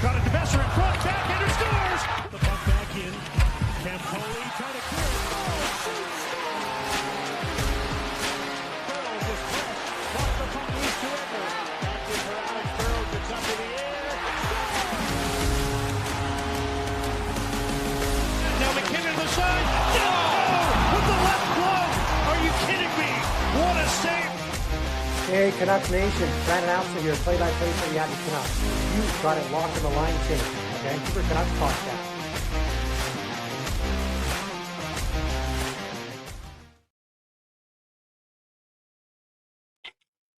Got it to Besser in front, backhander scores! The puck back in. Campoli trying to clear it. Burrows is fresh. Lost the puck loose to Edwards. Back in for Alex Burrows. It's up in the air. And now McKinnon the side. No! With the left glove! Are you kidding me? What a save! Hey, Canucks Nation, Brandon Alston here, play-by-play for the Edmonton Canucks. You've got it locked in the line change, the Vancouver Canucks podcast.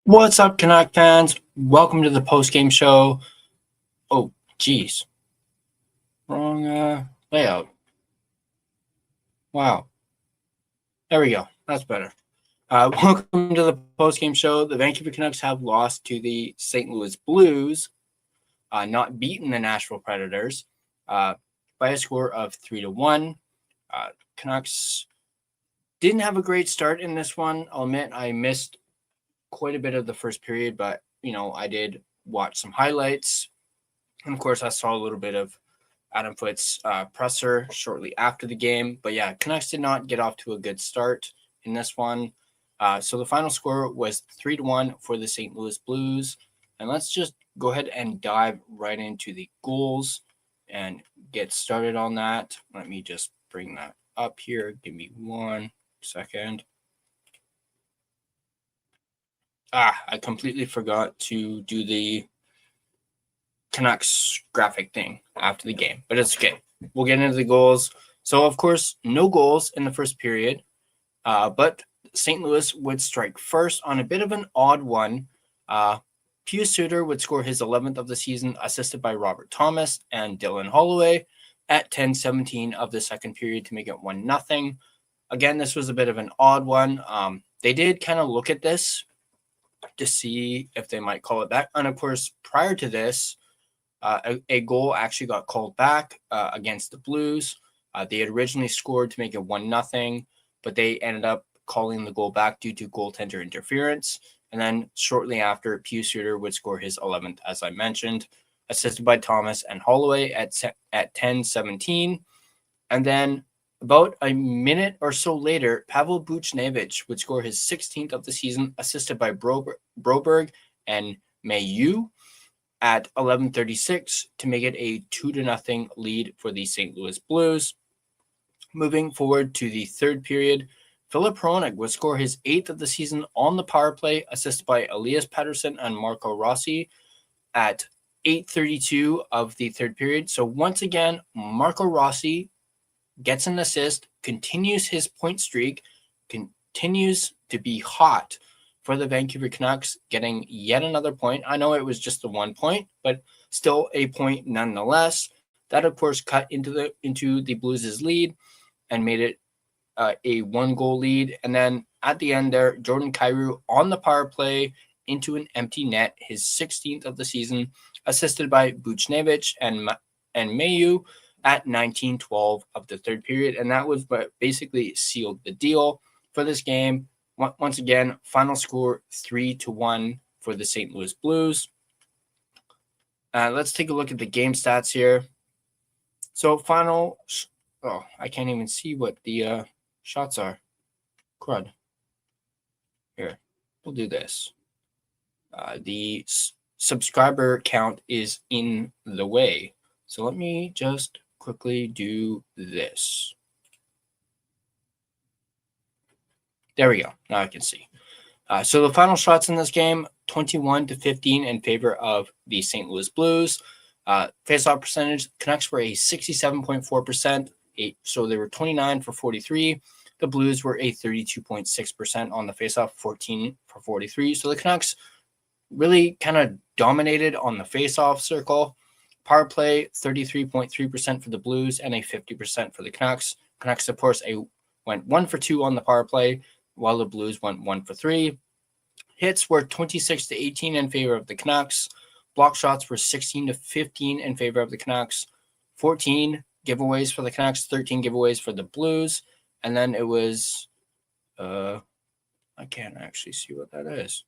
What's up, Canuck fans? Welcome to the post-game show. Oh, geez. Wrong layout. Wow. There we go. That's better. Welcome to the post-game show. The Vancouver Canucks have lost to the St. Louis Blues, not beaten the Nashville Predators by a score of 3-1. Canucks didn't have a great start in this one. I'll admit I missed quite a bit of the first period, but, I did watch some highlights. And, of course, I saw a little bit of Adam Foote's presser shortly after the game. But, yeah, Canucks did not get off to a good start in this one. So the final score was 3-1 for the St. Louis Blues. And let's just go ahead and dive right into the goals and get started on that. Let me just bring that up here. Give me 1 second. I completely forgot to do the Canucks graphic thing after the game, but it's okay. We'll get into the goals. So, of course, no goals in the first period, but St. Louis would strike first on a bit of an odd one. Pius Suter would score his 11th of the season, assisted by Robert Thomas and Dylan Holloway at 10:17 of the second period to make it 1-0. Again, this was a bit of an odd one. They did kind of look at this to see if they might call it back. And, of course, prior to this, a goal actually got called back against the Blues. They had originally scored to make it 1-0, but they ended up calling the goal back due to goaltender interference. And then shortly after, Pius Suter would score his 11th, as I mentioned, assisted by Thomas and Holloway at 10:17. And then about a minute or so later, Pavel Buchnevich would score his 16th of the season, assisted by Broberg and Mailloux at 11:36 to make it a 2-0 lead for the St. Louis Blues. Moving forward to the third period, Filip Hronek would score his 8th of the season on the power play, assisted by Elias Pettersson and Marco Rossi at 8:32 of the third period. So once again, Marco Rossi gets an assist, continues his point streak, continues to be hot for the Vancouver Canucks, getting yet another point. I know it was just the 1 point, but still a point nonetheless. That, of course, cut into the Blues' lead and made it a 1-goal lead. And then at the end there, Jordan Kyrou on the power play into an empty net, his 16th of the season, assisted by Buchnevich and Mailloux at 19:12 of the third period. And that was what basically sealed the deal for this game. Once again, final score 3-1 for the St. Louis Blues. Let's take a look at the game stats here. So I can't even see what the shots are. Crud. Here, we'll do this. The subscriber count is in the way. So let me just quickly do this. There we go. Now I can see. So the final shots in this game, 21-15 in favor of the St. Louis Blues. Face-off percentage, Canucks were a 67.4%. So they were 29 for 43. The Blues were a 32.6% on the face-off, 14 for 43. So the Canucks really kind of dominated on the face-off circle. Power play, 33.3% for the Blues and a 50% for the Canucks. Canucks, of course, went 1 for 2 on the power play, while the Blues went 1 for 3. Hits were 26-18 in favor of the Canucks. Block shots were 16-15 in favor of the Canucks. 14 giveaways for the Canucks, 13 giveaways for the Blues. And then it was, I can't actually see what that is.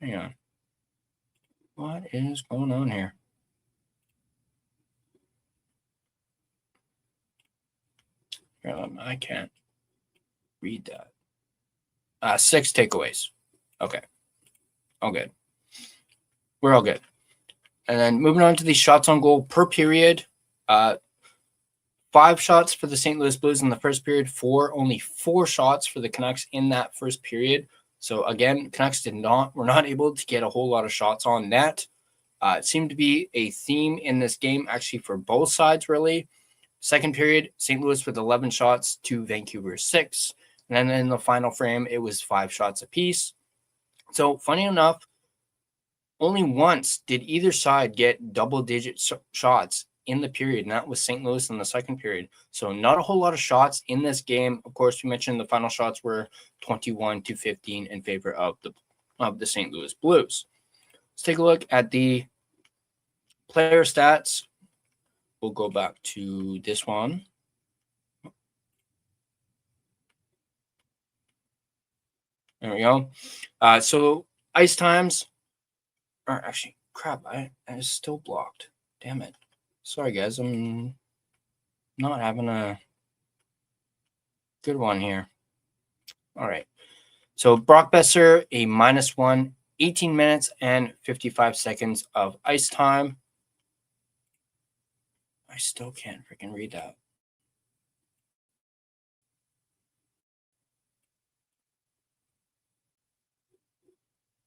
Hang on. What is going on here? I can't read that. 6 takeaways. Okay. All good. We're all good. And then moving on to the shots on goal per period. 5 shots for the St. Louis Blues in the first period, only 4 shots for the Canucks in that first period. So again, Canucks were not able to get a whole lot of shots on net. It seemed to be a theme in this game, actually, for both sides, really. Second period, St. Louis with 11 shots to Vancouver 6. And then in the final frame, it was 5 shots apiece. So funny enough, only once did either side get double-digit shots in the period, and that was St. Louis in the second period. So not a whole lot of shots in this game. Of course, we mentioned the final shots were 21-15 in favor of the St. Louis Blues. Let's take a look at the player stats. We'll go back to this one. There we go. So ice times are actually crap. I was still blocked. Damn it. Sorry, guys. I'm not having a good one here. All right. So Brock Besser, a -1, 18 minutes and 55 seconds of ice time. I still can't freaking read that.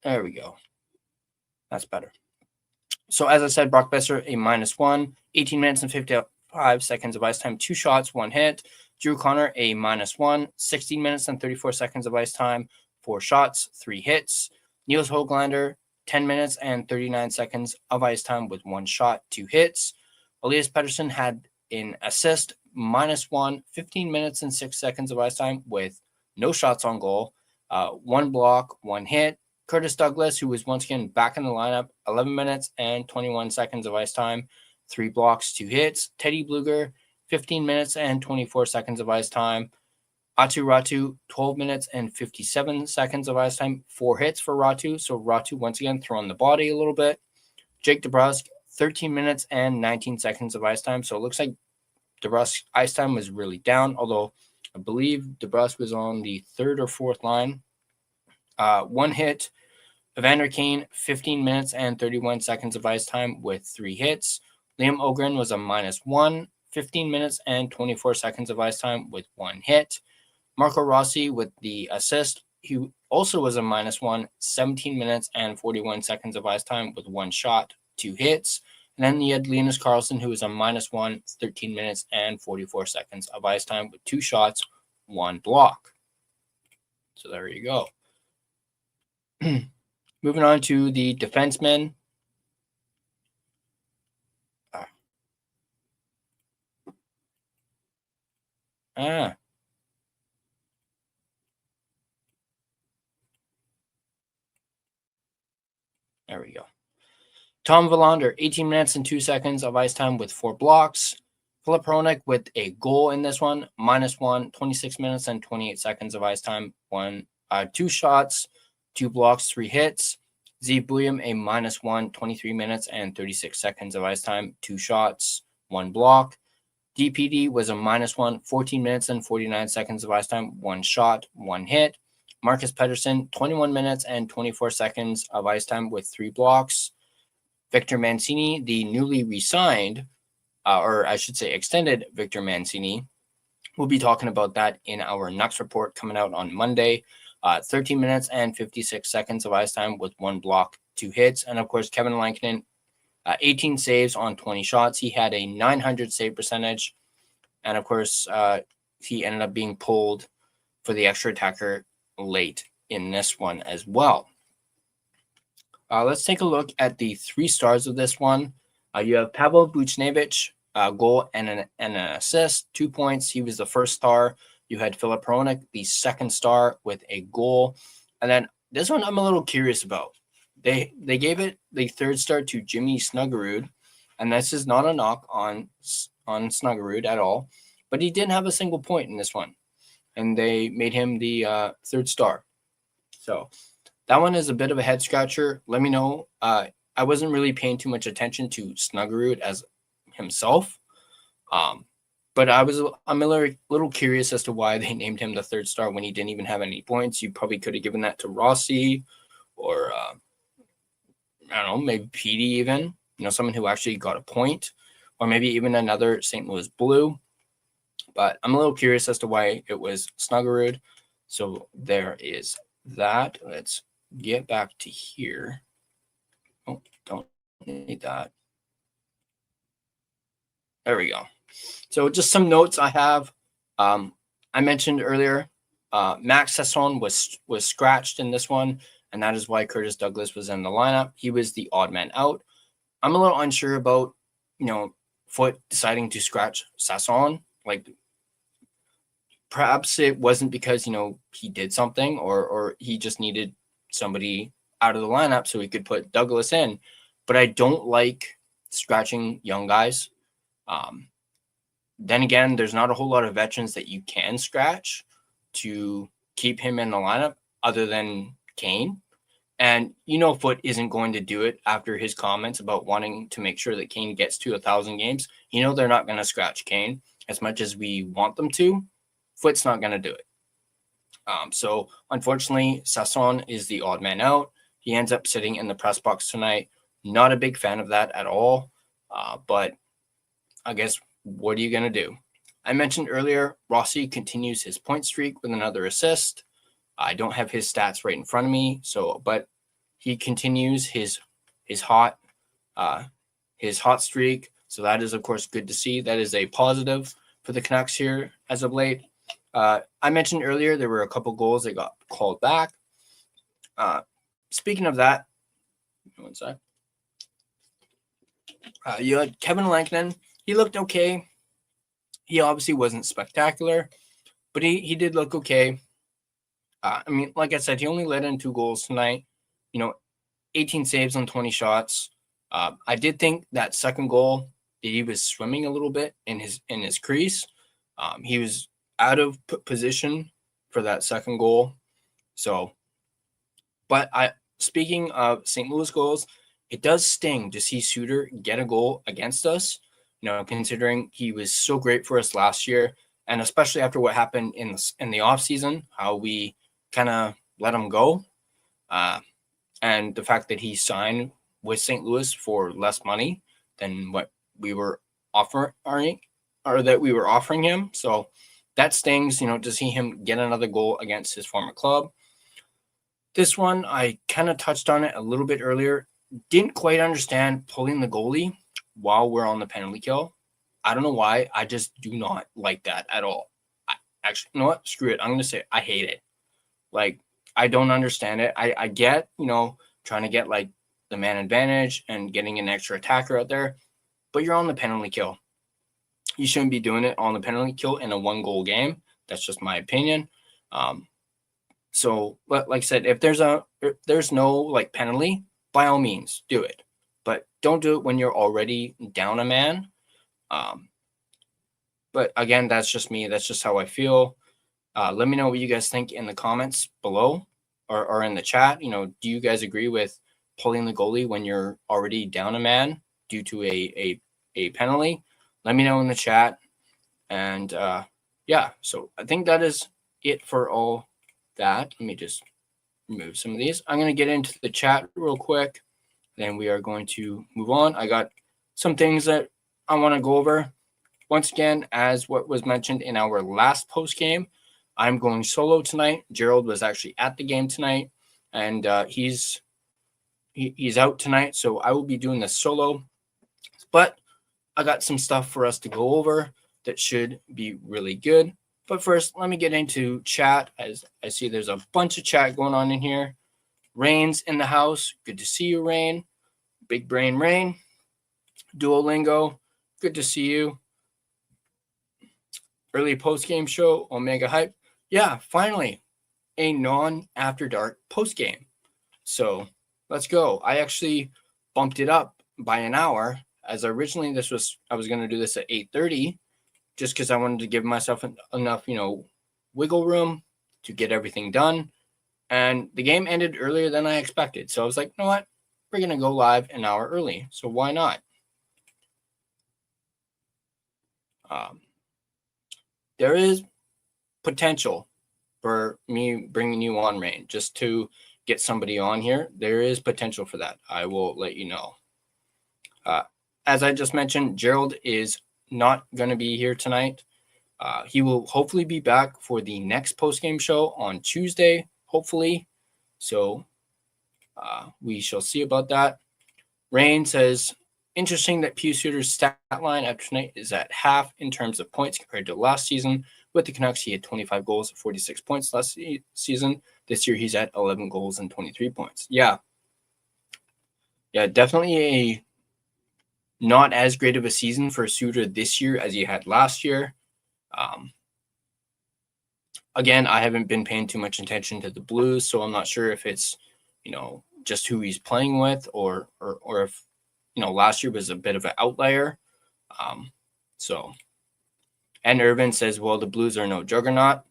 There we go. That's better. So as I said, Brock Besser, a -1, 18 minutes and 55 seconds of ice time, 2 shots, 1 hit. Drew Connor, a -1, 16 minutes and 34 seconds of ice time, 4 shots, 3 hits. Niels Höglander, 10 minutes and 39 seconds of ice time with 1 shot, 2 hits. Elias Pettersson had an assist, -1, 15 minutes and 6 seconds of ice time with no shots on goal, 1 block, 1 hit. Curtis Douglas, who was once again back in the lineup, 11 minutes and 21 seconds of ice time, 3 blocks, 2 hits. Teddy Bluger, 15 minutes and 24 seconds of ice time. Atu Ratu, 12 minutes and 57 seconds of ice time, 4 hits for Ratu. So Ratu once again throwing the body a little bit. Jake DeBrusk, 13 minutes and 19 seconds of ice time. So it looks like DeBrusk's ice time was really down, although I believe DeBrusk was on the 3rd or 4th line. 1 hit. Evander Kane, 15 minutes and 31 seconds of ice time with 3 hits. Liam Ogren was a -1, 15 minutes and 24 seconds of ice time with 1 hit. Marco Rossi with the assist. He also was a -1, 17 minutes and 41 seconds of ice time with 1 shot, 2 hits. And then you had Linus Karlsson, who was a -1, 13 minutes and 44 seconds of ice time with 2 shots, 1 block. So there you go. Moving on to the defensemen. There we go. Tom Willander, 18 minutes and 2 seconds of ice time with 4 blocks. Philip Hronek with a goal in this one, -1, 26 minutes and 28 seconds of ice time, 2 shots, 2 blocks, 3 hits. Zeev Buium, a -1, 23 minutes and 36 seconds of ice time, 2 shots, 1 block. DPD was a -1, 14 minutes and 49 seconds of ice time, 1 shot, 1 hit. Marcus Pettersson, 21 minutes and 24 seconds of ice time with 3 blocks. Victor Mancini, the newly re-signed, or I should say extended Victor Mancini. We'll be talking about that in our Nucks report coming out on Monday. 13 minutes and 56 seconds of ice time with 1 block, 2 hits. And of course, Kevin Lankinen, 18 saves on 20 shots. He had a 900 save percentage. And of course, he ended up being pulled for the extra attacker late in this one as well. Let's take a look at the 3 stars of this one. You have Pavel Buchnevich, goal and an assist, 2 points. He was the first star. You had Philip Hronek, the second star, with a goal. And then this one I'm a little curious about. They gave it the 3rd star to Jimmy Snuggerud, and this is not a knock on Snuggerud at all, but he didn't have a single point in this one, and they made him the 3rd star. So that one is a bit of a head scratcher. Let me know. I wasn't really paying too much attention to Snuggerud as himself. But I'm a little curious as to why they named him the third star when he didn't even have any points. You probably could have given that to Rossi or I don't know, maybe Petey even, someone who actually got a point, or maybe even another St. Louis Blue. But I'm a little curious as to why it was Snuggerud. So there is that. Let's get back to here. Oh, don't need that. There we go. So just some notes I have. I mentioned earlier, Max Sasson was scratched in this one, and that is why Curtis Douglas was in the lineup. He was the odd man out. I'm a little unsure about, Foote deciding to scratch Sasson. Like, perhaps it wasn't because, he did something or he just needed somebody out of the lineup so he could put Douglas in. But I don't like scratching young guys. Then again, there's not a whole lot of veterans that you can scratch to keep him in the lineup other than Kane. And Foote isn't going to do it after his comments about wanting to make sure that Kane gets to 1,000 games. They're not going to scratch Kane as much as we want them to. Foote's not going to do it. So unfortunately, Sasson is the odd man out. He ends up sitting in the press box tonight. Not a big fan of that at all. But I guess, what are you going to do? I mentioned earlier, Rossi continues his point streak with another assist. I don't have his stats right in front of me, but he continues his hot streak. So that is, of course, good to see. That is a positive for the Canucks here as of late. I mentioned earlier there were a couple goals that got called back. Speaking of that, one sec. You had Kevin Lankinen. He looked okay. He obviously wasn't spectacular, but he did look okay. Like I said, he only let in 2 goals tonight. 18 saves on 20 shots. I did think that second goal that he was swimming a little bit in his crease. He was out of position for that second goal. So, but speaking of St. Louis goals, it does sting to see Suter get a goal against us. Considering he was so great for us last year, and especially after what happened in the offseason, how we kind of let him go, and the fact that he signed with St. Louis for less money than what we were offering him. So that stings, to see him get another goal against his former club. This one, I kind of touched on it a little bit earlier. Didn't quite understand pulling the goalie while we're on the penalty kill. I don't know why. I just do not like that at all. Actually, you know what? Screw it. I'm going to say I hate it. Like, I don't understand it. I get, trying to get like the man advantage and getting an extra attacker out there, but you're on the penalty kill. You shouldn't be doing it on the penalty kill in a 1-goal game. That's just my opinion. So, like I said, if there's no like penalty, by all means, do it. But don't do it when you're already down a man. But again, that's just me. That's just how I feel. Let me know what you guys think in the comments below or in the chat. Do you guys agree with pulling the goalie when you're already down a man due to a penalty? Let me know in the chat. And yeah, so I think that is it for all that. Let me just remove some of these. I'm going to get into the chat real quick. Then we are going to move on. I got some things that I want to go over. Once again, as what was mentioned in our last post game, I'm going solo tonight. Gerald was actually at the game tonight, and he's out tonight, so I will be doing this solo. But I got some stuff for us to go over that should be really good. But first, let me get into chat, as I see there's a bunch of chat going on in here. Rain's in the house. Good to see you, Rain. Big Brain Rain. Duolingo. Good to see you. Early post-game show, Omega Hype. Yeah, finally, a non-After Dark post-game. So let's go. I actually bumped it up by an hour, as originally I was going to do this at 8:30, just because I wanted to give myself enough, wiggle room to get everything done. And the game ended earlier than I expected. So I was like, you know what? We're going to go live an hour early. So why not? there is potential for me bringing you on, Rain, just to get somebody on here. There is potential for that. I will let you know. As I just mentioned, Gerald is not going to be here tonight. He will hopefully be back for the next post-game show on Tuesday, hopefully. So we shall see about that. Rain says, interesting that Pew Suter's stat line after tonight is at half in terms of points compared to last season. With the Canucks, he had 25 goals, 46 points last season. This year, he's at 11 goals and 23 points. Yeah, definitely a not as great of a season for Suter this year as he had last year. Again, I haven't been paying too much attention to the Blues, so I'm not sure if it's, just who he's playing with or if, last year was a bit of an outlier. And Irvin says, well, the Blues are no juggernaut.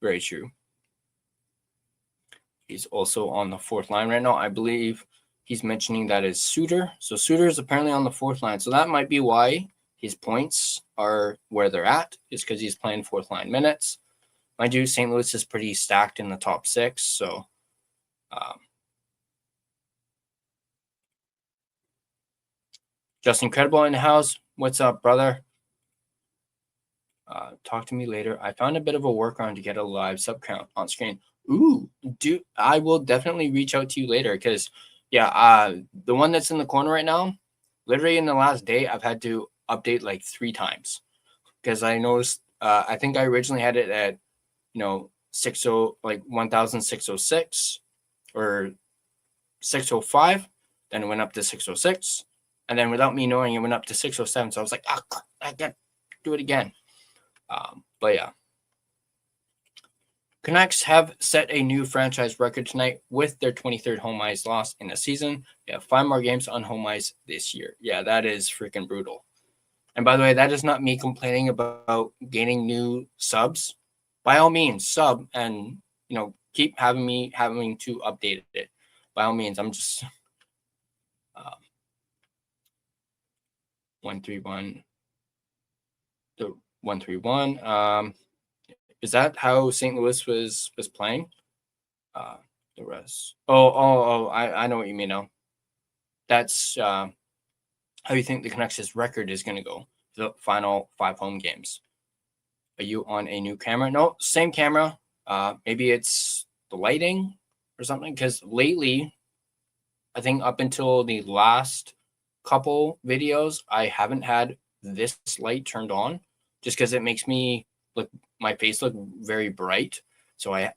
Very true. He's also on the fourth line right now. I believe he's mentioning that is Suter. So Suter is apparently on the fourth line. So that might be why his points are where they're at, is because he's playing fourth line minutes. Mind you, St. Louis is pretty stacked in the top six. So Just Incredible in the house. What's up, brother? Talk to me later. I found a bit of a workaround to get a live sub count on screen. Ooh, I will definitely reach out to you later because, the one that's in the corner right now, literally in the last day, I've had to update like 3 times because I noticed. I think I originally had it at 1606 or 605. Then it went up to 606, and then without me knowing, it went up to 607. So I was like, I got to do it again. But yeah, Canucks have set a new franchise record tonight with their 23rd home ice loss in a season. They have 5 more games on home ice this year. Yeah, that is freaking brutal. And by the way, that is not me complaining about gaining new subs. By all means, sub and keep having to update it. By all means, I'm just 131. The 131. Is that how St. Louis was playing? The rest. I know what you mean now. That's how you think the Canucks' record is going to go for the final 5 home games. Are you on a new camera? No, same camera. Maybe it's the lighting or something. Because lately, I think up until the last couple videos, I haven't had this light turned on just because it makes me my face look very bright. So I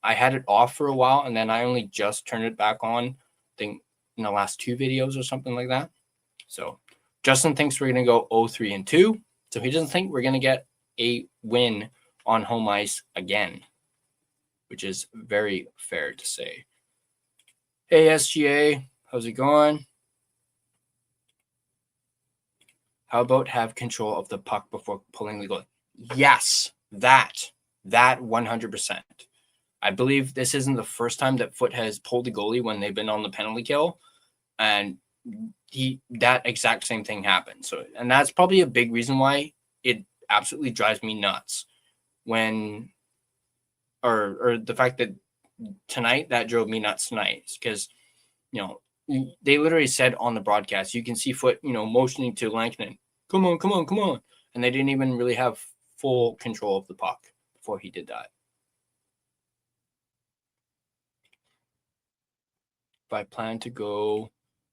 had it off for a while, and then I only just turned it back on, I think in the last 2 videos or something like that. So Justin thinks we're going to go 0-3-2. So he doesn't think we're going to get a win on home ice again, which is very fair to say. Hey, SGA, how's it going? How about have control of the puck before pulling the goal? Yes, that 100%. I believe this isn't the first time that Foote has pulled the goalie when they've been on the penalty kill, and that exact same thing happened. So, and that's probably a big reason why it absolutely drives me nuts when, or the fact that tonight that drove me nuts tonight, because they literally said on the broadcast, you can see Foote, motioning to Lankinen, come on, and they didn't even really have full control of the puck before he did that. If I plan to go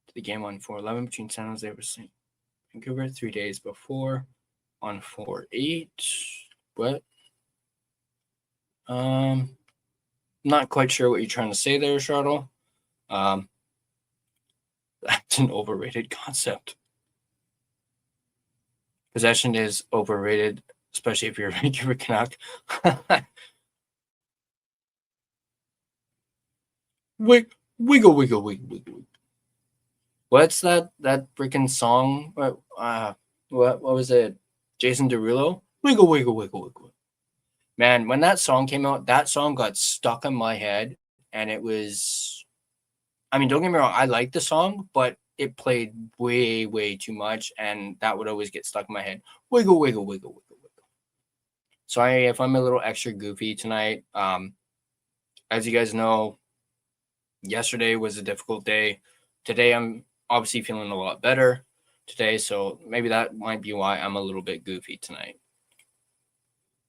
to the game on 4/11 between San Jose and Vancouver 3 days before on 4/8, what? Not quite sure what you're trying to say there, Charlotte. That's an overrated concept. Possession is overrated, especially if you're a Vancouver Canuck. Wiggle. What's that freaking song? What was it? Jason Derulo? Wiggle. Man, when that song came out, that song got stuck in my head, and it was, don't get me wrong, I like the song, but it played way too much, and that would always get stuck in my head. Wiggle. Sorry if I'm a little extra goofy tonight. As you guys know, yesterday was a difficult day. Today I'm obviously feeling a lot better today, so maybe that might be why I'm a little bit goofy tonight.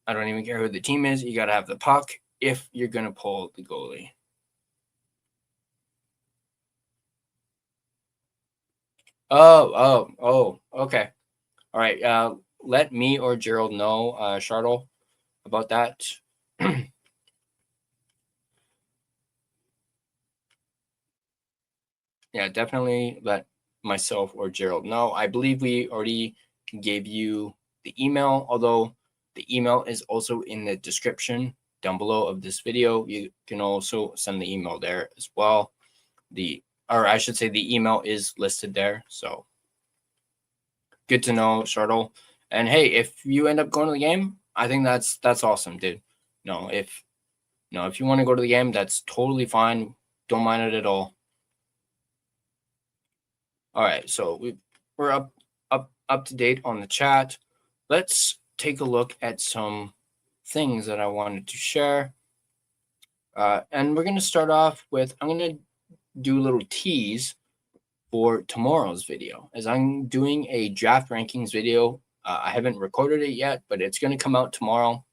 I don't even care who the team is. You got to have the puck if you're going to pull the goalie. Oh, okay. All right. Let me or Gerald know, Chartle, about that. Yeah, definitely let myself or Gerald know. I believe we already gave you the email, although the email is also in the description down below of this video. You can also send the email there as well. Or I should say the email is listed there. So good to know, Chartle. And hey, if you end up going to the game, I think that's awesome, dude. If you want to go to the game, that's totally fine. Don't mind it at all. All right, so we're up to date on the chat. Let's take a look at some things that I wanted to share. And we're going to start off with, I'm going to do a little tease for tomorrow's video, as I'm doing a draft rankings video. I haven't recorded it yet, but it's going to come out tomorrow.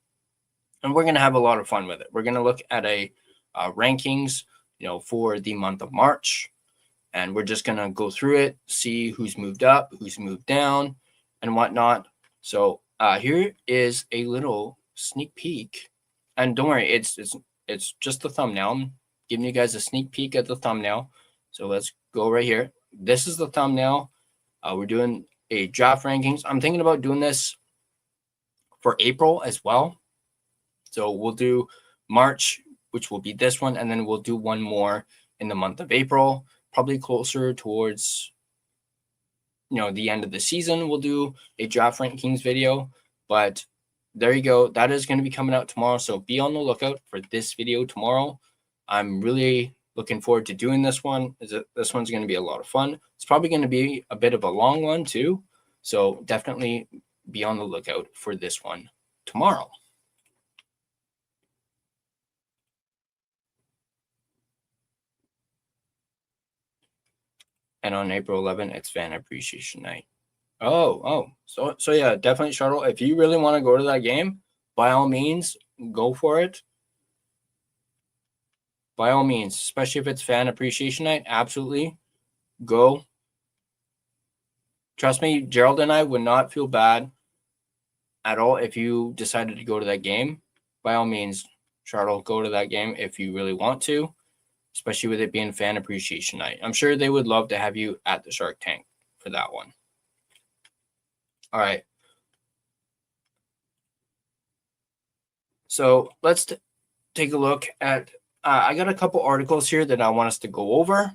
And we're going to have a lot of fun with it. We're going to look at a rankings, for the month of March. And we're just going to go through it, see who's moved up, who's moved down, and whatnot. So here is a little sneak peek. And don't worry, it's just the thumbnail. I'm giving you guys a sneak peek at the thumbnail. So let's go right here. This is the thumbnail. We're doing a draft rankings. I'm thinking about doing this for April as well. So we'll do March, which will be this one, and then we'll do one more in the month of April. Probably closer towards, the end of the season, we'll do a draft rankings video. But there you go. That is going to be coming out tomorrow. So be on the lookout for this video tomorrow. I'm really looking forward to doing this one. This one's going to be a lot of fun. It's probably going to be a bit of a long one too. So definitely be on the lookout for this one tomorrow. And on April 11th, it's Fan Appreciation Night. So yeah, definitely, Charlotte. If you really want to go to that game, by all means, go for it. By all means, especially if it's Fan Appreciation Night, absolutely go. Trust me, Gerald and I would not feel bad at all if you decided to go to that game. By all means, Charlotte, go to that game if you really want to, especially with it being Fan Appreciation Night. I'm sure they would love to have you at the Shark Tank for that one. All right. So let's take a look at, I got a couple articles here that I want us to go over.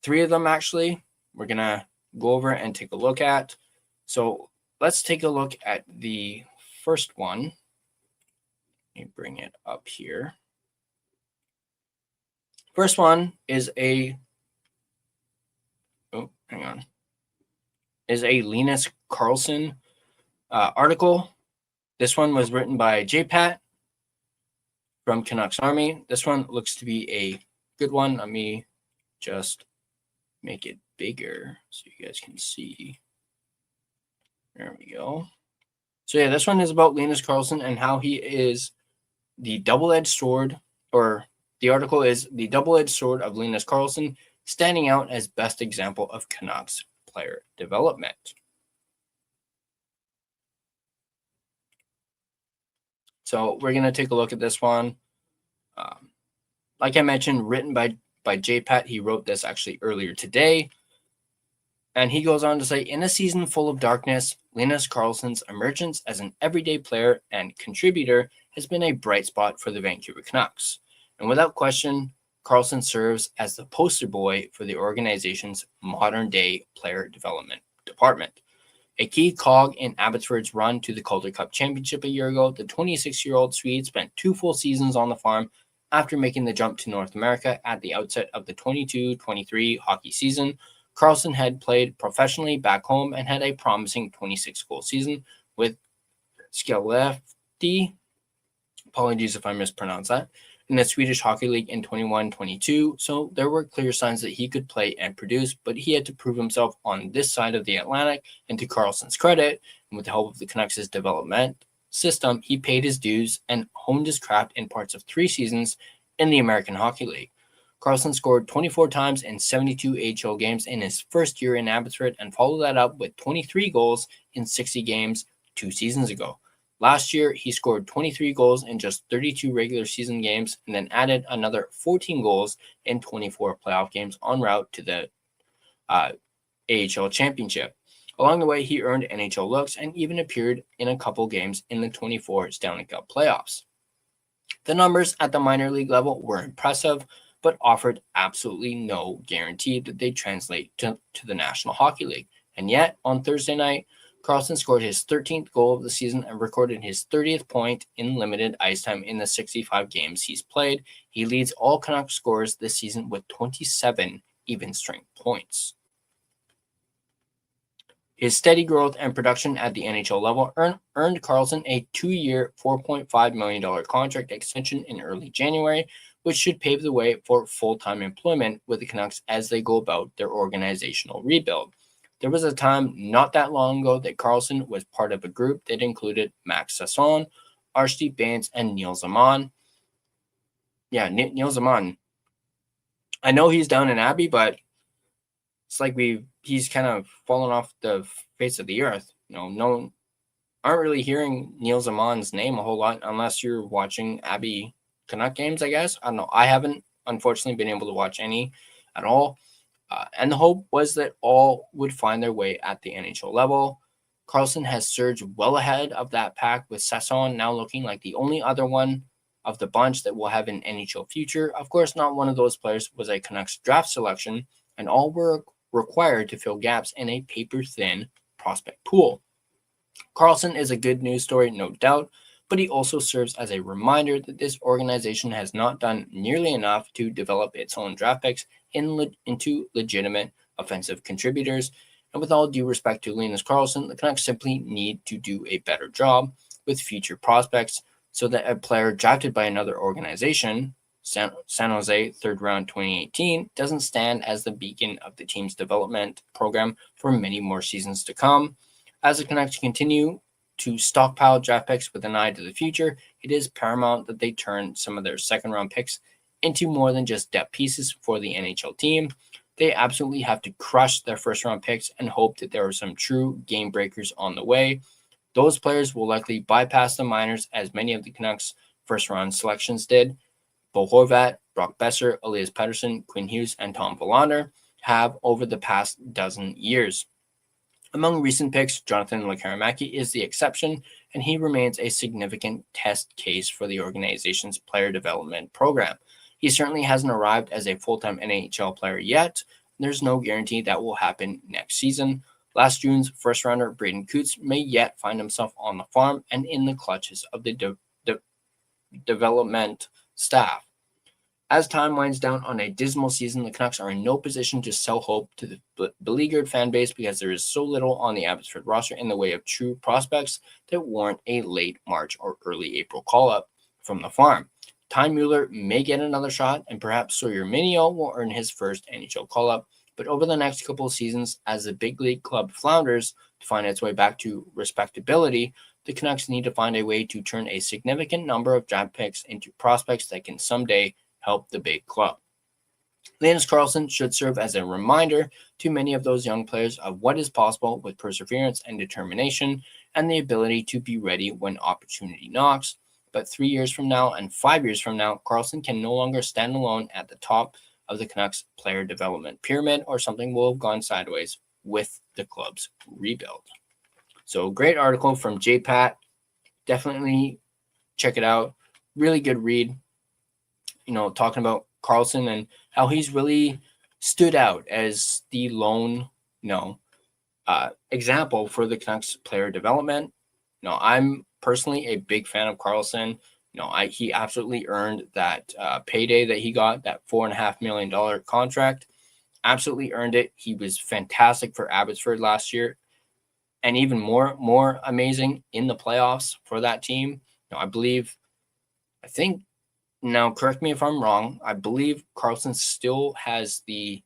3 of them, actually, we're going to go over and take a look at. So let's take a look at the first one. Let me bring it up here. First one is is a Linus Karlsson article. This one was written by J-Pat from Canucks Army. This one looks to be a good one. Let me just make it bigger so you guys can see. There we go. So yeah, this one is about Linus Karlsson and how he is the double-edged sword, or the article is the double-edged sword of Linus Karlsson, standing out as best example of Canucks player development. So we're going to take a look at this one. Like I mentioned, written by J-Pat. He wrote this actually earlier today. And he goes on to say, in a season full of darkness, Linus Karlsson's emergence as an everyday player and contributor has been a bright spot for the Vancouver Canucks. And without question, Karlsson serves as the poster boy for the organization's modern-day player development department. A key cog in Abbotsford's run to the Calder Cup Championship a year ago, the 26-year-old Swede spent 2 full seasons on the farm after making the jump to North America at the outset of the 22-23 hockey season. Karlsson had played professionally back home and had a promising 26-goal season with Skellefteå, apologies if I mispronounce that, in the Swedish Hockey League in 21-22, so there were clear signs that he could play and produce, but he had to prove himself on this side of the Atlantic, and to Karlsson's credit, and with the help of the Canucks' development system, he paid his dues and honed his craft in parts of 3 seasons in the American Hockey League. Karlsson scored 24 times in 72 AHL games in his first year in Abbotsford and followed that up with 23 goals in 60 games 2 seasons ago. Last year, he scored 23 goals in just 32 regular season games and then added another 14 goals in 24 playoff games en route to the AHL championship. Along the way, he earned NHL looks and even appeared in a couple games in the 24 Stanley Cup playoffs. The numbers at the minor league level were impressive, but offered absolutely no guarantee that they translate to the National Hockey League. And yet, on Thursday night, Karlsson scored his 13th goal of the season and recorded his 30th point in limited ice time in the 65 games he's played. He leads all Canucks scorers this season with 27 even-strength points. His steady growth and production at the NHL level earned Karlsson a 2-year, $4.5 million contract extension in early January, which should pave the way for full-time employment with the Canucks as they go about their organizational rebuild. There was a time not that long ago that Karlsson was part of a group that included Max Sasson, Archie Bains, and Neil Zaman. Yeah, Neil Zaman. I know he's down in Abbey, but it's like he's kind of fallen off the face of the earth. No one aren't really hearing Neil Zaman's name a whole lot unless you're watching Abbey Canuck games, I guess. I don't know. I haven't, unfortunately, been able to watch any at all. And the hope was that all would find their way at the NHL level. Karlsson has surged well ahead of that pack, with Sasson now looking like the only other one of the bunch that will have an NHL future. Of course, not one of those players was a Canucks draft selection, and all were required to fill gaps in a paper-thin prospect pool. Karlsson is a good news story, no doubt, but he also serves as a reminder that this organization has not done nearly enough to develop its own draft picks into legitimate offensive contributors. And with all due respect to Linus Karlsson, the Canucks simply need to do a better job with future prospects so that a player drafted by another organization, San Jose 3rd round 2018, doesn't stand as the beacon of the team's development program for many more seasons to come. As the Canucks continue to stockpile draft picks with an eye to the future, it is paramount that they turn some of their second-round picks into more than just depth pieces for the NHL team. They absolutely have to crush their first-round picks and hope that there are some true game breakers on the way. Those players will likely bypass the minors, as many of the Canucks' first-round selections did. Bo Horvat, Brock Besser, Elias Pettersson, Quinn Hughes, and Tom Willander have over the past dozen years. Among recent picks, Jonathan Lekaramaki is the exception, and he remains a significant test case for the organization's player development program. He certainly hasn't arrived as a full-time NHL player yet. There's no guarantee that will happen next season. Last June's first-rounder Braden Coots may yet find himself on the farm and in the clutches of the development staff. As time winds down on a dismal season, the Canucks are in no position to sell hope to the beleaguered fan base because there is so little on the Abbotsford roster in the way of true prospects that warrant a late March or early April call-up from the farm. Ty Mueller may get another shot, and perhaps Sawyer Minio will earn his first NHL call-up, but over the next couple of seasons, as the big league club flounders to find its way back to respectability, the Canucks need to find a way to turn a significant number of draft picks into prospects that can someday help the big club. Linus Karlsson should serve as a reminder to many of those young players of what is possible with perseverance and determination and the ability to be ready when opportunity knocks. But 3 years from now and 5 years from now, Karlsson can no longer stand alone at the top of the Canucks player development pyramid, or something will have gone sideways with the club's rebuild. So great article from JPat. Definitely check it out. Really good read. Talking about Karlsson and how he's really stood out as the lone, example for the Canucks player development. I'm personally a big fan of Karlsson. He absolutely earned that payday that he got, that $4.5 million contract. Absolutely earned it. He was fantastic for Abbotsford last year. and even more amazing in the playoffs for that team. I think now, correct me if I'm wrong, I believe Carlson still has the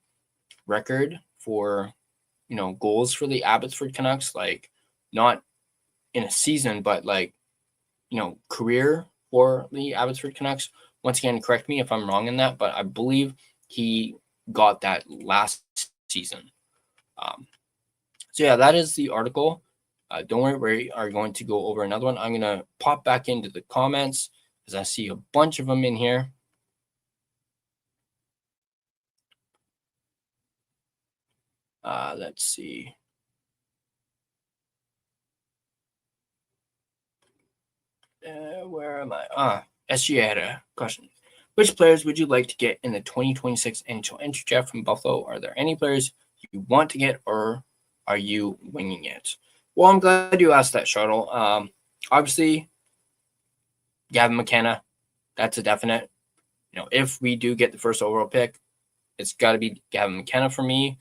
record for, goals for the Abbotsford Canucks, like not in a season, but like, career for the Abbotsford Canucks. Once again, correct me if I'm wrong in that, but I believe he got that last season. So yeah, that is the article. Don't worry, we are going to go over another one. I'm going to pop back into the comments because I see a bunch of them in here. Let's see. Where am I? SGA had a question. Which players would you like to get in the 2026 NHL entry draft from Buffalo? Are there any players you want to get, or are you winging it? Well, I'm glad you asked that, Shuttle. Obviously, Gavin McKenna, that's a definite. If we do get the first overall pick, it's got to be Gavin McKenna for me.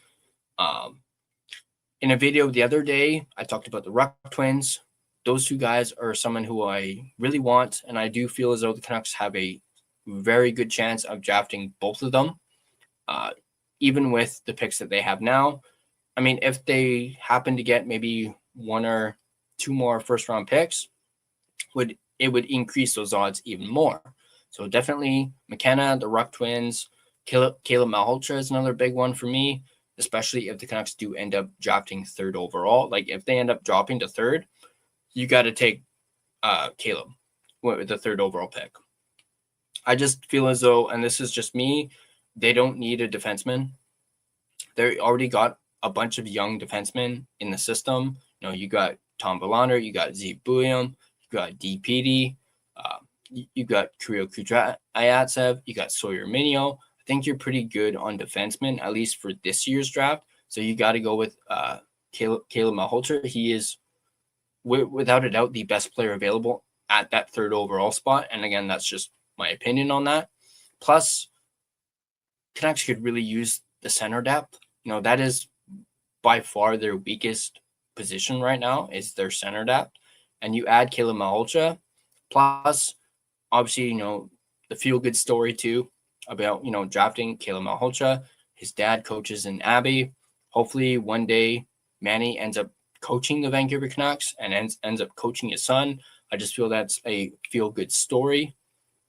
In a video the other day, I talked about the Ruck twins. Those two guys are someone who I really want, and I do feel as though the Canucks have a very good chance of drafting both of them, even with the picks that they have now. I mean, if they happen to get maybe one or two more first-round picks, it would increase those odds even more. So definitely McKenna, the Ruck twins, Caleb Malhotra is another big one for me, especially if the Canucks do end up drafting third overall. Like if they end up dropping to third, you got to take Caleb with the third overall pick. I just feel as though, and this is just me, they don't need a defenseman. They already got a bunch of young defensemen in the system. You got Tom Verlander, you got Z Bouillon, you got DPD, you got Kirill Kudryavtsev, you got Sawyer Minio. I think you're pretty good on defensemen, at least for this year's draft. So you got to go with Caleb Malhotra. He is, without a doubt, the best player available at that third overall spot. And again, that's just my opinion on that. Plus, Canucks could really use the center depth. That is by far their weakest position right now is their center depth. And you add Caleb Malhotra, plus obviously, the feel-good story too about, drafting Caleb Malhotra. His dad coaches in Abbey. Hopefully one day Manny ends up coaching the Vancouver Canucks and ends up coaching his son. I just feel that's a feel-good story.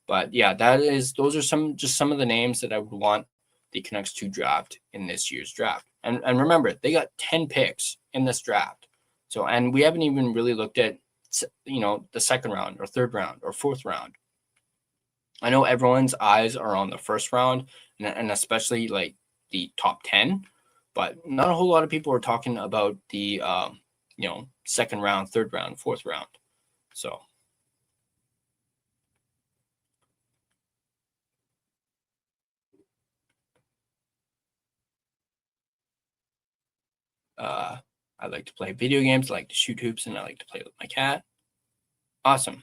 But yeah, those are some of the names that I would want the Canucks to draft in this year's draft. And remember, they got 10 picks in this draft. So, and we haven't even really looked at, the second round or third round or fourth round. I know everyone's eyes are on the first round and especially like the top 10, but not a whole lot of people are talking about the, second round, third round, fourth round. So. I like to play video games, I like to shoot hoops, and I like to play with my cat. Awesome.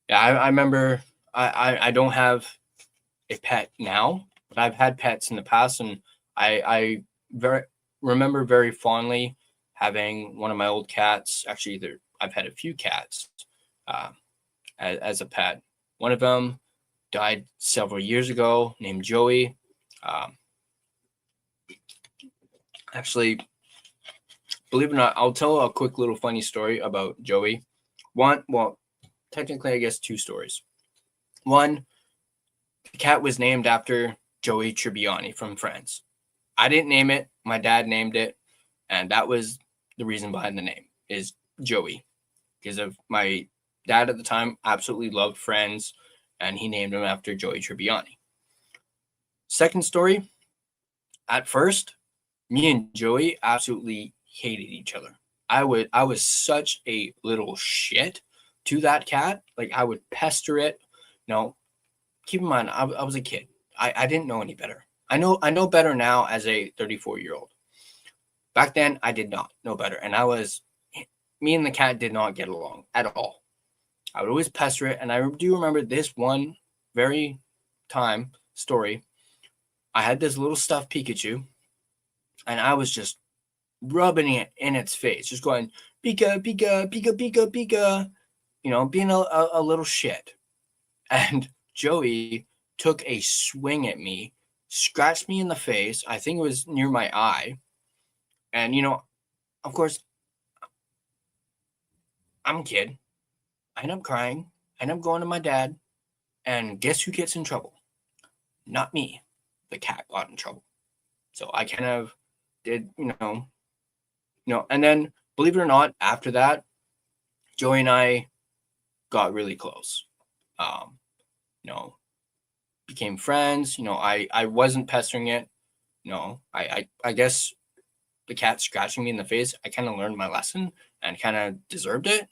Yeah, I remember I don't have a pet now, but I've had pets in the past, and I remember very fondly having one of my old cats. Actually, I've had a few cats as a pet. One of them died several years ago, named Joey. Actually, believe it or not, I'll tell a quick little funny story about Joey. Technically, I guess two stories. One, the cat was named after Joey Tribbiani from Friends. I didn't name it. My dad named it. And that was the reason behind the name, is Joey. Because of my dad at the time absolutely loved Friends, and he named him after Joey Tribbiani. Second story, at first, me and Joey absolutely hated each other. I was such a little shit to that cat. Like, I would pester it. Keep in mind, I was a kid. I didn't know any better. I know better now as a 34-year-old. Back then, I did not know better. And me and the cat did not get along at all. I would always pester it. And I do remember this one very story. I had this little stuffed Pikachu, and I was just rubbing it in its face, just going, Pika, Pika, Pika, Pika, Pika, being a little shit. And Joey took a swing at me, scratched me in the face. I think it was near my eye. And, of course, I'm a kid. I end up crying. I end up going to my dad. And guess who gets in trouble? Not me. The cat got in trouble. So I kind of did, and then believe it or not, after that, Joey and I got really close. Became friends. I wasn't pestering it. I guess the cat scratching me in the face, I kind of learned my lesson and kind of deserved it.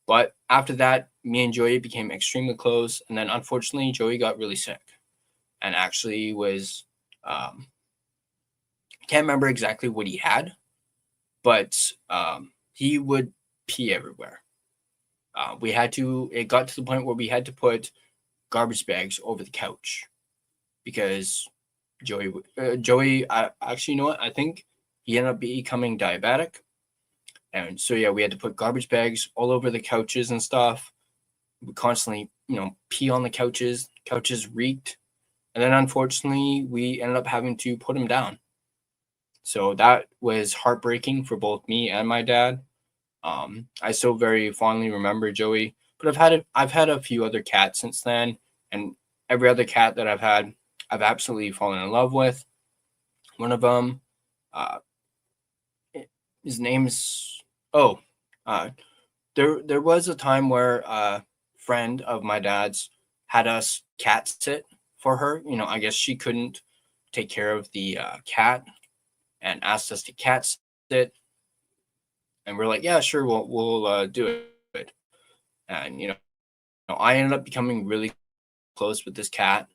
But after that, me and Joey became extremely close. And then unfortunately, Joey got really sick and actually was, can't remember exactly what he had, but he would pee everywhere. It got to the point where we had to put garbage bags over the couch because Joey, actually, you know what? I think he ended up becoming diabetic. And so, yeah, we had to put garbage bags all over the couches and stuff. We constantly, pee on the couches. Couches reeked. And then, unfortunately, we ended up having to put him down. So that was heartbreaking for both me and my dad. I still very fondly remember Joey, but I've had a few other cats since then, and every other cat that I've had, I've absolutely fallen in love with. One of them, his name's there was a time where a friend of my dad's had us cat sit for her. I guess she couldn't take care of the cat and asked us to cat sit. And we're like, yeah, sure, we'll do it. And I ended up becoming really close with this cat.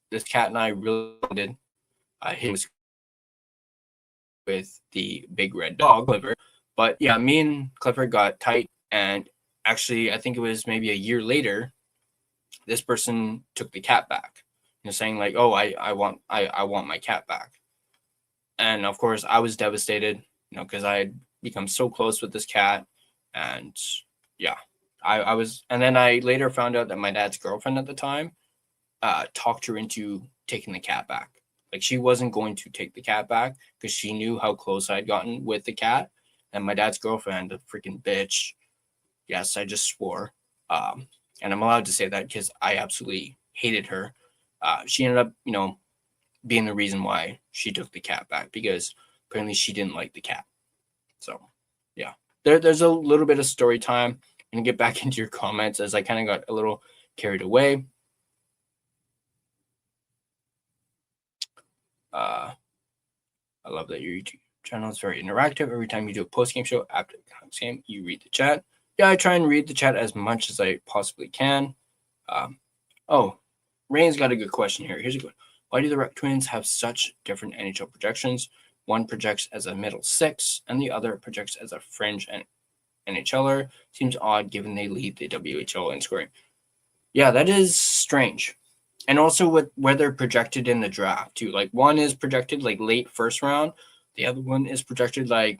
This cat and I really did. He was with the big red dog, Clifford. But yeah, me and Clifford got tight, and actually, I think it was maybe a year later, this person took the cat back. Saying like, oh, I want my cat back. And of course, I was devastated. Because I had become so close with this cat. And yeah, I was, and then I later found out that my dad's girlfriend at the time talked her into taking the cat back. Like she wasn't going to take the cat back because she knew how close I'd gotten with the cat. And my dad's girlfriend, a freaking bitch. Yes, I just swore. And I'm allowed to say that because I absolutely hated her. She ended up, being the reason why she took the cat back because apparently she didn't like the cat. So, yeah, there's a little bit of story time. I'm going to get back into your comments as I kind of got a little carried away. I love that your YouTube channel is very interactive. Every time you do a post-game show after the Canucks game, you read the chat. Yeah, I try and read the chat as much as I possibly can. Rain's got a good question here. Here's a good one. Why do the Red Twins have such different NHL projections? One projects as a middle six, and the other projects as a fringe NHLer. Seems odd given they lead the WHL in scoring. Yeah, that is strange. And also with where they're projected in the draft, too. Like, one is projected, like, late first round. The other one is projected, like,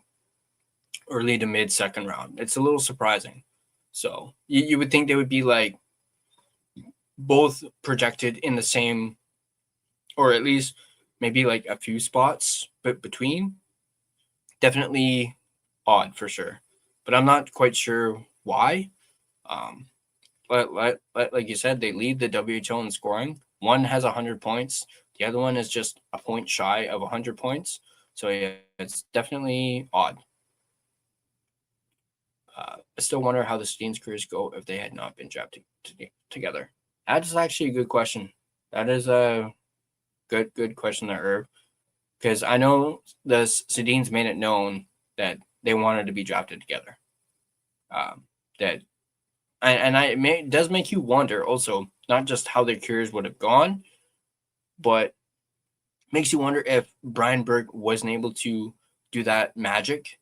early to mid-second round. It's a little surprising. So, you would think they would be, like, both projected in the same, or at least maybe like a few spots but between. Definitely odd for sure, but I'm not quite sure why. Like you said, they lead the WHL in scoring. One has 100 points. The other one is just a point shy of 100 points. So yeah, it's definitely odd. I still wonder how the Sedin's careers go if they had not been drafted together. That is actually a good question. That is a good question there, Irv. Because I know the Sedins made it known that they wanted to be drafted together. It does make you wonder also, not just how their careers would have gone, but makes you wonder if Brian Burke wasn't able to do that magic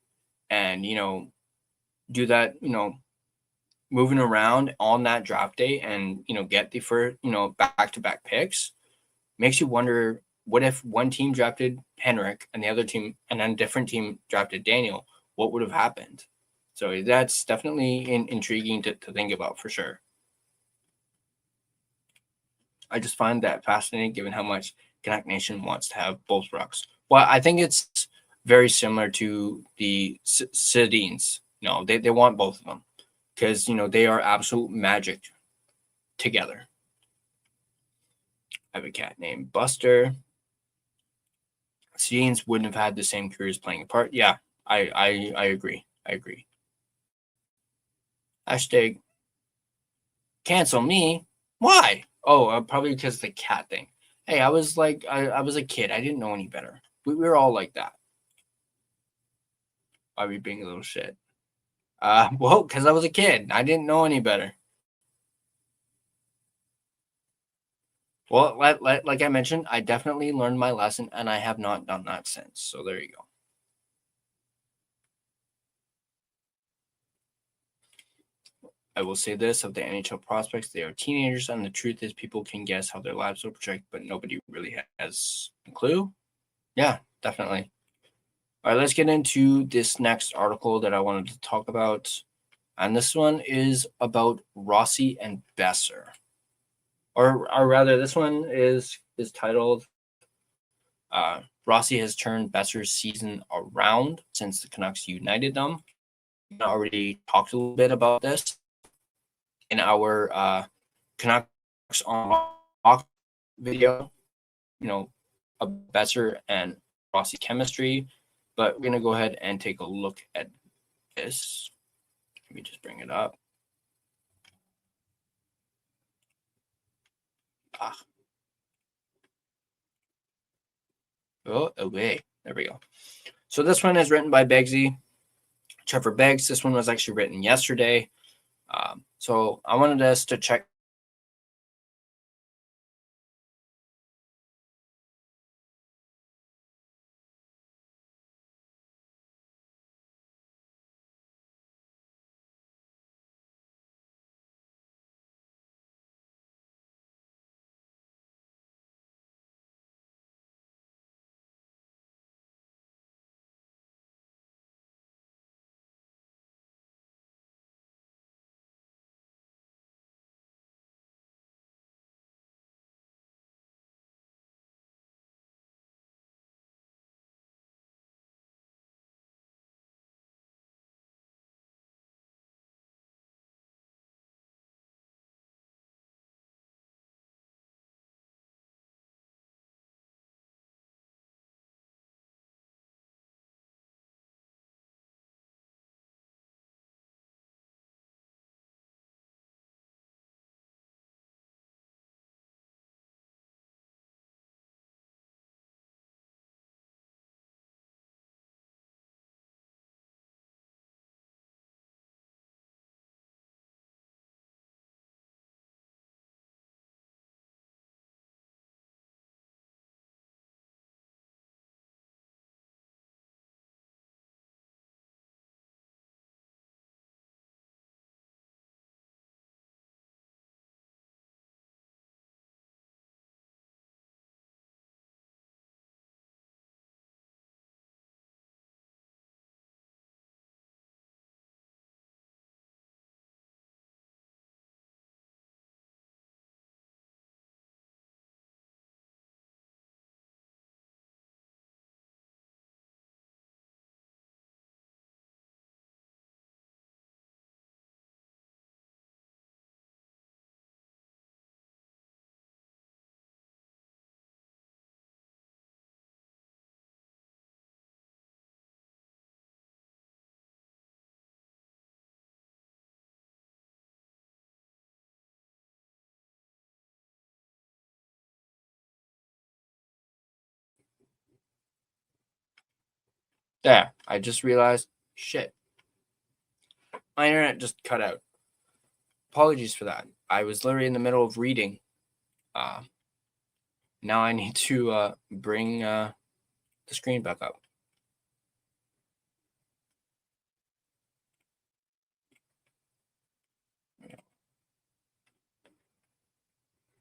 and, do that, moving around on that draft day and, get the first, back-to-back picks. Makes you wonder what if one team drafted Henrik and the other team and then a different team drafted Daniel? What would have happened? So that's definitely intriguing to think about for sure. I just find that fascinating given how much Canuck Nation wants to have both rucks. Well, I think it's very similar to the Sedins. No, they want both of them because, they are absolute magic together. I have a cat named Buster. Sedins wouldn't have had the same careers playing apart. Yeah, I agree. I agree. Hashtag cancel me. Why? Oh, probably because the cat thing. Hey, I was like, I was a kid. I didn't know any better. We were all like that. Why are we being a little shit? Well, because I was a kid. I didn't know any better. Well, like I mentioned, I definitely learned my lesson, and I have not done that since. So there you go. I will say this of the NHL prospects, they are teenagers, and the truth is people can guess how their lives will project, but nobody really has a clue. Yeah, definitely. All right, let's get into this next article that I wanted to talk about. And this one is about Rossi and Besser. Or rather, this one is titled Rossi has turned Besser's season around since the Canucks united them. I already talked a little bit about this in our Canucks on Rock video, Besser and Rossi chemistry. But we're going to go ahead and take a look at this. Let me just bring it up. Oh, away. There we go. So this one is written by Beggsy, Trevor Beggs. This one was actually written yesterday. So I wanted us to check. There, I just realized, shit. My internet just cut out. Apologies for that. I was literally in the middle of reading. Now I need to bring the screen back up.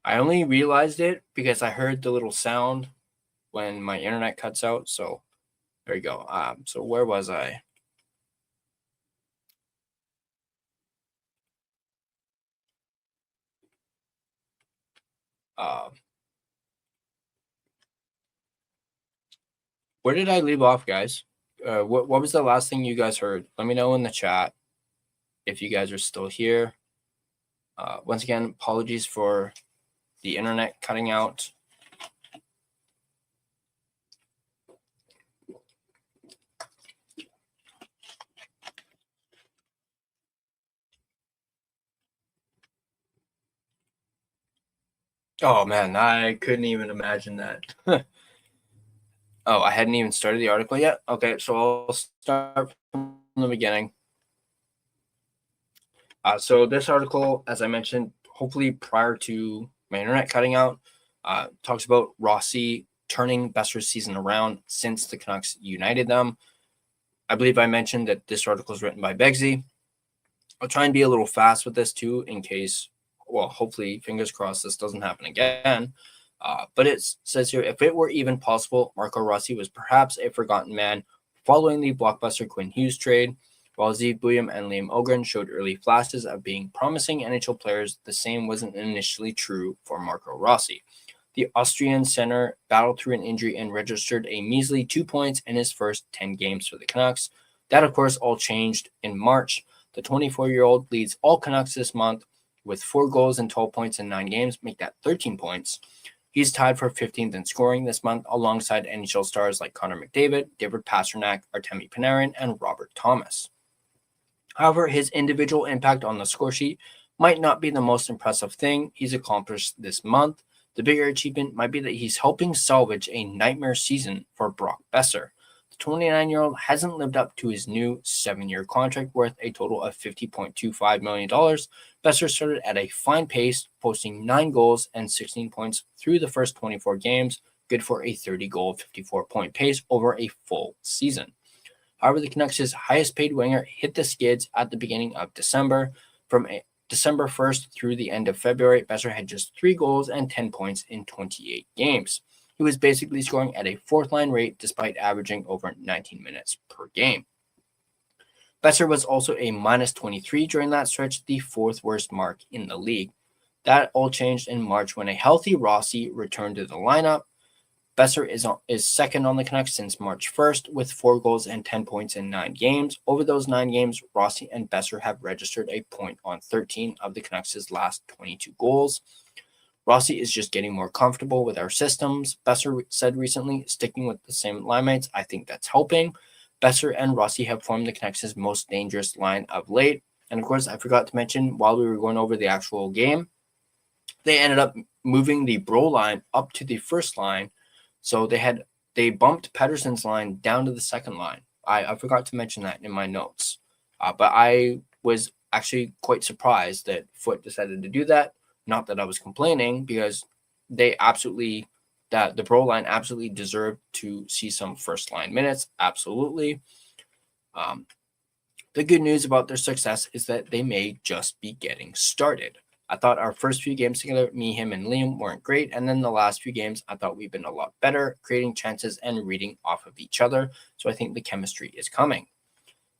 I only realized it because I heard the little sound when my internet cuts out. So there you go. So where was I? Where did I leave off, guys? What was the last thing you guys heard? Let me know in the chat if you guys are still here. Once again, apologies for the internet cutting out. Oh man, I couldn't even imagine that. Oh, I hadn't even started the article yet. Okay, so I'll start from the beginning. So this article, as I mentioned, hopefully prior to my internet cutting out, talks about Rossi turning Besser's season around since the Canucks united them. I believe I mentioned that this article is written by Begsy. I'll try and be a little fast with this too, in case, well, hopefully, fingers crossed, this doesn't happen again. But it says here, if it were even possible, Marco Rossi was perhaps a forgotten man following the blockbuster Quinn Hughes trade. While Zeev Buium and Liam Ogren showed early flashes of being promising NHL players, the same wasn't initially true for Marco Rossi. The Austrian center battled through an injury and registered a measly 2 points in his first 10 games for the Canucks. That, of course, all changed in March. The 24-year-old leads all Canucks this month with 4 goals and 12 points in 9 games, make that 13 points. He's tied for 15th in scoring this month alongside NHL stars like Connor McDavid, David Pastrnak, Artemi Panarin, and Robert Thomas. However, his individual impact on the score sheet might not be the most impressive thing he's accomplished this month. The bigger achievement might be that he's helping salvage a nightmare season for Brock Besser. The 29-year-old hasn't lived up to his new 7-year contract worth a total of $50.25 million. Besser started at a fine pace, posting 9 goals and 16 points through the first 24 games, good for a 30-goal, 54-point pace over a full season. However, the Canucks' highest-paid winger hit the skids at the beginning of December. From December 1st through the end of February, Besser had just 3 goals and 10 points in 28 games. He was basically scoring at a fourth-line rate despite averaging over 19 minutes per game. Besser was also a minus 23 during that stretch, the 4th worst mark in the league. That all changed in March when a healthy Rossi returned to the lineup. Besser is second on the Canucks since March 1st with 4 goals and 10 points in 9 games. Over those 9 games, Rossi and Besser have registered a point on 13 of the Canucks' last 22 goals. Rossi is just getting more comfortable with our systems, Besser said recently, sticking with the same line mates. I think that's helping. Besser and Rossi have formed the Canucks' most dangerous line of late. And of course, I forgot to mention while we were going over the actual game, they ended up moving the Bro line up to the first line. So they bumped Pedersen's line down to the second line. I forgot to mention that in my notes. But I was actually quite surprised that Foote decided to do that. Not that I was complaining, because the Bro line absolutely deserved to see some first line minutes. Absolutely. The good news about their success is that they may just be getting started. I thought our first few games together, me, him, and Liam, weren't great. And then the last few games, I thought we've been a lot better, creating chances and reading off of each other. So I think the chemistry is coming.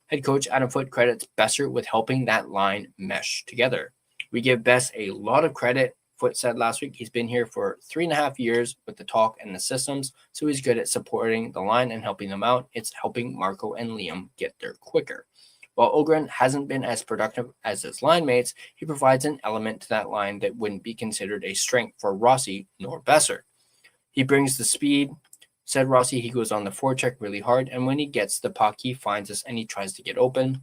Head coach Adam Foote credits Besser with helping that line mesh together. We give Bess a lot of credit. Foote said last week he's been here for 3.5 years with the talk and the systems, so he's good at supporting the line and helping them out. It's helping Marco and Liam get there quicker. While Ogren hasn't been as productive as his line mates, he provides an element to that line that wouldn't be considered a strength for Rossi nor Besser. He brings the speed, said Rossi. He goes on the forecheck really hard, and when he gets the puck, he finds us and he tries to get open.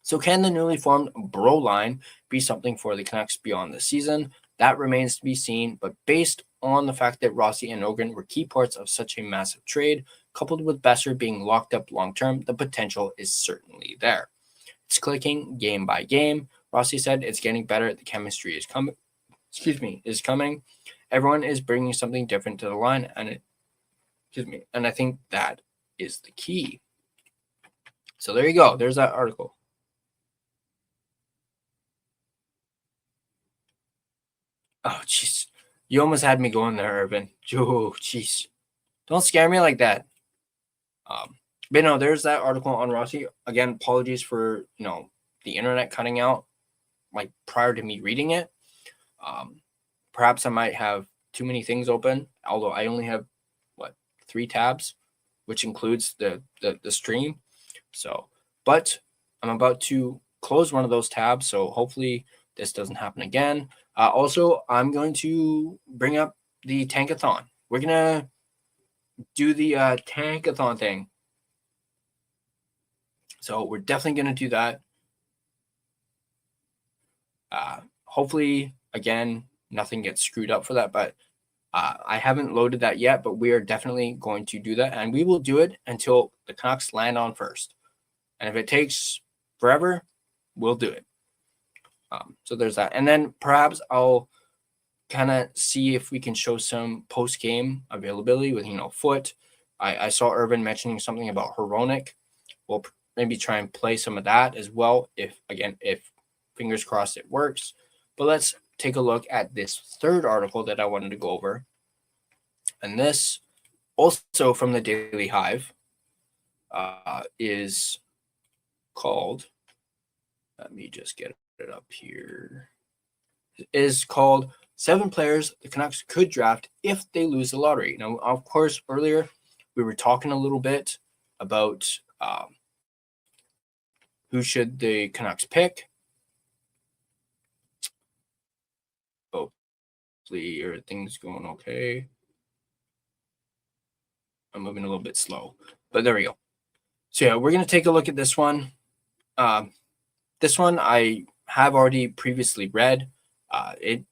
So can the newly formed Bro line be something for the Canucks beyond the season? That remains to be seen, but based on the fact that Rossi and Ogren were key parts of such a massive trade, coupled with Besser being locked up long-term, the potential is certainly there. It's clicking game by game. Rossi said it's getting better. The chemistry is coming. Is coming. Everyone is bringing something different to the line, and I think that is the key. So there you go. There's that article. Oh, jeez. You almost had me going there, Irvin. Oh, jeez. Don't scare me like that. But no, there's that article on Rossi. Again, apologies for the internet cutting out like prior to me reading it. Perhaps I might have too many things open, although I only have 3 tabs, which includes the stream. So, but I'm about to close one of those tabs, so hopefully this doesn't happen again. Also, I'm going to bring up the tankathon. We're gonna do the tankathon thing. So we're definitely gonna do that. Hopefully, again, nothing gets screwed up for that, but I haven't loaded that yet, but we are definitely going to do that, and we will do it until the Canucks land on first. And if it takes forever, we'll do it. So there's that. And then perhaps I'll kind of see if we can show some post-game availability with, Foot. I saw Irvin mentioning something about Hronek. We'll maybe try and play some of that as well, if fingers crossed it works. But let's take a look at this third article that I wanted to go over. And this, also from the Daily Hive, is called, let me just get it up here, is called 7 Players the Canucks Could Draft If They Lose the Lottery. Now, of course, earlier we were talking a little bit about who should the Canucks pick. Hopefully everything's going okay. I'm moving a little bit slow, but there we go. So yeah, we're going to take a look at this one. This one I have already previously read. It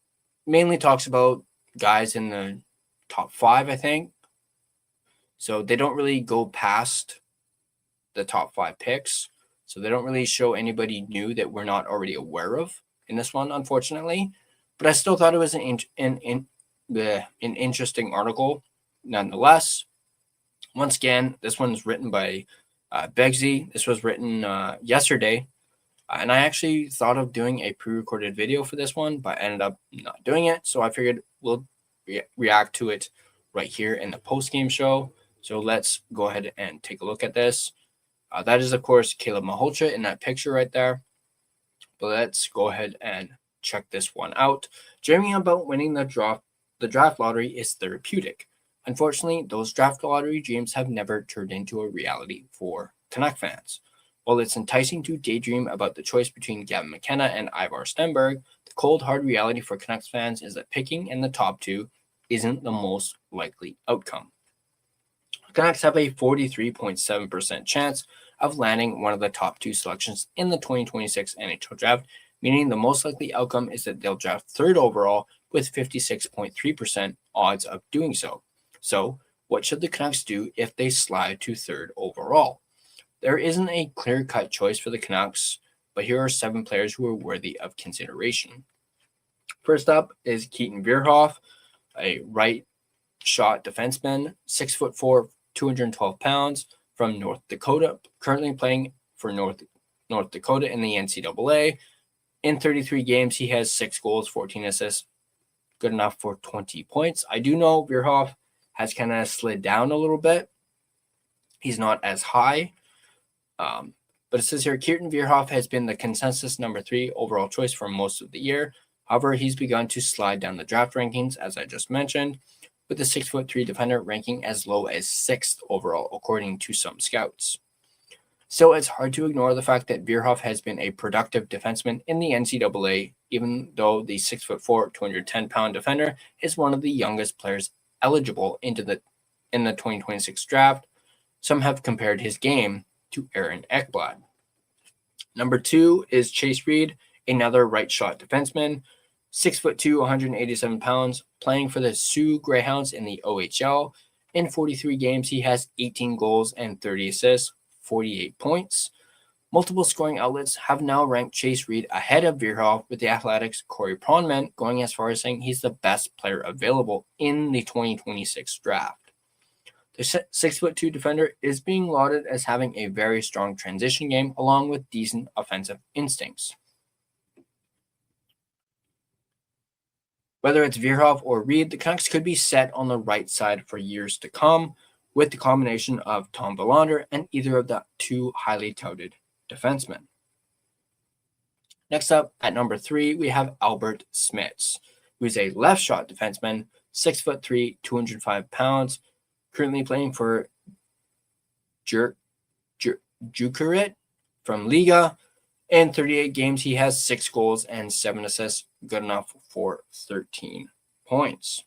mainly talks about guys in the top 5, I think. So they don't really go past the top 5 picks. So they don't really show anybody new that we're not already aware of in this one, unfortunately. But I still thought it was an interesting article nonetheless. Once again, this one's written by Begsy. This was written yesterday. And I actually thought of doing a pre-recorded video for this one, but ended up not doing it. So I figured we'll react to it right here in the post-game show. So let's go ahead and take a look at this. That is, of course, Caleb Maholcha in that picture right there. But let's go ahead and check this one out. Dreaming about winning the draft lottery is therapeutic. Unfortunately, those draft lottery dreams have never turned into a reality for Canuck fans. While it's enticing to daydream about the choice between Gavin McKenna and Ivar Stenberg, the cold, hard reality for Canucks fans is that picking in the top 2 isn't the most likely outcome. The Canucks have a 43.7% chance of landing one of the top 2 selections in the 2026 NHL draft, meaning the most likely outcome is that they'll draft 3rd overall with 56.3% odds of doing so. So, what should the Canucks do if they slide to 3rd overall? There isn't a clear-cut choice for the Canucks, but here are 7 players who are worthy of consideration. First up is Keaton Vierhoff, a right-shot defenseman, 6'4", 212 pounds, from North Dakota, currently playing for North Dakota in the NCAA. In 33 games, he has 6 goals, 14 assists, good enough for 20 points. I do know Vierhoff has kind of slid down a little bit. He's not as high. But it says here, Keaton Vierhoff has been the consensus number 3 overall choice for most of the year. However, he's begun to slide down the draft rankings, as I just mentioned, with the 6'3" defender ranking as low as 6th overall, according to some scouts. So it's hard to ignore the fact that Vierhoff has been a productive defenseman in the NCAA, even though the 6'4", 210-pound defender is one of the youngest players eligible in the 2026 draft. Some have compared his game to Aaron Ekblad. Number 2 is Chase Reed, another right-shot defenseman, 6'2", 187 pounds, playing for the Sioux Greyhounds in the OHL. In 43 games, he has 18 goals and 30 assists, 48 points. Multiple scoring outlets have now ranked Chase Reed ahead of Vierhoff, with the Athletics' Corey Pronman going as far as saying he's the best player available in the 2026 draft. The 6'2" defender is being lauded as having a very strong transition game along with decent offensive instincts. Whether it's Veerhoff or Reed, the Canucks could be set on the right side for years to come with the combination of Tom Willander and either of the two highly touted defensemen. Next up, at number 3, we have Albert Smits, who is a left shot defenseman, 6'3", 205 pounds, currently playing for Jukurit from Liga. In 38 games, he has 6 goals and 7 assists, good enough for 13 points.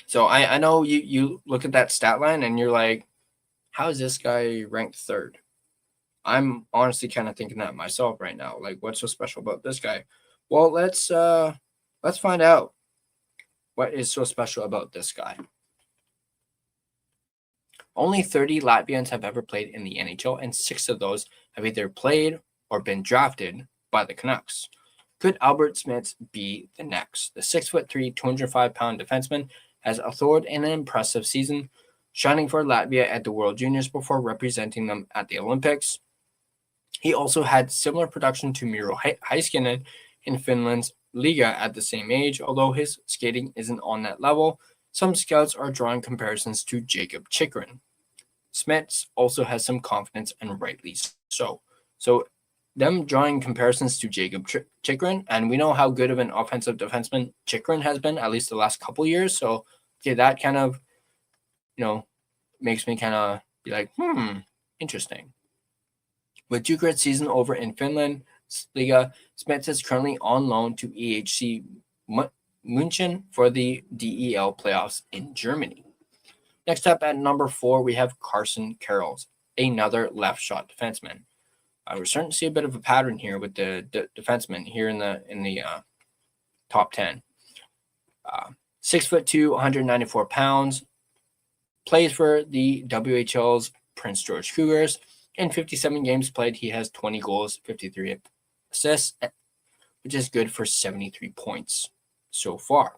So I know you look at that stat line and you're like, how is this guy ranked 3rd? I'm honestly kind of thinking that myself right now. Like, what's so special about this guy? Well, let's find out what is so special about this guy. Only 30 Latvians have ever played in the NHL, and 6 of those have either played or been drafted by the Canucks. Could Albert Smits be the next? The 6'3", 205-pound defenseman has authored an impressive season, shining for Latvia at the World Juniors before representing them at the Olympics. He also had similar production to Miro Heiskanen in Finland's Liga at the same age, although his skating isn't on that level. Some scouts are drawing comparisons to Jacob Chychrun. Smits also has some confidence, and rightly so. So them drawing comparisons to Jacob Chychrun, and we know how good of an offensive defenseman Chychrun has been, at least the last couple years. So okay, that kind of, makes me kind of be like, interesting. With Jukurit's season over in Finland Liga, Smits is currently on loan to EHC München for the DEL playoffs in Germany. Next up at number 4, we have Carson Carols, another left shot defenseman. We're starting to see a bit of a pattern here with the defensemen here in the top 10. 6'2", 194 pounds, plays for the WHL's Prince George Cougars. In 57 games played, he has 20 goals, 53 assists, which is good for 73 points so far.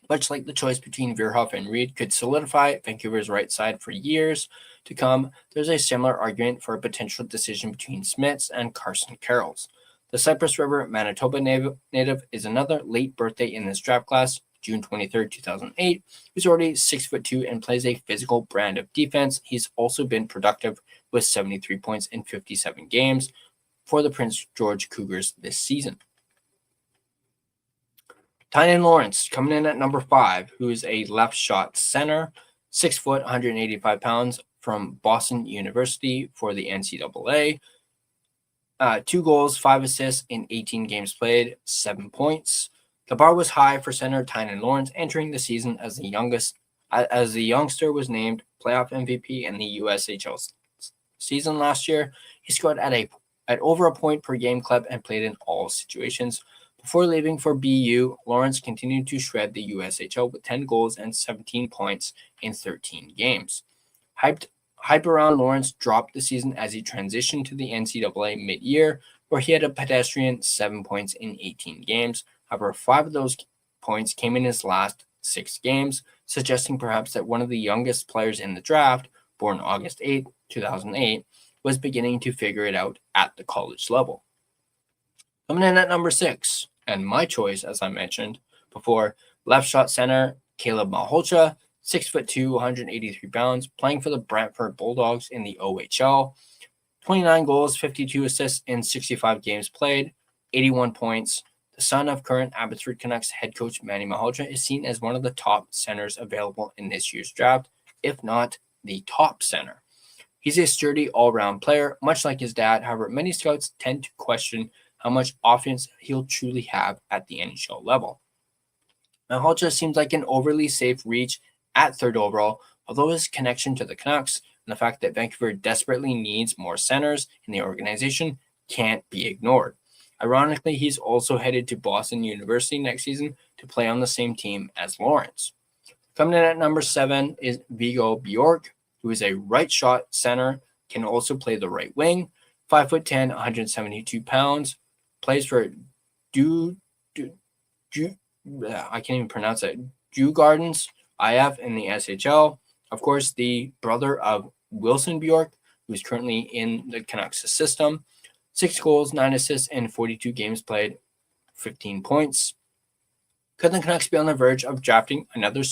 Much like the choice between Veerhoff and Reed could solidify Vancouver's right side for years to come, there's a similar argument for a potential decision between Smits and Carson Carols. The Cypress River, Manitoba native is another late birthday in this draft class, June 23rd, 2008, who's already 6'2" and plays a physical brand of defense. He's also been productive with 73 points in 57 games for the Prince George Cougars this season. Tynan Lawrence coming in at number 5, who is a left shot center, 6 foot, 185 pounds from Boston University for the NCAA. 2 goals, 5 assists in 18 games played, 7 points. The bar was high for center Tynan Lawrence entering the season as the youngster was named playoff MVP in the USHL season last year. He scored at over a point per game clip and played in all situations. Before leaving for BU, Lawrence continued to shred the USHL with 10 goals and 17 points in 13 games. Hype around Lawrence dropped the season as he transitioned to the NCAA mid-year, where he had a pedestrian 7 points in 18 games. However, 5 of those points came in his last 6 games, suggesting perhaps that one of the youngest players in the draft, born August 8, 2008, was beginning to figure it out at the college level. Coming in at number 6, and my choice, as I mentioned before, left shot center Caleb Malhotra, 6'2", 183 pounds, playing for the Brantford Bulldogs in the OHL. 29 goals, 52 assists in 65 games played, 81 points. The son of current Abbotsford Canucks head coach Manny Malhotra is seen as one of the top centers available in this year's draft, if not the top center. He's a sturdy all-round player, much like his dad. However, many scouts tend to question how much offense he'll truly have at the NHL level. Malhotra seems like an overly safe reach at 3rd overall, although his connection to the Canucks and the fact that Vancouver desperately needs more centers in the organization can't be ignored. Ironically, he's also headed to Boston University next season to play on the same team as Lawrence. Coming in at number 7 is Viggo Bjork, who is a right shot center, can also play the right wing, 5'10", 172 pounds, plays for I can't even pronounce it, Djurgårdens IF in the SHL. Of course, the brother of Wilson Bjork, who is currently in the Canucks system. 6 goals, 9 assists in 42 games played, 15 points. Could the Canucks be on the verge of drafting another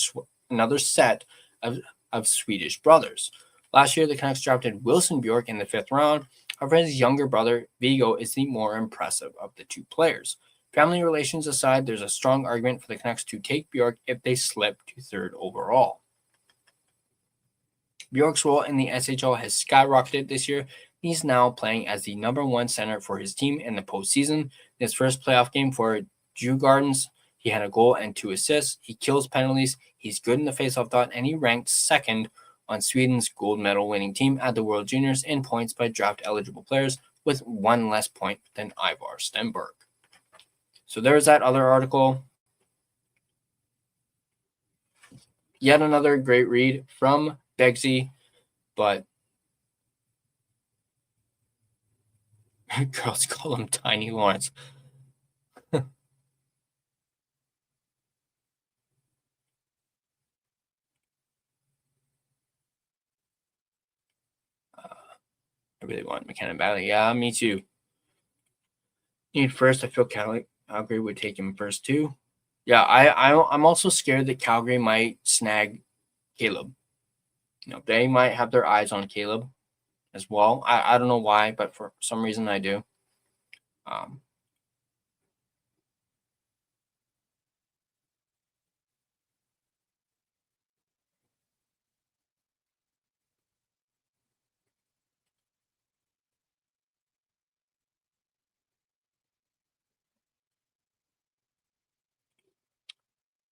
set of Swedish brothers? Last year, the Canucks drafted Wilson Bjork in the 5th round. However, his younger brother, Viggo, is the more impressive of the two players. Family relations aside, there's a strong argument for the Canucks to take Bjork if they slip to 3rd overall. Bjork's role in the SHL has skyrocketed this year. He's now playing as the #1 center for his team in the postseason. In his first playoff game for Djurgårdens, he had a goal and 2 assists. He kills penalties. He's good in the faceoff dot, and he ranked 2nd on Sweden's gold medal winning team at the World Juniors in points by draft eligible players, with 1 less point than Ivar Stenberg. So there's that other article. Yet another great read from Begsy, but girls call him Tiny Lawrence. I really want McKenna badly. Yeah, me too. Need first. I feel Calgary would take him first too. Yeah, I'm also scared that Calgary might snag Caleb. They might have their eyes on Caleb as well. I don't know why, but for some reason I do.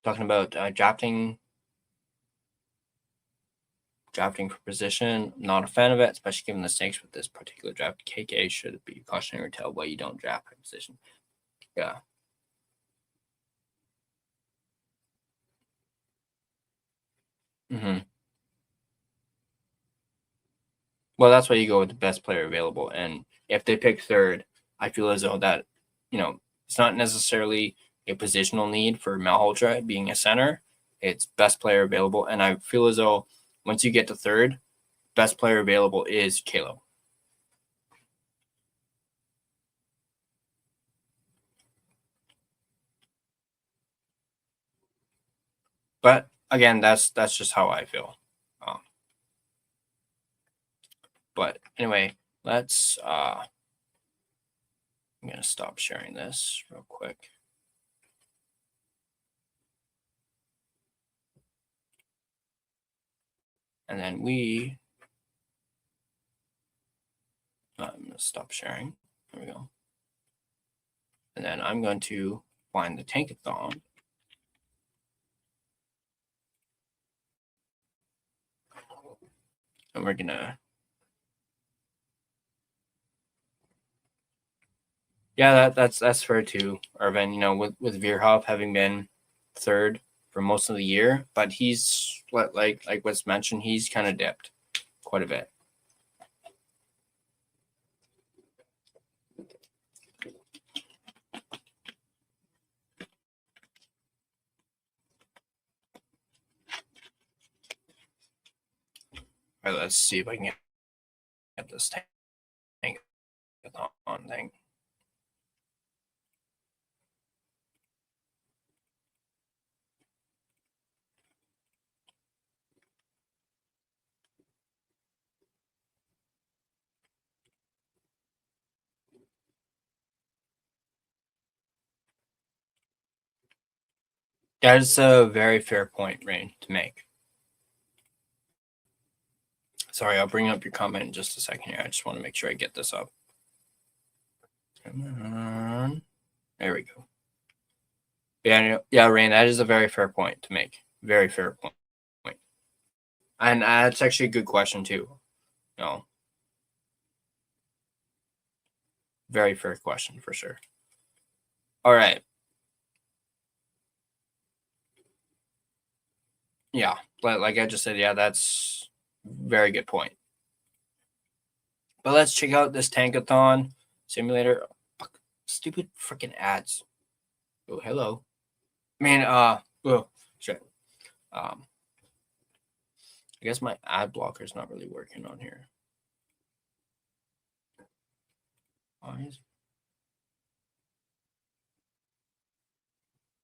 Talking about drafting for position, not a fan of it, especially given the stakes with this particular draft. KK should be cautionary tale why you don't draft a position. Yeah. Well, that's why you go with the best player available. And if they pick 3rd, I feel as though that, it's not necessarily a positional need for Malhotra being a center. It's best player available. And I feel as though once you get to 3rd, best player available is Caleb. But again, that's just how I feel. But anyway, let's I'm gonna stop sharing this real quick. And then I'm gonna stop sharing. There we go. And then I'm going to find the Tankathon. And we're gonna, yeah, that's fair too, Irvin. With Veerhoff having been 3rd for most of the year, but he's like what's mentioned, he's kind of dipped quite a bit. All right, let's see if I can get this Tankathon thing. That is a very fair point, Rain, to make. Sorry, I'll bring up your comment in just a second here. I just want to make sure I get this up. Come on. There we go. Yeah, Rain, that is a very fair point to make. Very fair point. And that's actually a good question too. Very fair question for sure. All right. Yeah, like I just said, yeah, that's very good point. But let's check out this Tankathon simulator. Stupid freaking ads. Oh, hello. Man, oh, shit. I guess my ad blocker is not really working on here.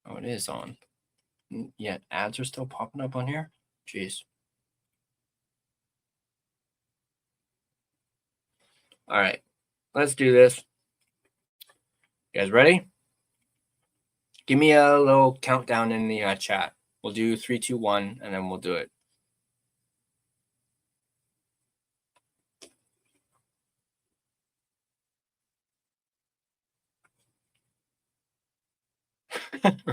Oh, it is on. Yeah, ads are still popping up on here. Jeez. All right, let's do this. You guys ready? Give me a little countdown in the chat. We'll do 3, 2, 1, and then we'll do it.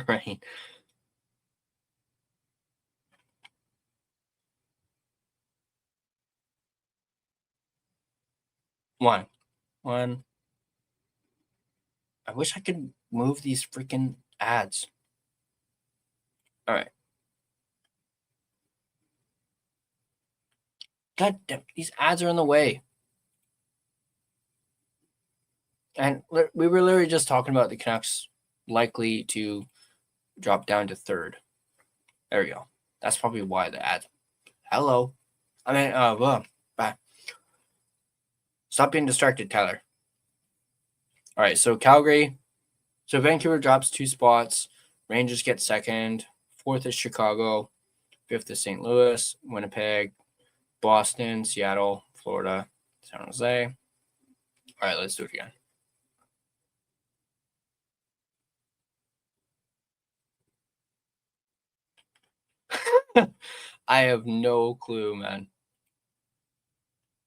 Right. One. I wish I could move these freaking ads. All right. God damn, these ads are in the way. And we were literally just talking about the Canucks likely to drop down to third. There we go. That's probably why the ads. Hello. I mean, well, bye. Stop being distracted, Tyler. All right, so Calgary. So Vancouver drops 2 spots. Rangers get second. 4th is Chicago. 5th is St. Louis, Winnipeg, Boston, Seattle, Florida, San Jose. All right, let's do it again. I have no clue, man.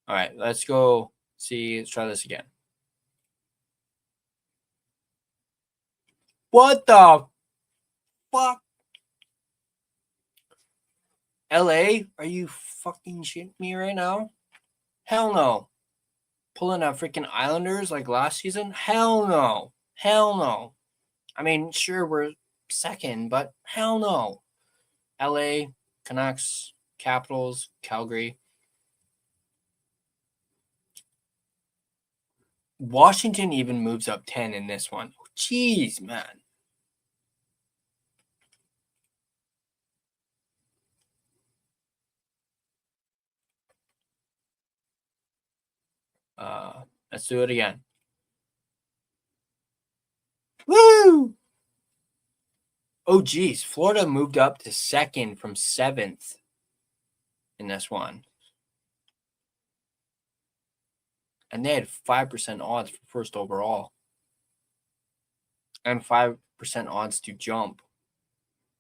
All right, let's go see. Let's try this again. What the fuck? LA? Are you fucking shitting me right now? Hell no. Pulling out freaking Islanders like last season? Hell no. Hell no. I mean, sure, we're second, but hell no. LA, Canucks, Capitals, Calgary. Washington even moves up 10 in this one. Jeez, man. Let's do it again. Woo! Oh, geez. Florida moved up to second from 7th in this one. And they had 5% odds for first overall. And 5% odds to jump.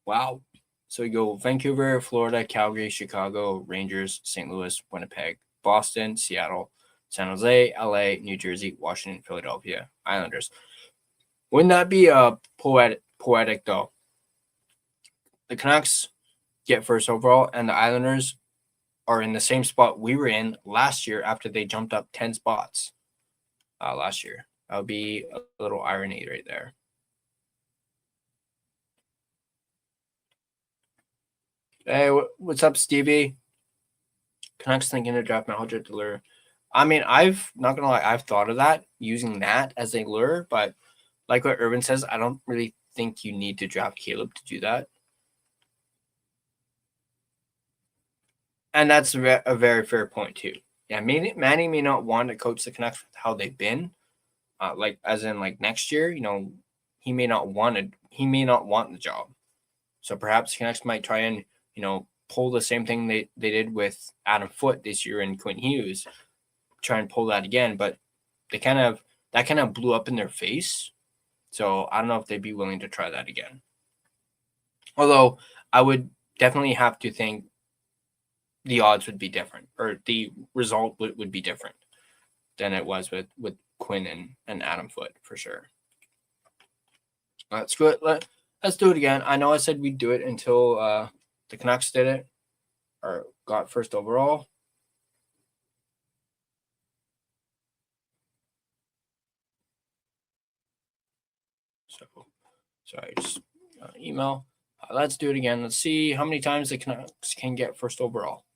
Wow. So you go Vancouver, Florida, Calgary, Chicago, Rangers, St. Louis, Winnipeg, Boston, Seattle, San Jose, LA, New Jersey, Washington, Philadelphia, Islanders. Wouldn't that be poetic though? The Canucks get first overall, and the Islanders are in the same spot we were in last year after they jumped up 10 spots last year. That would be a little irony right there. Hey, what's up, Stevie? Canucks thinking to draft Malhotra to lure. I mean, not gonna lie, I've thought of that, using that as a lure, but like what Urban says, I don't really think you need to draft Caleb to do that. And that's a very fair point too. Yeah, Manny may not want to coach the Canucks with how they've been, like as in like next year. You know, he may not want the job. So perhaps Canucks might try and pull the same thing they did with Adam Foote this year and Quinn Hughes, try and pull that again. But that kind of blew up in their face. So I don't know if they'd be willing to try that again. Although I would definitely have to think the odds would be different, or the result would be different than it was with Quinn and Adam Foote for sure. Let's go. Let's do it again. I know I said we'd do it until the Canucks did it or got first overall. So, sorry, just email. Let's do it again. Let's see how many times the Canucks can get first overall.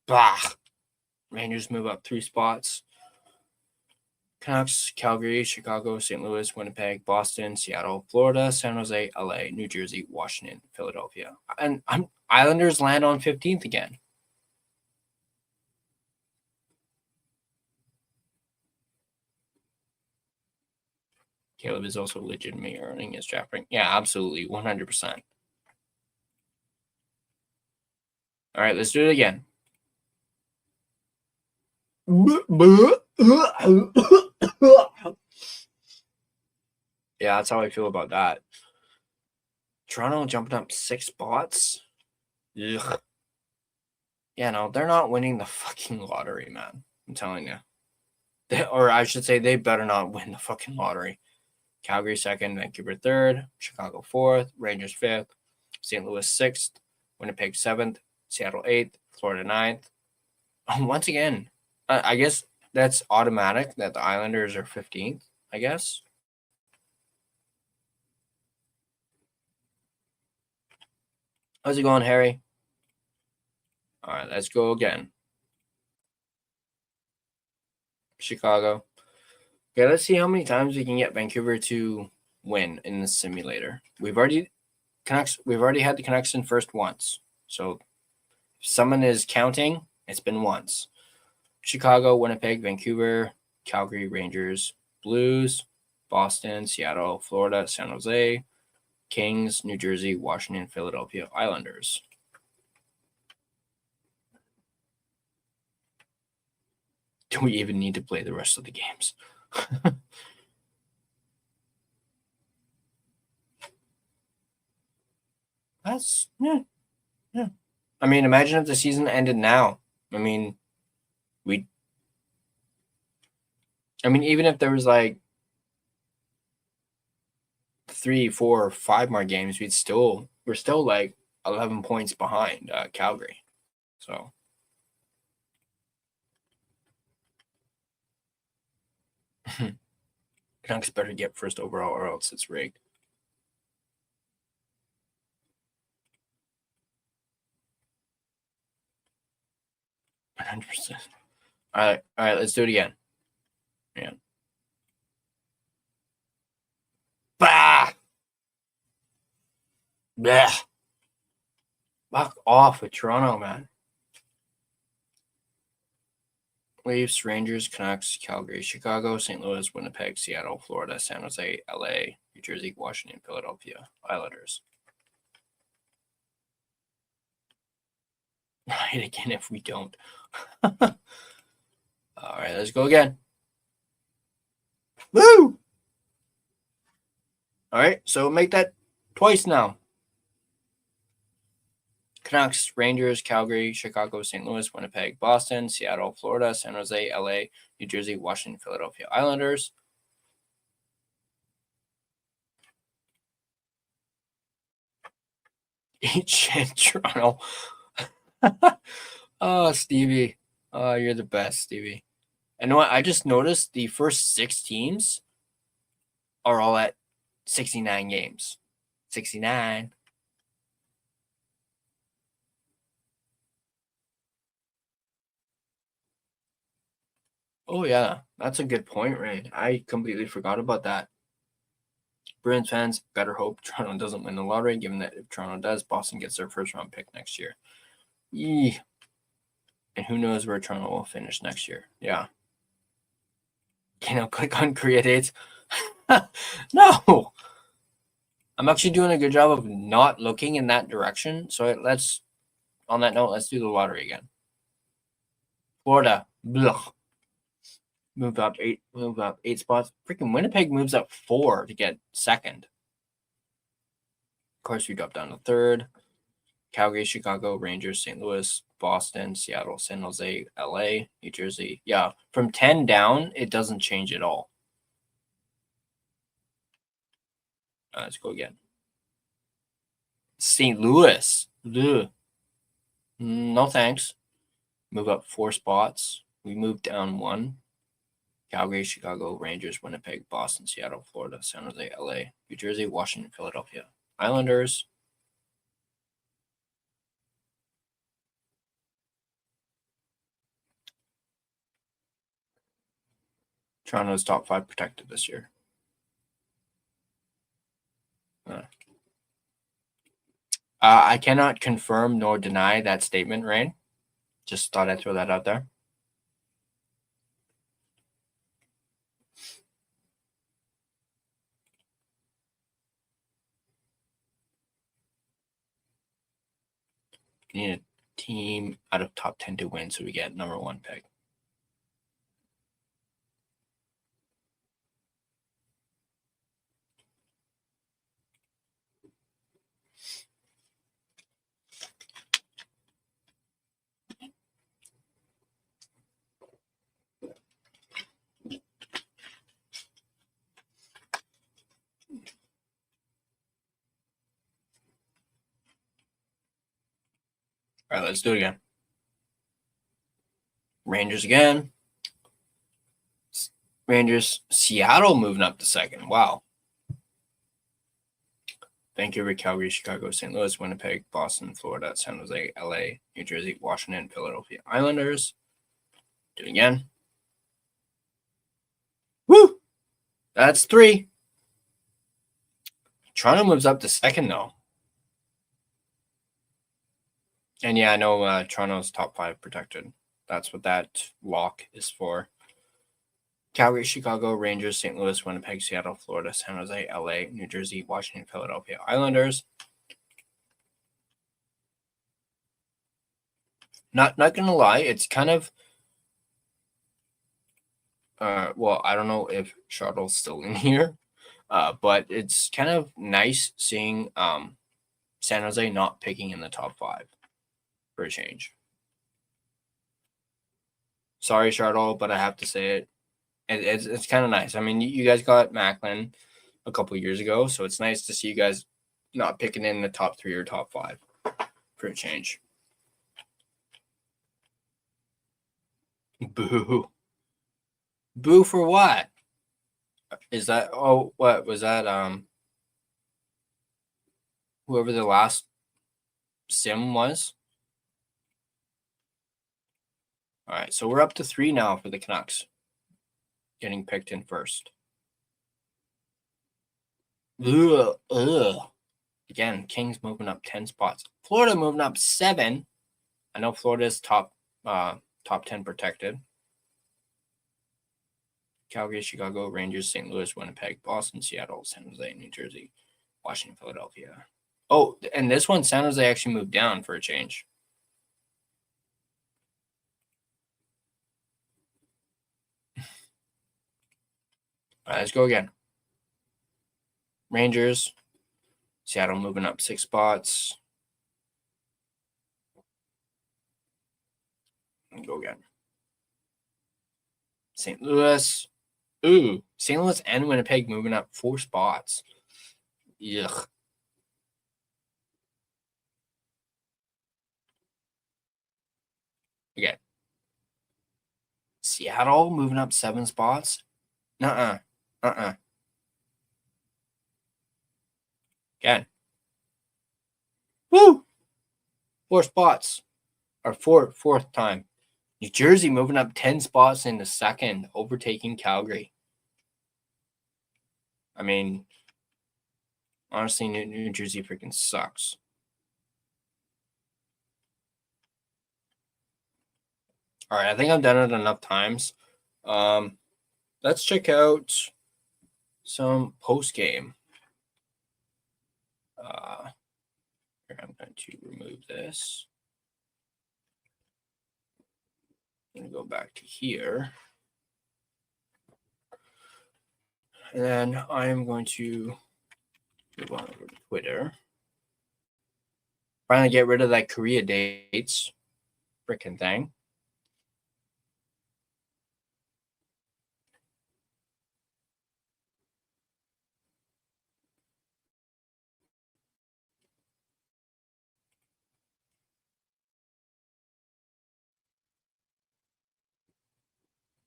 Bah. Rangers move up 3 spots. Canucks, Calgary, Chicago, St. Louis, Winnipeg, Boston, Seattle, Florida, San Jose, LA, New Jersey, Washington, Philadelphia. And Islanders land on 15th again. Caleb is also legitimately earning his draft rank. Yeah, absolutely. 100%. All right, let's do it again. Yeah, that's how I feel about that. Toronto jumping up 6 spots. Ugh. Yeah, no, they're not winning the fucking lottery, man. I'm telling you. Or I should say, they better not win the fucking lottery. Calgary 2nd, Vancouver 3rd, Chicago 4th, Rangers 5th, St. Louis 6th, Winnipeg 7th, Seattle 8th, Florida 9th. Once again, I guess that's automatic that the Islanders are 15th, I guess. How's it going, Harry? All right, let's go again. Chicago. Okay, let's see how many times we can get Vancouver to win in the simulator. We've already had the Canucks in first once. So if someone is counting, it's been once. Chicago, Winnipeg, Vancouver, Calgary, Rangers, Blues, Boston, Seattle, Florida, San Jose, Kings, New Jersey, Washington, Philadelphia, Islanders. Do we even need to play the rest of the games? That's yeah. I mean, imagine if the season ended now. I mean, even if there was like 3, 4, 5 more games, we're still like 11 points behind Calgary. So Canucks better get first overall or else it's rigged. %. All right, let's do it again. Yeah. Bah! Blech. Fuck off with Toronto, man. Leafs, Rangers, Canucks, Calgary, Chicago, St. Louis, Winnipeg, Seattle, Florida, San Jose, LA, New Jersey, Washington, Philadelphia, Islanders. Right again if we don't. All right, let's go again. Woo! All right, so make that twice now. Canucks, Rangers, Calgary, Chicago, St. Louis, Winnipeg, Boston, Seattle, Florida, San Jose, LA, New Jersey, Washington, Philadelphia, Islanders. Eat shit, Toronto. Oh, Stevie. Oh, you're the best, Stevie. And you know what? I just noticed the first 6 teams are all at 69 games. 69. Oh, yeah. That's a good point, Ray. I completely forgot about that. Bruins fans better hope Toronto doesn't win the lottery, given that if Toronto does, Boston gets their first-round pick next year. Yee. And who knows where Toronto will finish next year. Yeah. Click on create dates. No. I'm actually doing a good job of not looking in that direction. So on that note, let's do the lottery again. Florida. Blech. Moved up 8 spots. Freaking Winnipeg moves up 4 to get second. Of course, we drop down to third. Calgary, Chicago, Rangers, St. Louis, Boston, Seattle, San Jose, LA, New Jersey. Yeah, from 10 down, it doesn't change at all. Let's go again. St. Louis. Ugh. No thanks. Move up 4 spots. We move down 1. Calgary, Chicago, Rangers, Winnipeg, Boston, Seattle, Florida, San Jose, LA, New Jersey, Washington, Philadelphia. Islanders. Toronto's top 5 protected this year. I cannot confirm nor deny that statement, Rain. Just thought I'd throw that out there. We need a team out of top 10 to win, so we get number 1 pick. All right, let's do it again. Rangers again. Rangers, Seattle moving up to second. Wow. Vancouver, Calgary, Chicago, St. Louis, Winnipeg, Boston, Florida, San Jose, LA, New Jersey, Washington, Philadelphia Islanders. Do it again. Woo! That's 3. Toronto moves up to second, though. And yeah, I know Toronto's top 5 protected. That's what that lock is for. Calgary, Chicago, Rangers, St. Louis, Winnipeg, Seattle, Florida, San Jose, LA, New Jersey, Washington, Philadelphia Islanders. Not gonna lie, it's kind of well, I don't know if Charlotte's still in here, but it's kind of nice seeing San Jose not picking in the top 5 for a change. Sorry, Charlotte, but I have to say it. It's kind of nice. I mean, you guys got Macklin a couple years ago, so it's nice to see you guys not picking in the top 3 or top 5 for a change. Boo. Boo for what? Is that what was that whoever the last sim was? All right, so we're up to 3 now for the Canucks. Getting picked in first. Ugh. Again, Kings moving up 10 spots. Florida moving up 7. I know Florida's top 10 protected. Calgary, Chicago, Rangers, St. Louis, Winnipeg, Boston, Seattle, San Jose, New Jersey, Washington, Philadelphia. Oh, and this one, San Jose actually moved down for a change. All right, let's go again. Rangers, Seattle moving up 6 spots. And go again. St. Louis. Ooh, St. Louis and Winnipeg moving up 4 spots. Yuck. Again. Seattle moving up 7 spots. Again. Woo! 4 spots. Or fourth time. New Jersey moving up 10 spots in the second, overtaking Calgary. I mean, honestly, New Jersey freaking sucks. All right, I think I've done it enough times. Let's check out some post-game. Here, I'm going to remove this. I'm going to go back to here. And then I'm going to move on over to Twitter. Finally get rid of that Korea dates freaking thing.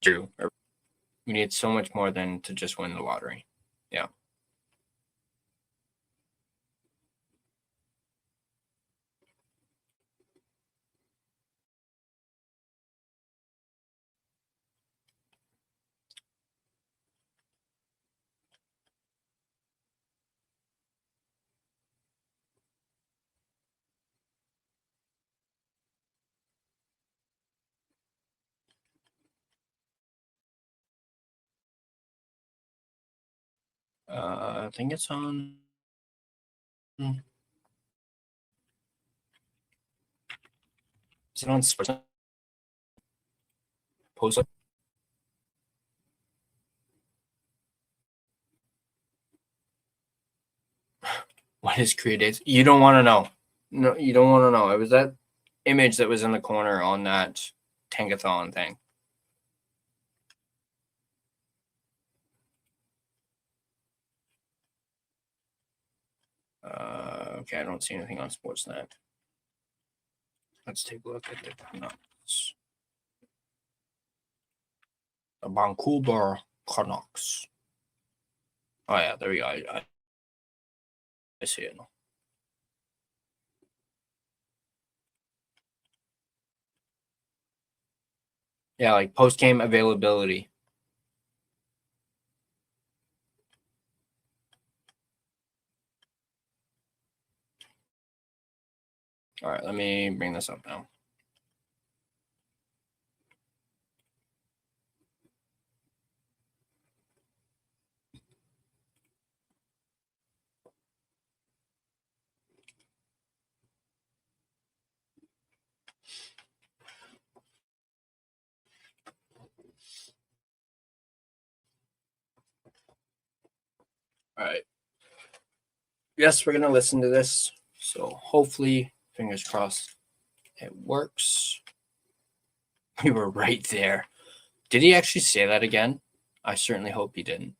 True. We need so much more than to just win the lottery. Yeah. I think it's on. Is it on Sports? Post. What is created? You don't want to know. No, you don't want to know. It was that image that was in the corner on that Tankathon thing. Okay, I don't see anything on Sportsnet. Let's take a look at the Canucks. The Vancouver Canucks. Oh yeah, there we go. I see it now. Yeah, like post-game availability. All right, let me bring this up now. All right. Yes, we're going to listen to this. So hopefully, fingers crossed, it works. We were right there. Did he actually say that again? I certainly hope he didn't.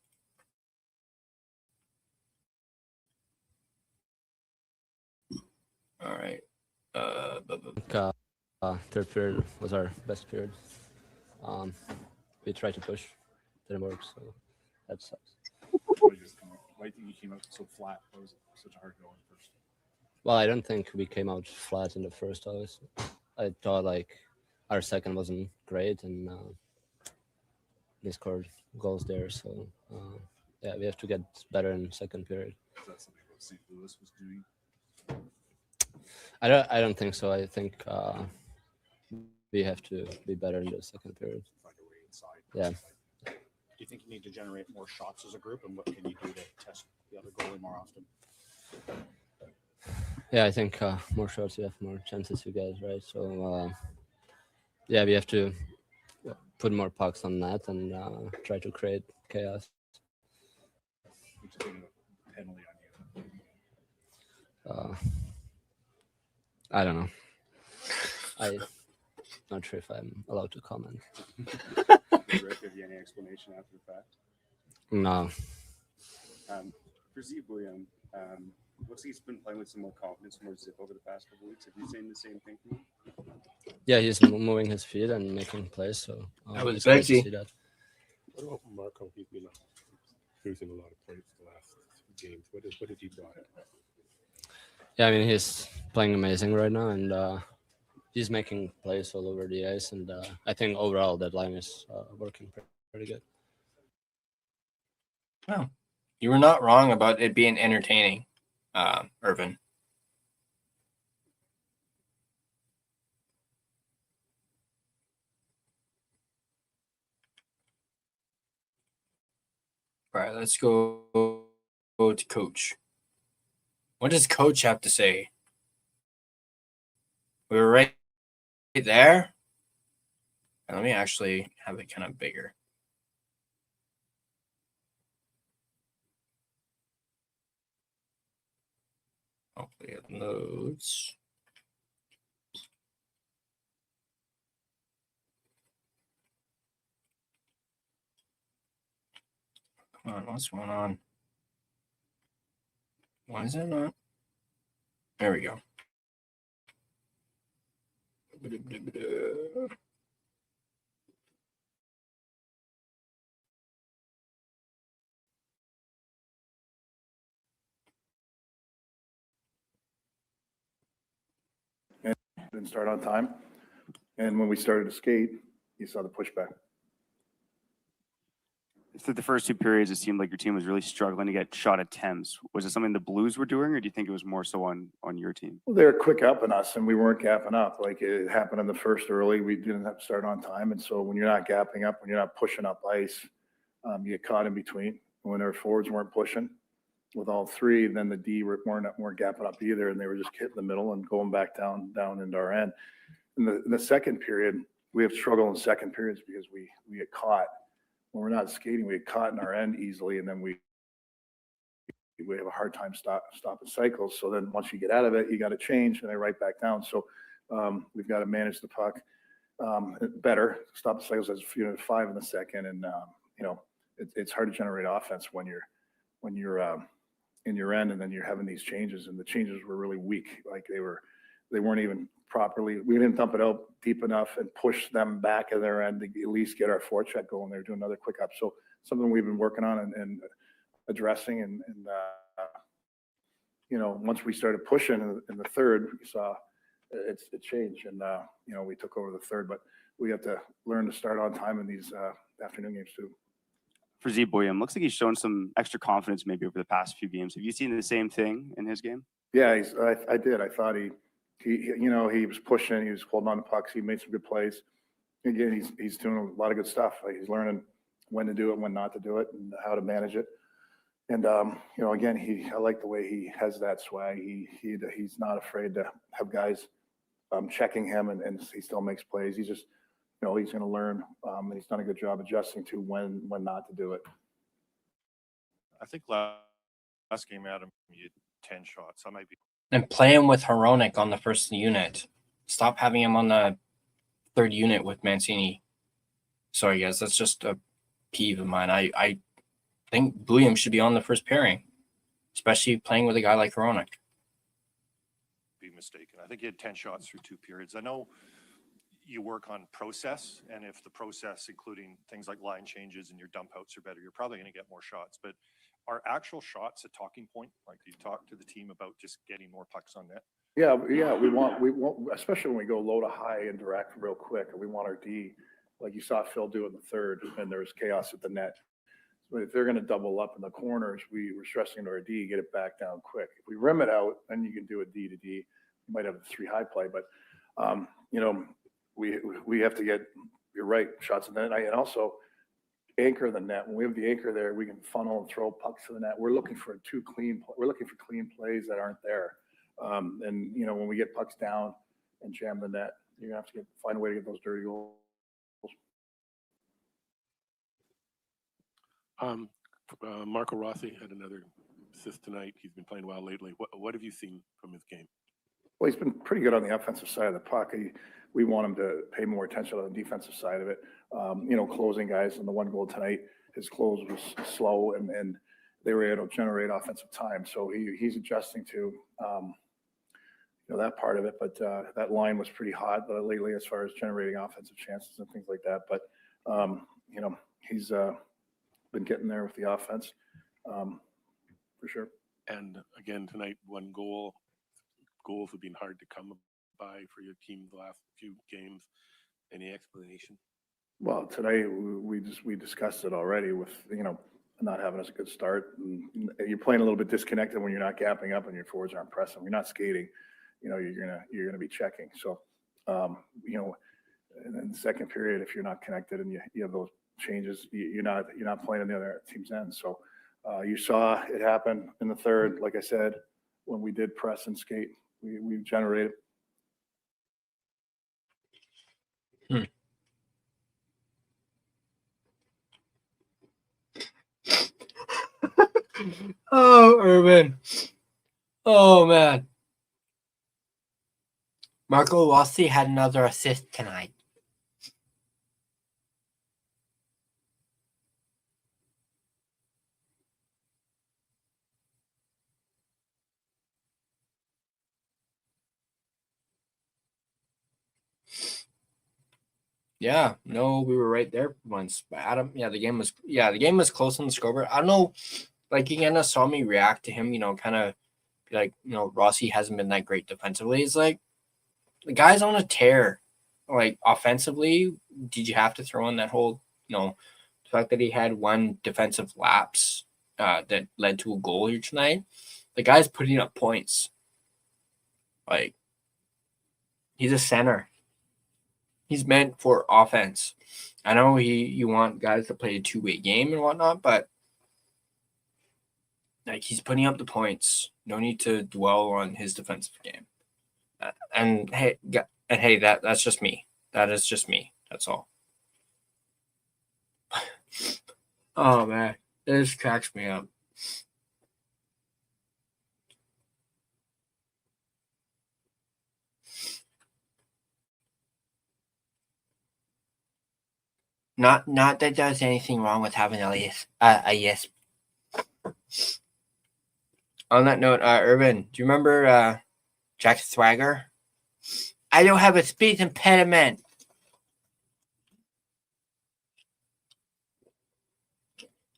All right. Third period was our best period. We tried to push, didn't work, so that sucks. Why do you think you came out so flat? Why was it such a hard goal in first? Well, I don't think we came out flat in the first, always. I thought like our second wasn't great, and they scored goals there. So yeah, we have to get better in second period. Is that something what St. Louis was doing? I don't think so. I think we have to be better in the second period. Find a way inside. Yeah. Do you think you need to generate more shots as a group, and what can you do to test the other goalie more often? Yeah, I think more shots you have, more chances you get, right? So yeah, we have to put more pucks on net and try to create chaos. Which is a penalty on you. I don't know. I'm not sure if I'm allowed to comment. Did Rick give you any explanation after the fact? No. For Z William, looks like he's been playing with some more confidence, more zip over the past couple weeks. Have you seen the same thing from him? Yeah, he's moving his feet and making plays. So That was it's great to sexy. see that. What about Marco? He's been losing a lot of points the last games. What did he brought? Yeah, I mean he's playing amazing right now, and he's making plays all over the ice. And I think overall that line is working pretty good. Oh, you were not wrong about it being entertaining, Irvin. All right, let's go to Coach. What does Coach have to say? We were right there. And let me actually have it kind of bigger. Hopefully it loads. Come on, what's going on? Why is it not? There we go. Didn't start on time. And when we started to skate, you saw the pushback. Through the first two periods, it seemed like your team was really struggling to get shot attempts. Was it something the Blues were doing, or do you think it was more so on your team? Well, they were quick up on us, and we weren't gapping up. Like it happened in the first early. We didn't have to start on time. And so when you're not gapping up, when you're not pushing up ice, you get caught in between. When our forwards weren't pushing with all three, then the D weren't gapping up either, and they were just hitting the middle and going back down into our end. in the second period, we have struggled in second periods because we get caught. When we're not skating, we get caught in our end easily, and then we have a hard time stopping cycles. So then once you get out of it, you got to change and then right back down. So we've got to manage the puck better, stop the cycles as 5 in the second. And, it's hard to generate offense when you're in your end and then you're having these changes, and the changes were really weak. Like they weren't even properly, we didn't dump it out deep enough and push them back at their end to at least get our forecheck going. They were doing another quick up. So something we've been working on and addressing. And once we started pushing in the third, we saw it changed. And, we took over the third, but we have to learn to start on time in these afternoon games too. For Z Boyum, looks like he's shown some extra confidence maybe over the past few games. Have you seen the same thing in his game? Yeah, I did. I thought he was pushing, he was holding on to pucks, he made some good plays. Again, he's doing a lot of good stuff. Like he's learning when to do it, when not to do it, and how to manage it. And again, I like the way he has that swag. He's not afraid to have guys checking him, and he still makes plays. He's just, he's going to learn, and he's done a good job adjusting to when not to do it. I think last game, Adam, you had 10 shots. I might be. And play him with Hronek on the first unit. Stop having him on the third unit with Mancini. Sorry, guys, that's just a peeve of mine. I think Williams should be on the first pairing, especially playing with a guy like Hronek. Be mistaken. I think you had 10 shots through 2 periods. I know you work on process, and if the process, including things like line changes and your dump outs are better, you're probably going to get more shots. But are actual shots a talking point? Like, do you talk to the team about just getting more pucks on net? Yeah, we want, especially when we go low to high and direct real quick, and we want our D, like you saw Phil do in the third, and there was chaos at the net. But if they're going to double up in the corners, we're stressing to our D, get it back down quick. If we rim it out, then you can do a D to D. You might have a 3 high play, but we have to get, you're right, shots in the net, and also anchor the net. When we have the anchor there, we can funnel and throw pucks to the net. We're looking for clean plays that aren't there. And when we get pucks down and jam the net, you're gonna have to find a way to get those dirty goals. Marco Rossi had another assist tonight. He's been playing well lately. What have you seen from his game? Well, he's been pretty good on the offensive side of the puck. We want him to pay more attention on the defensive side of it. Closing guys on the one goal tonight, his close was slow and they were able to generate offensive time. So he's adjusting to, that part of it. But that line was pretty hot lately as far as generating offensive chances and things like that. But, he's been getting there with the offense for sure. And again, tonight, one goal. Goals have been hard to come by for your team the last few games. Any explanation? Well, today we discussed it already with, not having us a good start. And you're playing a little bit disconnected when you're not gapping up and your forwards aren't pressing. You're not skating, you're gonna be checking. So, and then the second period, if you're not connected and you have those changes, you're not playing on the other team's end. So you saw it happen in the third. Like I said, when we did press and skate, we generated. Oh, Urban. Oh, man. Marco Rossi had another assist tonight. Yeah, no, we were right there once. But Adam, the game was close on the scoreboard. I don't know, like you kind of saw me react to him, kind of be like, Rossi hasn't been that great defensively. It's like the guy's on a tear. Like offensively, did you have to throw in that whole, the fact that he had one defensive lapse that led to a goal here tonight? The guy's putting up points. Like he's a center. He's meant for offense. I know you want guys to play a two-way game and whatnot, but like he's putting up the points. No need to dwell on his defensive game. And hey, And hey, that's just me. That is just me. That's all. Oh man, this cracks me up. Not that there's anything wrong with having a yes. On that note, Urban, do you remember Jack Swagger? I don't have a speech impediment.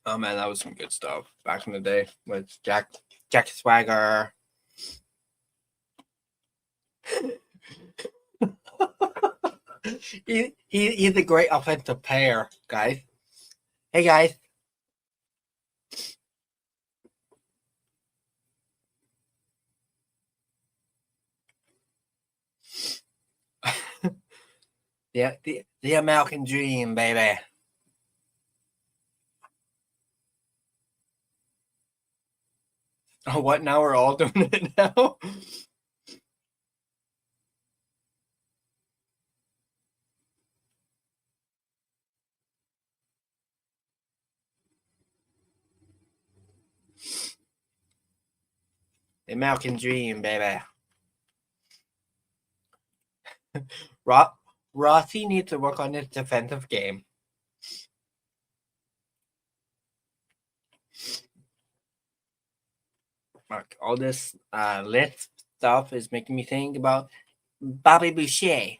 Oh man, that was some good stuff back in the day with Jack Swagger. He's a great offensive player, guys. Hey guys. Yeah, the American dream, baby. Oh, what now? We're all doing it now? The American dream, baby. Rossi needs to work on his defensive game. Mark, all this lit stuff is making me think about Bobby Boucher.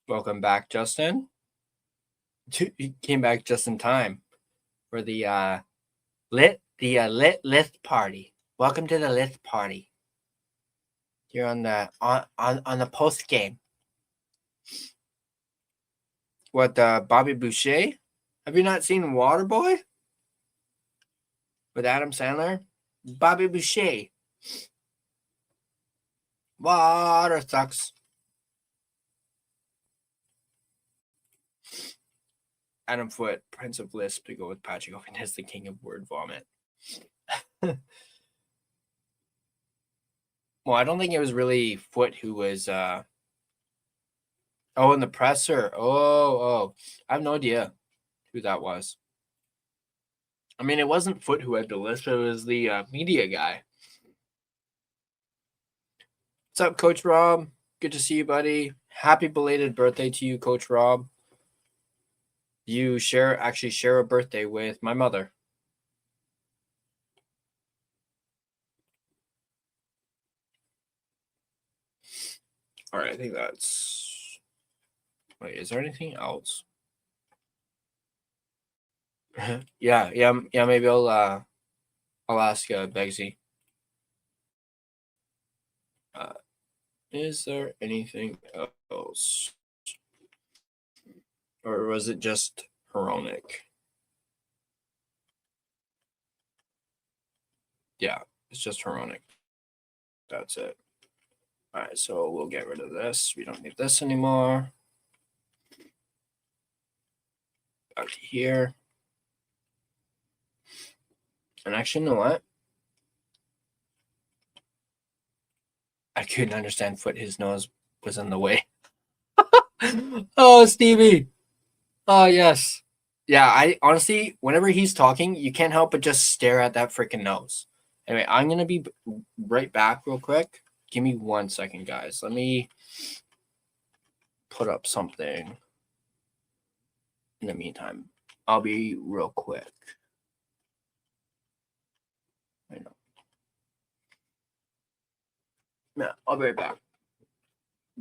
Welcome back, Justin. He came back just in time for the lit list party. Welcome to the list party. You're on the post game. What Bobby Boucher? Have you not seen Waterboy with Adam Sandler? Bobby Boucher. Water sucks. Adam Foote, Prince of Lisp, to go with Patrick Owen as the king of word vomit. Well, I don't think it was really Foote who was in the presser. Oh. I have no idea who that was. I mean, it wasn't Foote who had the list, but it was the media guy. What's up, Coach Rob? Good to see you, buddy. Happy belated birthday to you, Coach Rob. You actually share a birthday with my mother. All right, I think that's. Wait, is there anything else? yeah. Maybe I'll ask Begsy. Is there anything else, or was it just Heronic? Yeah, it's just Heronic. That's it. All right, so we'll get rid of this. We don't need this anymore. Back to here. And actually, you know what? I couldn't understand Foote. His nose was in the way. Oh, Stevie. Oh, yes. Yeah, I honestly, whenever he's talking, you can't help but just stare at that freaking nose. Anyway, I'm going to be right back real quick. Give me 1 second, guys. Let me put up something. In the meantime, I'll be real quick. I know. Yeah, I'll be right back.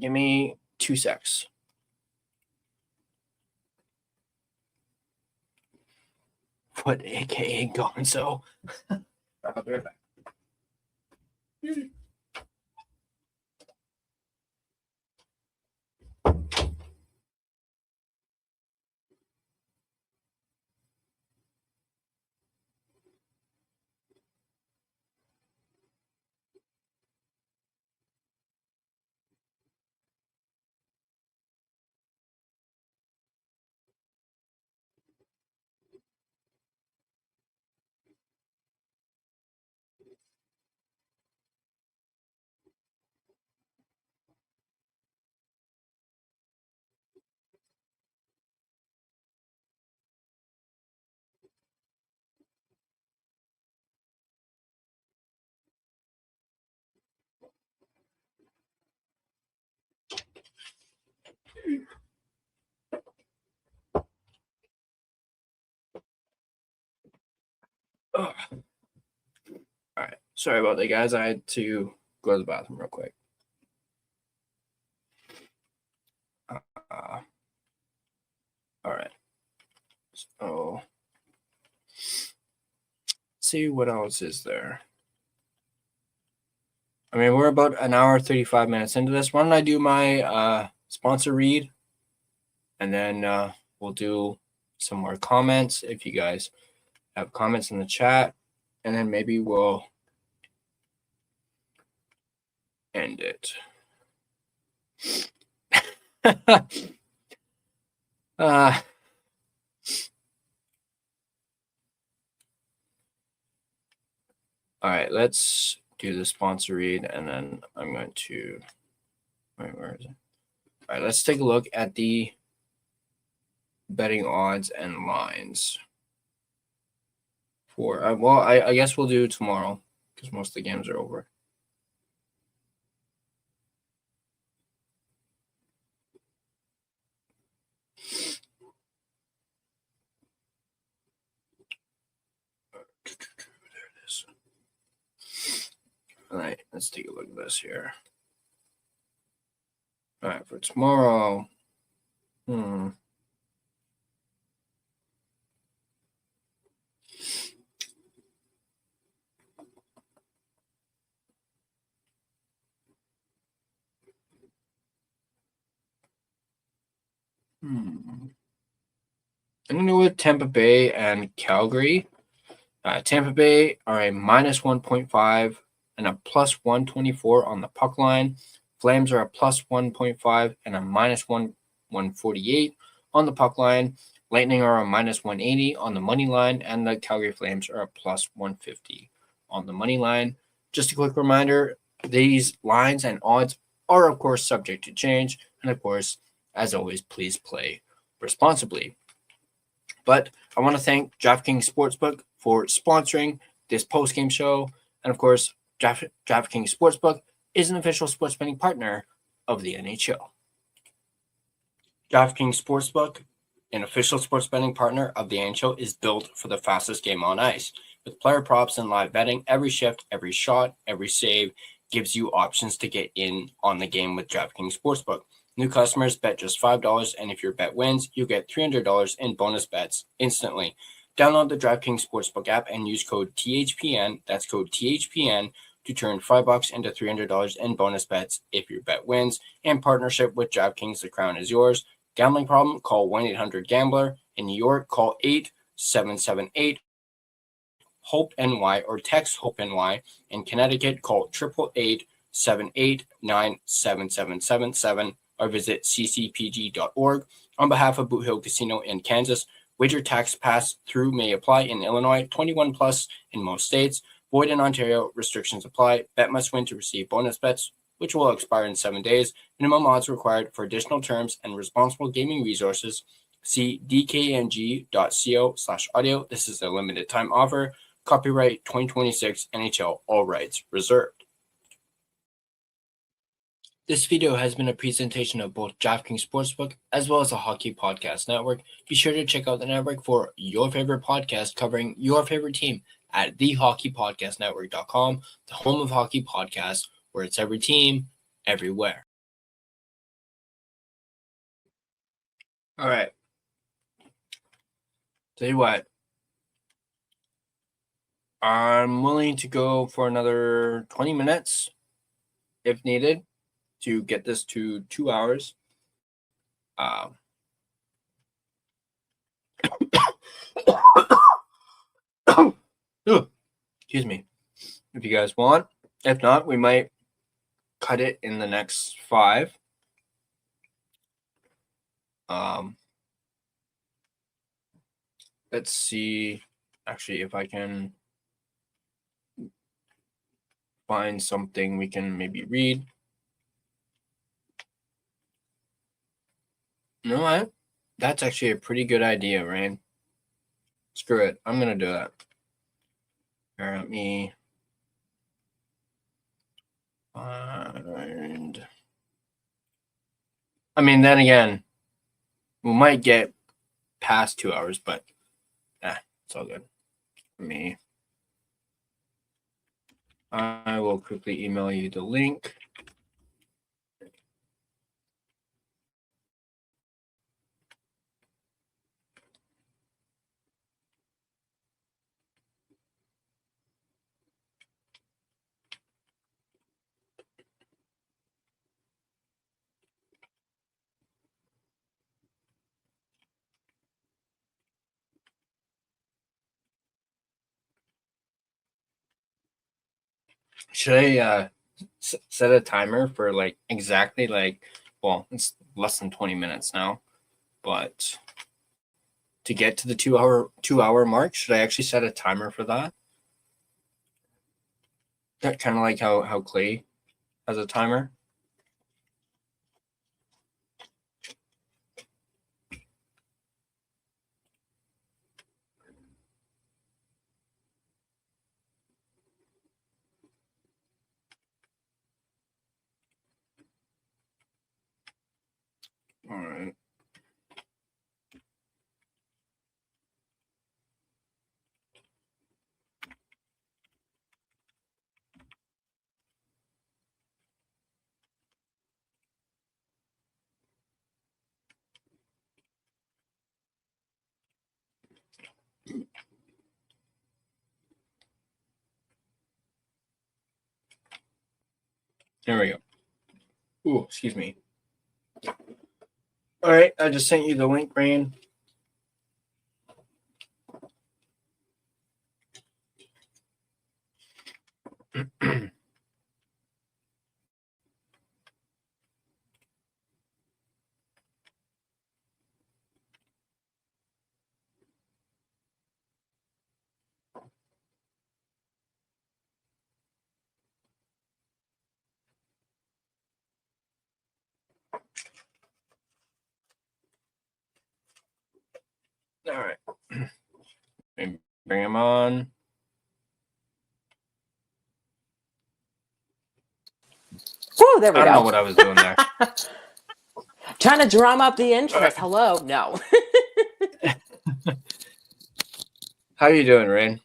Give me 2 secs. What, aka Gonzo? I'll be right back. Ugh. All right. Sorry about that, guys. I had to go to the bathroom real quick. All right. So, let's see what else is there. I mean, we're about an hour, 35 minutes into this. Why don't I do my sponsor read? And then we'll do some more comments if you guys have comments in the chat. And then maybe we'll end it. All right, let's do the sponsor read, and then I'm going to where is it? All right, let's take a look at the betting odds and lines for well, I guess we'll do tomorrow because most of the games are over. All right, let's take a look at this here. All right, for tomorrow. I'm going to go with Tampa Bay and Calgary. Tampa Bay are a minus 1.5 and a plus 124 on the puck line. Flames are a plus 1.5 and a minus 148 on the puck line. Lightning are a minus 180 on the money line, and the Calgary Flames are a plus 150 on the money line. Just a quick reminder, these lines and odds are, of course, subject to change. And, of course, as always, please play responsibly. But I want to thank DraftKings Sportsbook for sponsoring this post-game show. And, of course, DraftKings Sportsbook is an official sports betting partner of the NHL. DraftKings Sportsbook, an official sports betting partner of the NHL, is built for the fastest game on ice. With player props and live betting, every shift, every shot, every save gives you options to get in on the game with DraftKings Sportsbook. New customers bet just $5, and if your bet wins, you get $300 in bonus bets instantly. Download the DraftKings Sportsbook app and use code THPN, that's code THPN, to turn $5 into $300 in bonus bets if your bet wins. In partnership with DraftKings, the crown is yours. Gambling problem? Call 1-800-GAMBLER. In New York, call 877-8-HOPE-NY or text HOPE-NY. In Connecticut, call 888-789-7777 or visit ccpg.org. On behalf of Boot Hill Casino in Kansas, wager tax pass-through may apply in Illinois, 21 plus in most states. Void in Ontario, restrictions apply. Bet must win to receive bonus bets, which will expire in 7 days. Minimum odds required. For additional terms and responsible gaming resources, see dkng.co/audio. This is a limited time offer. Copyright 2026 NHL, all rights reserved. This video has been a presentation of both DraftKings Sportsbook as well as the Hockey Podcast Network. Be sure to check out the network for your favorite podcast covering your favorite team at thehockeypodcastnetwork.com, the home of hockey podcasts, where it's every team, everywhere. All right. Tell you what, I'm willing to go for another 20 minutes if needed to get this to 2 hours. Excuse me. If you guys want. If not, we might cut it in the next 5. Let's see. Actually, if I can find something we can maybe read. You know what? That's actually a pretty good idea, Rain. Screw it. I'm going to do that. Here, let me find. I mean, then again, we might get past 2 hours, but it's all good for me. I will quickly email you the link. Should I set a timer for like exactly like, well, it's less than 20 minutes now, but to get to the 2 hour mark, should I actually set a timer for that? That kind of like how Clay has a timer. All right. There we go. Ooh, excuse me. All right, I just sent you the link, Rain. All right. Bring him on. Whew, there we I go. don't know what I was doing there. Trying to drum up the interest. Hello? No. How you doing, Rain?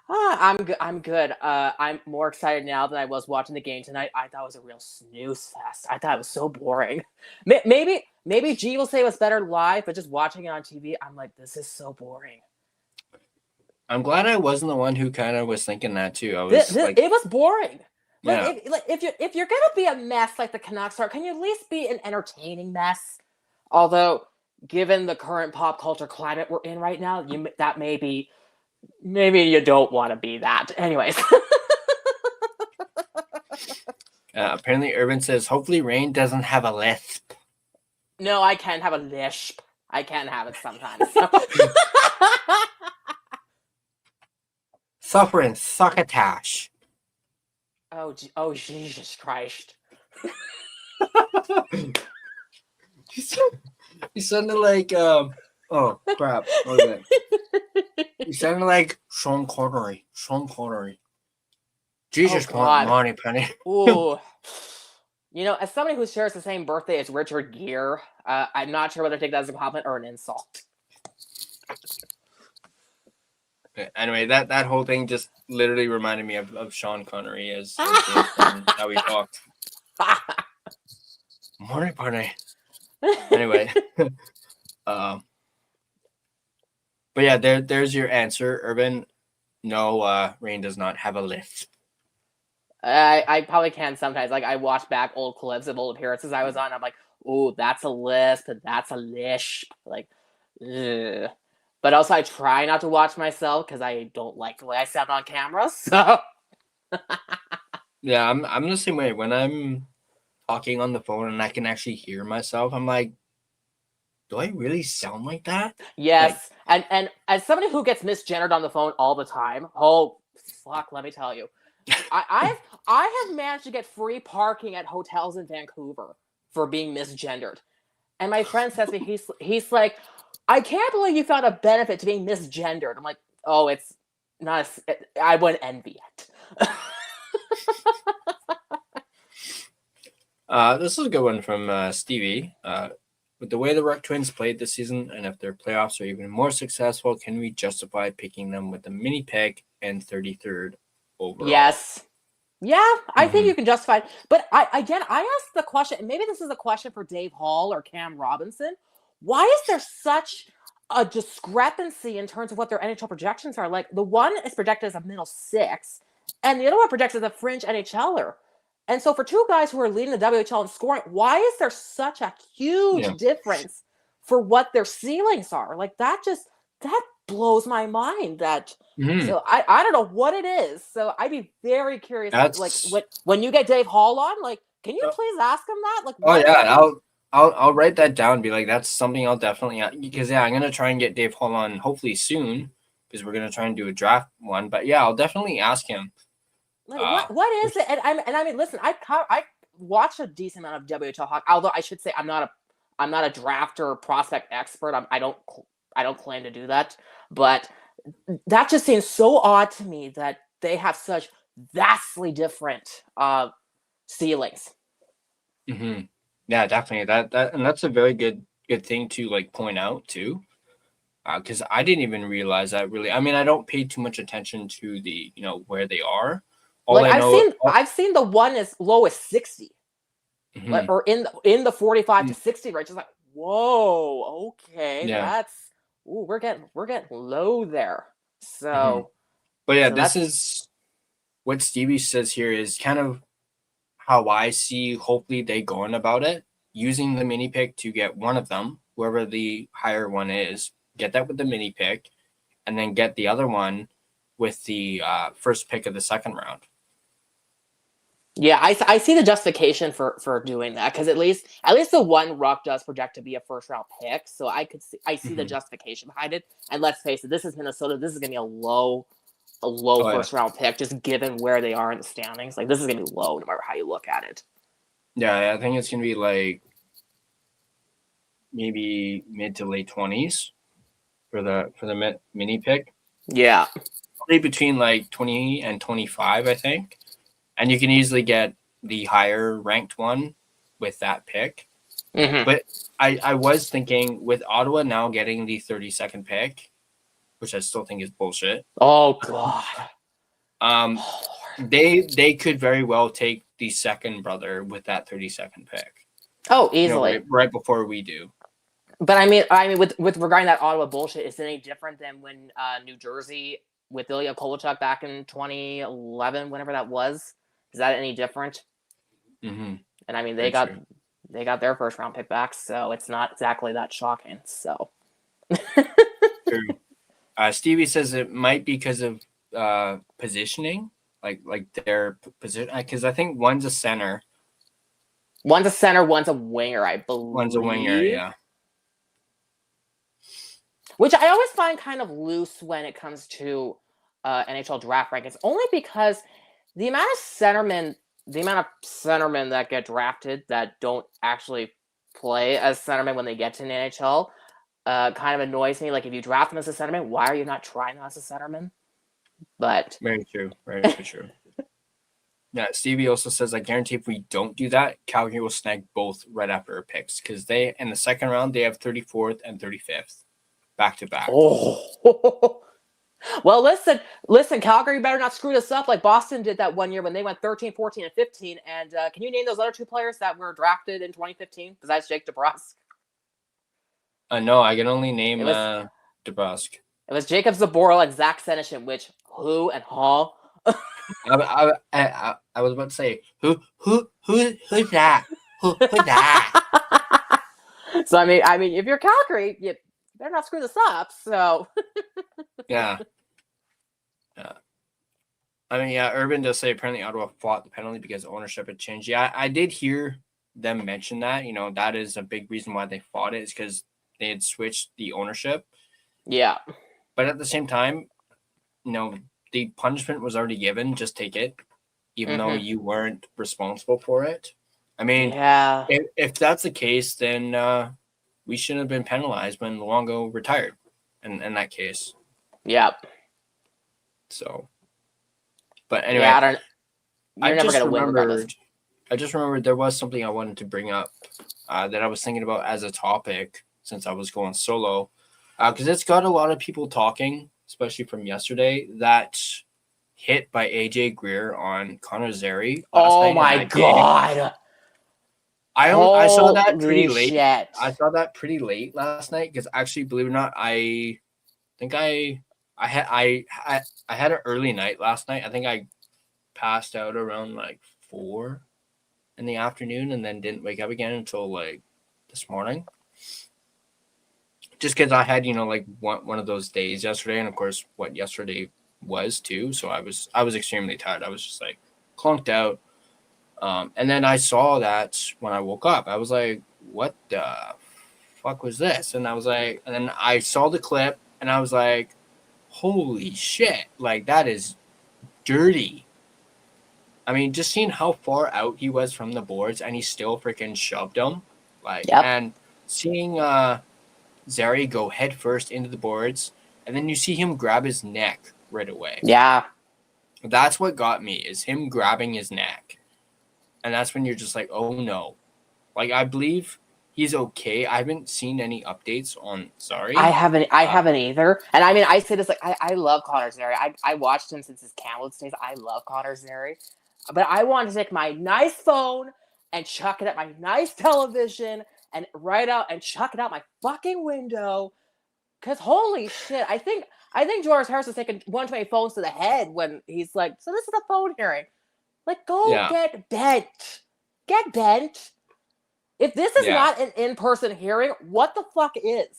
I'm good. I'm good. I'm more excited now than I was watching the game tonight. I thought it was a real snooze fest. I thought it was so boring. Maybe G will say it was better live, but just watching it on TV, I'm like, this is so boring. I'm glad I wasn't the one who kind of was thinking that too. I was like, it was boring. yeah. If you're gonna be a mess like the Canucks are, can you at least be an entertaining mess? Although, given the current pop culture climate we're in right now, that may be. Maybe you don't want to be that. Anyways. Apparently, Urban says, hopefully Rain doesn't have a lisp. No, I can have a lisp. I can have it sometimes. So. Suffering succotash. Oh, Jesus Christ. You sounded like, oh, crap. What was that? You sounded like Sean Connery. Jesus, Monty Penny. Ooh. You know, as somebody who shares the same birthday as Richard Gere, I'm not sure whether to take that as a compliment or an insult. Anyway, that whole thing just literally reminded me of Sean Connery as how he talked. Monty Penny. Anyway. But yeah, there's your answer, Urban. No, Rain does not have a lisp. I probably can sometimes. Like, I watch back old clips of old appearances I was on. I'm like, oh, that's a lisp, and that's a lisp. Like, ugh. But also, I try not to watch myself because I don't like the way I sound on camera. So, yeah, I'm the same way. When I'm talking on the phone and I can actually hear myself, I'm like, do I really sound like that? Yes, like, and as somebody who gets misgendered on the phone all the time, oh fuck, let me tell you, I have managed to get free parking at hotels in Vancouver for being misgendered, and my friend says to me, he's like, I can't believe you found a benefit to being misgendered. I'm like, oh, it's not. I wouldn't envy it. This is a good one from Stevie. With the way the Rock Twins played this season, and if their playoffs are even more successful, can we justify picking them with a mini pick and 33rd overall? Yes. Yeah, I think Mhm. you can justify it. But I asked the question, and maybe this is a question for Dave Hall or Cam Robinson. Why is there such a discrepancy in terms of what their NHL projections are? Like the one is projected as a middle six, and the other one projected as a fringe NHLer. And so for two guys who are leading the WHL in scoring, why is there such a huge Yeah. difference for what their ceilings are? Like that blows my mind. Mhm. So I don't know what it is. So I'd be very curious. That's- Like when you get Dave Hall on, like, can you please ask him that? Like, Oh what is yeah, that? I'll write that down. Be like, that's something I'll definitely because I'm gonna try and get Dave Hall on hopefully soon because we're gonna try and do a draft one. But yeah, I'll definitely ask him. Like, what is it? And I mean, listen, I watch a decent amount of WHL hockey. Although I should say I'm not a draft or prospect expert. I don't claim to do that. But that just seems so odd to me that they have such vastly different ceilings. Mm-hmm. Yeah, definitely. That and that's a very good thing to like point out too, because I didn't even realize that really. I mean, I don't pay too much attention to the where they are. All Like I know, I've seen the one as low as 60, Mhm. like, or in the 45 to 60 range. It's like, whoa, okay, Yeah. we're getting low there. So, Mhm. But yeah, so this that's- is what Stevie says here is kind of how I see. Hopefully, they going about it using the mini pick to get one of them, whoever the higher one is, get that with the mini pick, and then get the other one with the first pick of the second round. yeah, I see the justification for doing that because at least the one Ruck does project to be a first round pick, so I see the Mhm. justification behind it. And let's face it, this is Minnesota. This is gonna be a low Oh, first round pick, just given where they are in the standings. Like this is gonna be low no matter how you look at it. Yeah, I think it's gonna be like maybe mid to late 20s for the mini pick. Yeah, Probably between like 20 and 25, I think. And you can easily get the higher ranked one with that pick. Mhm. But I was thinking with Ottawa now getting the 32nd pick, which I still think is bullshit. Oh god. They could very well take the second brother with that 32nd pick. Oh, easily. Right before we do. But I mean, with regarding that Ottawa bullshit, is it any different than when New Jersey with Ilya Kovalchuk back in 2011, whenever that was? Is that any different? Mm-hmm. And I mean, they got their first round pick back, so it's not exactly that shocking. So, True. Stevie says it might be because of positioning, like their position. Because I think one's a center. One's a center, one's a winger, I believe. One's a winger, yeah. Which I always find kind of loose when it comes to NHL draft rankings, only because the amount of centermen that get drafted that don't actually play as centermen when they get to the NHL kind of annoys me. Like, if you draft them as a centerman, why are you not trying them as a centerman? But very true, very true. Yeah, Stevie also says, I guarantee if we don't do that, Calgary will snag both right after our picks because they in the second round they have 34th and 35th back to back. Oh. Well, listen, Calgary better not screw this up like Boston did that one year when they went 13, 14, and 15. And can you name those other two players that were drafted in 2015 besides Jake DeBrusk? No, I can only name DeBrusk. It was Jacob Zaboral and Zach Senyshyn, which who and Hall. I was about to say who's that? Who's that? So I mean, if you're Calgary, you better not screw this up. So yeah. I mean, yeah. Urban does say apparently Ottawa fought the penalty because ownership had changed. Yeah, I did hear them mention that. That is a big reason why they fought it is because they had switched the ownership. Yeah. But at the same time, the punishment was already given. Just take it, even though you weren't responsible for it. I mean, yeah. If that's the case, then we shouldn't have been penalized when Luongo retired. In that case. Yeah. So, but anyway, yeah, you're never just gonna win regardless. I just remembered there was something I wanted to bring up that I was thinking about as a topic since I was going solo, because it's got a lot of people talking, especially from yesterday, that hit by AJ Greer on Connor Zary. Oh my god! I saw that pretty Holy late. shit. I saw that pretty late last night because actually, believe it or not, I think I had an early night last night. I think I passed out around like 4 in the afternoon and then didn't wake up again until like this morning. Just because I had, like one of those days yesterday, and of course what yesterday was too. So I was extremely tired. I was just like clunked out. And then I saw that when I woke up. I was like, what the fuck was this? And I was like, and then I saw the clip and I was like, holy shit, like that is dirty. I mean, just seeing how far out he was from the boards and he still freaking shoved him. Like, and seeing Zary go head first into the boards, and then you see him grab his neck right away. Yeah. That's what got me, is him grabbing his neck. And that's when you're just like, oh no. Like, I believe he's okay. I haven't seen any updates on Zary. I haven't either. And I mean, I say this, like, I love Connor Zary. I watched him since his Kamloops days. I love Connor Zary. But I want to take my nice phone and chuck it at my nice television and write out and chuck it out my fucking window. Because holy shit, I think George Harris is taking 120 phones to the head when he's like, so this is a phone hearing. Like, go get bent. Get bent. If this is not an in-person hearing, what the fuck is?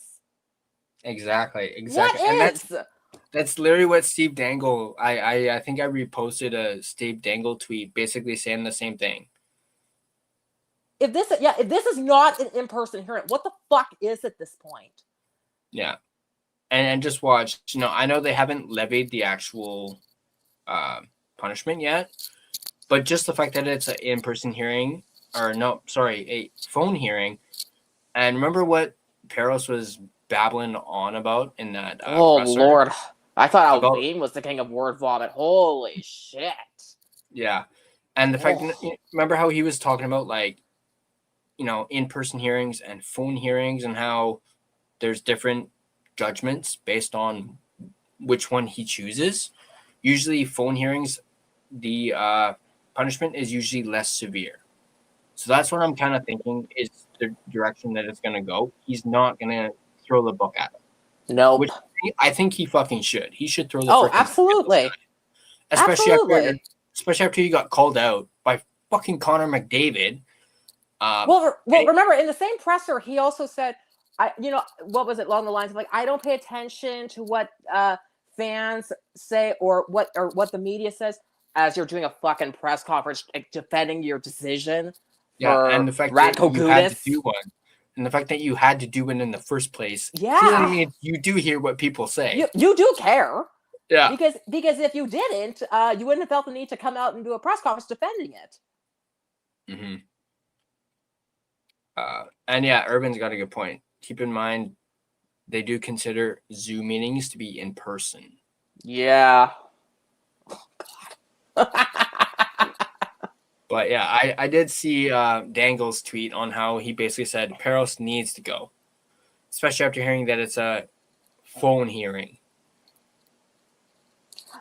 Exactly. What and is? That's literally what Steve Dangle, I think I reposted a Steve Dangle tweet basically saying the same thing. If this is not an in-person hearing, what the fuck is at this point? Yeah. And just watch, I know they haven't levied the actual punishment yet, but just the fact that it's an in-person hearing, a phone hearing. And remember what Peros was babbling on about in that oh presser? Lord, I thought Alvin was the king of word vomit. Holy shit. Yeah. And the fact, remember how he was talking about, like, in-person hearings and phone hearings and how there's different judgments based on which one he chooses. Usually phone hearings, the punishment is usually less severe. So that's what I'm kind of thinking is the direction that it's going to go. He's not going to throw the book at him. No. Which I think he fucking should. He should throw the Oh, absolutely. Especially after he got called out by fucking Connor McDavid. Remember in the same presser, he also said, what was it along the lines of like, I don't pay attention to what fans say or what the media says as you're doing a fucking press conference defending your decision. Yeah, and the fact that you had to do one, and the fact that you had to do it in the first place. Yeah, clearly means you do hear what people say. You do care. Yeah, because if you didn't, you wouldn't have felt the need to come out and do a press conference defending it. Mm-hmm. And yeah, Urban's got a good point. Keep in mind, they do consider Zoom meetings to be in person. Yeah. Oh, God. But yeah, I did see Dangle's tweet on how he basically said Peros needs to go, especially after hearing that it's a phone hearing.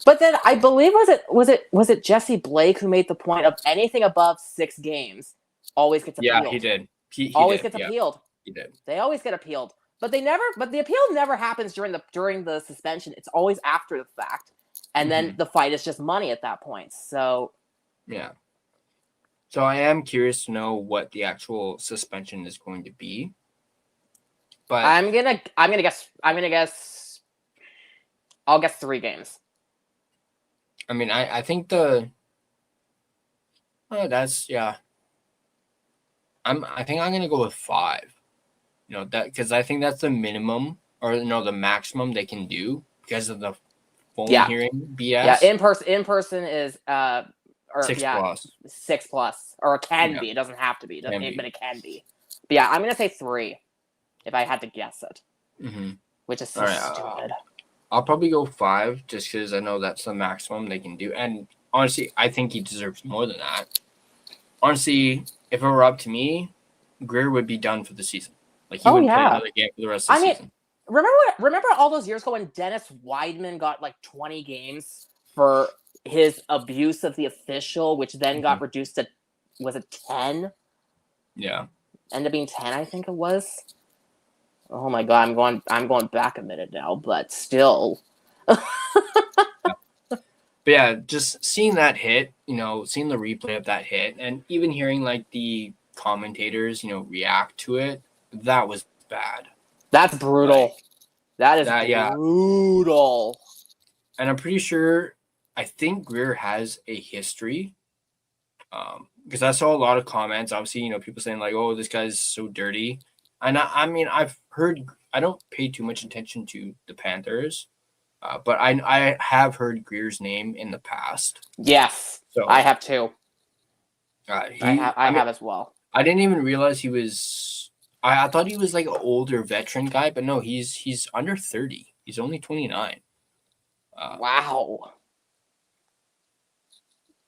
But then I believe was it Jesse Blake who made the point of anything above 6 games always gets appealed. Yeah, he did. He always did. gets appealed. He did. They always get appealed. But the appeal never happens during the suspension. It's always after the fact. And then the fight is just money at that point. So yeah. So I am curious to know what the actual suspension is going to be. But I'm gonna guess I'll guess 3 games. I mean, I think that's yeah. I think I'm gonna go with 5. That because I think that's the minimum or the maximum they can do because of the phone hearing BS. Yeah, in person is 6 plus. 6 plus, or it can be. It doesn't have to be, but it can be. But yeah, I'm gonna say 3 if I had to guess it. Mm-hmm. Which is so stupid. I'll probably go 5 just because I know that's the maximum they can do, and honestly, I think he deserves more than that. honestly, if it were up to me, Greer would be done for the season. Like he Oh, wouldn't play yeah. another game for the rest of the I mean, season. remember all those years ago when Dennis Weidman got like 20 games for his abuse of the official, which then got reduced to, was it 10? Yeah. Ended up being 10, I think it was. Oh my god, I'm going back a minute now, but still. But yeah, just seeing that hit, seeing the replay of that hit, and even hearing like the commentators, react to it, that was bad. That's brutal. Like, that is brutal. And I'm pretty sure, I think Greer has a history. Because I saw a lot of comments, obviously, people saying like, "Oh, this guy's so dirty," and I mean, I've heard. I don't pay too much attention to the Panthers. But I have heard Greer's name in the past. Yes, so, I have too. I have as well. I didn't even realize he was. I thought he was like an older veteran guy, but no, he's under 30. He's only 29. Wow.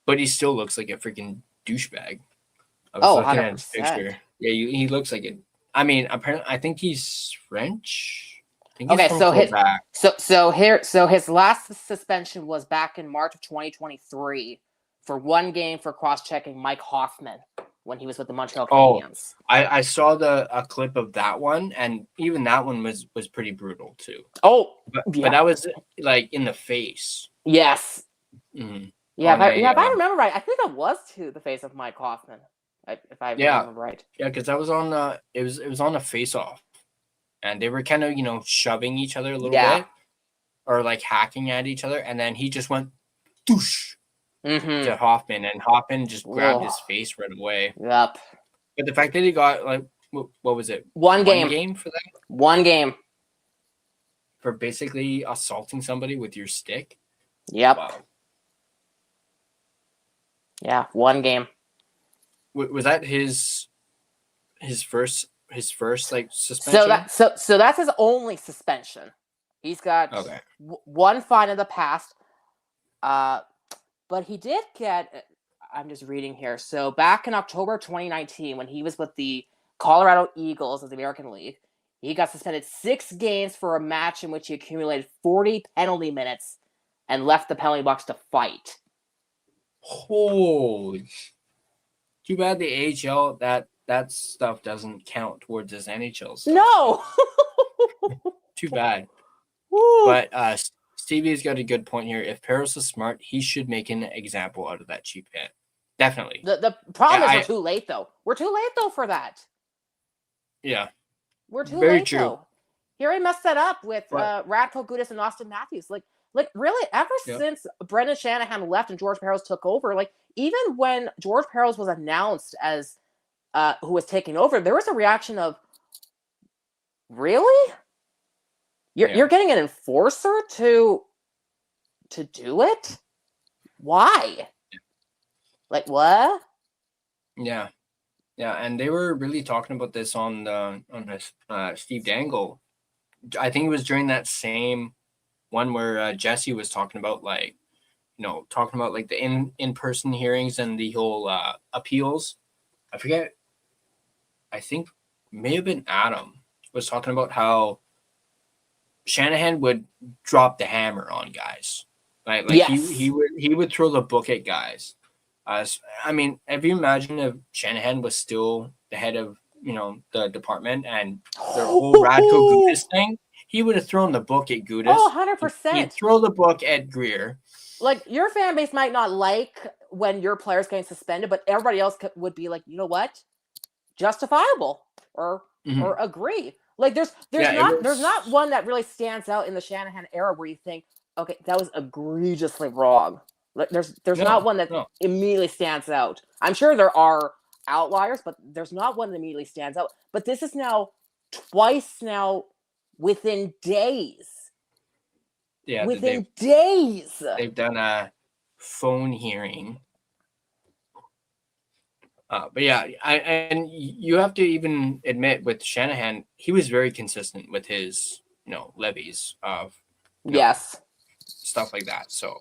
But he still looks like a freaking douchebag. I was looking at his picture. Yeah, he looks like it. I mean, apparently, I think he's French. Okay, so his last suspension was back in March of 2023 for one game for cross-checking Mike Hoffman when he was with the Montreal Canadiens. I saw a clip of that one, and even that one was pretty brutal too. Oh, but that was like in the face. Yes. Mm-hmm. Yeah, if I remember right, I think that was to the face of Mike Hoffman. If I remember right. Yeah, because that was on it was on a face-off. And they were kind of, shoving each other a little bit or like hacking at each other. And then he just went doosh to Hoffman, and Hoffman just grabbed his face right away. Yep. But the fact that he got like, what was it? One game for that? One game. For basically assaulting somebody with your stick? Yep. Wow. Yeah, one game. Was that his first like suspension? So that's his only suspension. He's got one fine in the past. But he did get, I'm just reading here. So back in October 2019, when he was with the Colorado Eagles of the American League, he got suspended 6 games for a match in which he accumulated 40 penalty minutes and left the penalty box to fight. Holy. Too bad the AHL, that stuff doesn't count towards his NHL stuff. No. Too bad. Woo. But Stevie's got a good point here. If Peros is smart, he should make an example out of that cheap hit. Definitely. The problem is we're too late, though. We're too late, though, for that. Yeah. We're too late, though. He already messed that up with Radko Gudas and Austin Matthews. Like really, ever since Brendan Shanahan left and George Peros took over, like, even when George Peros was announced as who was taking over, there was a reaction of, really? You're getting an enforcer to do it? Why? Like, what? Yeah, and they were really talking about this on Steve Dangle. I think it was during that same one where Jesse was talking about like the in-person hearings and the whole appeals. I forget. I think may have been Adam was talking about how Shanahan would drop the hammer on guys. Like he would throw the book at guys. I mean, if you imagine if Shanahan was still the head of the department and the whole Radko Gudas thing, he would have thrown the book at Gudas. Oh, 100%. He'd throw the book at Greer. Like, your fan base might not like when your player's getting suspended, but everybody else would be like, you know what? Justifiable or agree. Like, there's not one that really stands out in the Shanahan era where you think, okay, that was egregiously wrong. Like, there's not one that immediately stands out. I'm sure there are outliers, but there's not one that immediately stands out. But this is now twice now within days. Yeah, within days. They've done a phone hearing. But yeah, and you have to even admit with Shanahan, he was very consistent with his, levies of yes, stuff like that. So,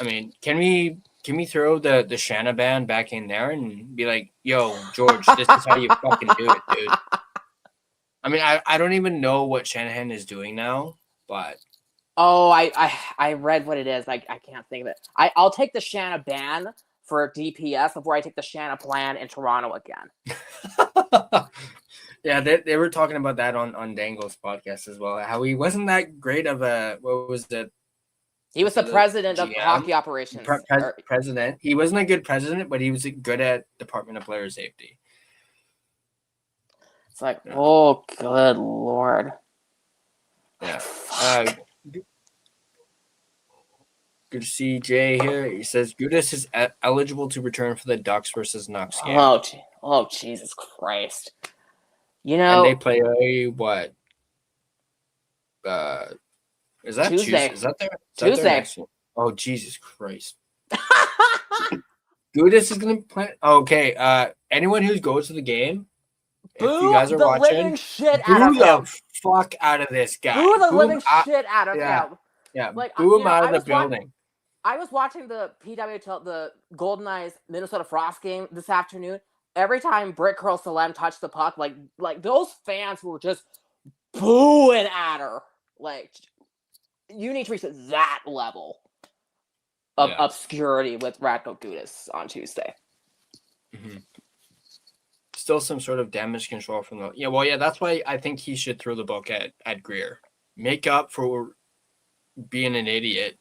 I mean, can we can we throw the Shanna band back in there and be like, yo, George, this is how you fucking do it, dude. I mean, I don't even know what Shanahan is doing now, but Oh, I read what it is. I can't think of it. I'll take the Shanna ban for DPS before I take the Shanna plan in Toronto again. yeah, they were talking about that on Dangle's podcast as well. How he wasn't that great of a what was it? He was the president of GM? hockey operations. President. He wasn't a good president, but he was good at Department of Player Safety. It's like, oh, good Lord. Yeah. Good to see Jay here. He says Gudas is eligible to return for the Ducks versus Nucks game. Oh, Jesus Christ. You know, and they play what? Is that Tuesday? Is that their Tuesday? next one? Oh, Jesus Christ. Gudas is gonna play. Okay. Anyone who goes to the game, if you guys are watching, living shit out of him. Fuck out of this guy. Boo the living shit out of him. Yeah, like, boo him out of the building. I was watching the PWHL, the Golden Eyes Minnesota Frost game this afternoon. Every time Britt Curl Salem touched the puck, like those fans were just booing at her. Like, you need to reach that level of obscurity with Radko Gudas on Tuesday. Mm-hmm. Still some sort of damage control from the yeah. That's why I think he should throw the book at Greer. Make up for being an idiot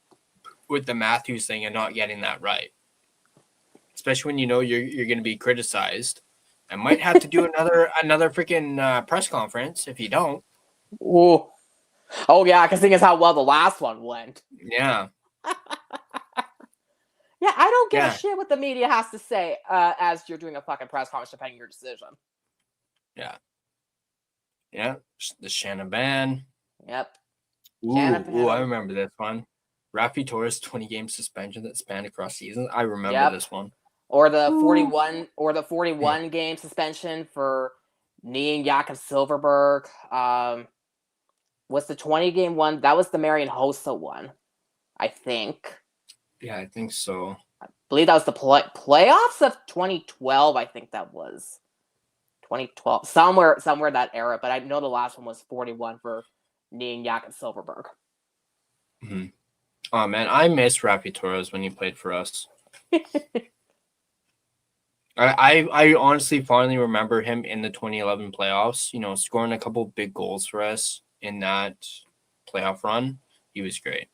with the Matthews thing and not getting that right. Especially when you know you're going to be criticized. I might have to do another freaking press conference if you don't. Ooh. Oh yeah, because seeing as how well the last one went. Yeah. Yeah, I don't give a shit what the media has to say as you're doing a fucking press conference depending on your decision. Yeah. Yeah. The Shannon ban. Yep. Ooh, I remember this one. Rafi Torres 20-game suspension that spanned across seasons. I remember this one. Or the 41 game suspension for kneeing Jakob Silverberg. What's the 20-game one? That was the Marian Hossa one, I think. Yeah, I think so. I believe that was the playoffs of 2012. I think that was 2012, somewhere that era. But I know the last one was 41 for kneeing Jakob Silverberg. Mm-hmm. Oh man, I miss Rafi Torres when he played for us. I honestly finally remember him in the 2011 playoffs. You know, scoring a couple big goals for us in that playoff run. He was great.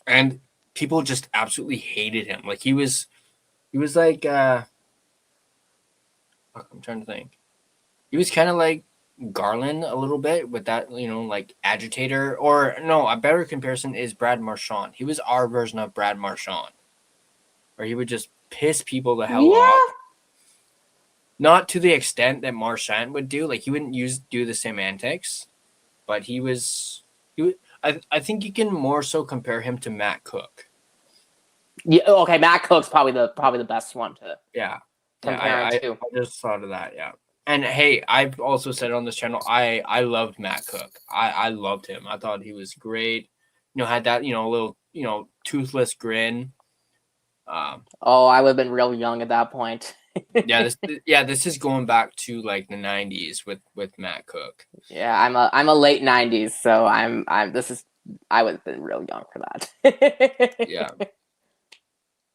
And people just absolutely hated him. Like he was like I'm trying to think. He was kind of like Garland a little bit with that, you know, like agitator. Or no, a better comparison is Brad Marchand. He was our version of Brad Marchand. Where he would just piss people the hell off. Not to the extent that Marchand would do. Like he wouldn't do the same antics. But I think you can more so compare him to Matt Cook. Yeah, okay, Matt Cook's probably the best one to compare him to. I just thought of that, yeah. And hey, I've also said on this channel, I loved Matt Cook. I loved him. I thought he was great. You know, had that, little, toothless grin. I would have been real young at that point. This is going back to like the 90s with Matt Cook. Yeah, I'm a late 90s, so I would have been real young for that. Yeah.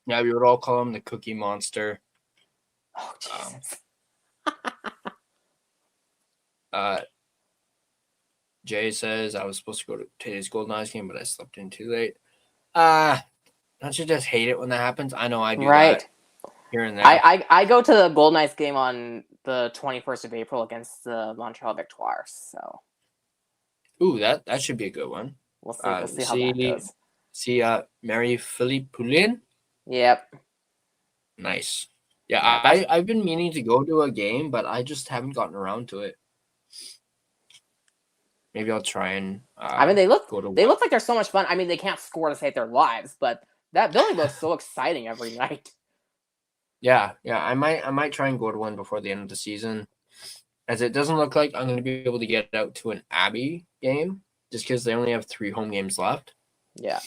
Yeah, we would all call him the Cookie Monster. Oh Jesus. Jay says I was supposed to go to today's Golden Eyes game, but I slept in too late. Don't you just hate it when that happens? I know I do that here and there. I go to the Golden Eyes game on the 21st of April against the Montreal Victoires. So, ooh, that should be a good one. We'll see how that goes. See, Marie-Philippe Poulin. Yep. Nice. Yeah, I've been meaning to go to a game, but I just haven't gotten around to it. Maybe I'll try and. They look like they're so much fun. I mean, they can't score to save their lives, but that building looks so exciting every night. Yeah, I might try and go to one before the end of the season, as it doesn't look like I'm going to be able to get out to an Abbey game just because they only have 3 home games left. Yeah.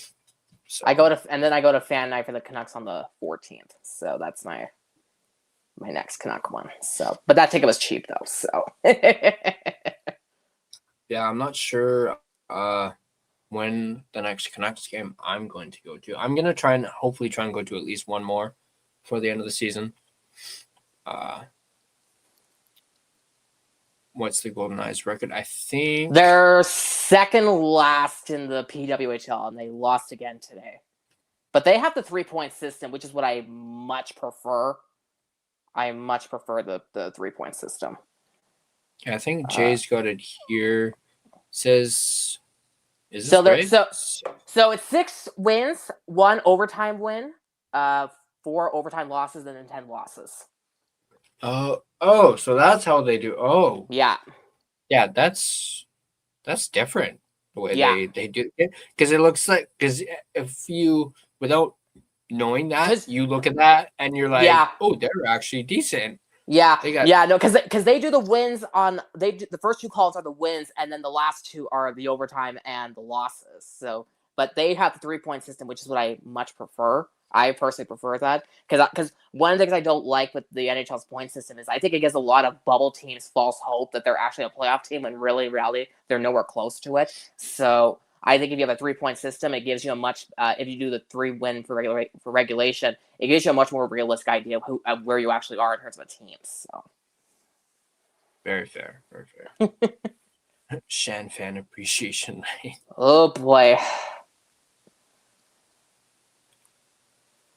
So I go to fan night for the Canucks on the 14th. So that's my next Canuck one. So, but that ticket was cheap though. So yeah, I'm not sure when the next Canucks game I'm going to go to. I'm gonna hopefully try and go to at least one more for the end of the season. What's the Golden Knights record? I think they're second last in the PWHL, and they lost again today. But they have the 3-point system, which is what I much prefer. I much prefer the 3-point system. Yeah, I think Jay's got it here. Says, is this So right? So it's 6 wins, 1 overtime win, 4 overtime losses, and then 10 losses. Oh, so that's how they do. Oh, Yeah. yeah, that's different the way Yeah. they do it, because it looks like, because if you, without knowing that, you look at that and you're like, Yeah. oh, they're actually decent. Yeah, They got- yeah, no, because they do the wins on the first 2 calls are the wins, and then the last 2 are the overtime and the losses. So, but they have the 3-point system, which is what I much prefer. I personally prefer that because one of the things I don't like with the NHL's point system is I think it gives a lot of bubble teams false hope that they're actually a playoff team when really, reality, they're nowhere close to it. So I think if you have a 3-point system, it gives you a much. If you do the 3-win for regulation, it gives you a much more realistic idea of where you actually are in terms of a team. So Very fair, very fair. Shan fan appreciation night. Oh boy.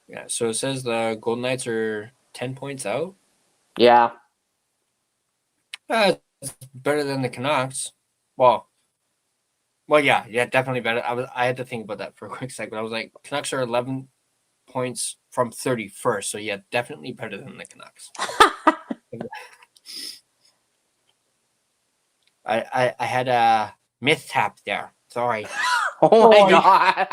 Yeah, so it says the Golden Knights are 10 points out. Yeah. It's better than the Canucks. Well, yeah, definitely better. I had to think about that for a quick second. I was like, Canucks are 11 points from 31st, so yeah, definitely better than the Canucks. I had a mishap there. Sorry. Oh my god.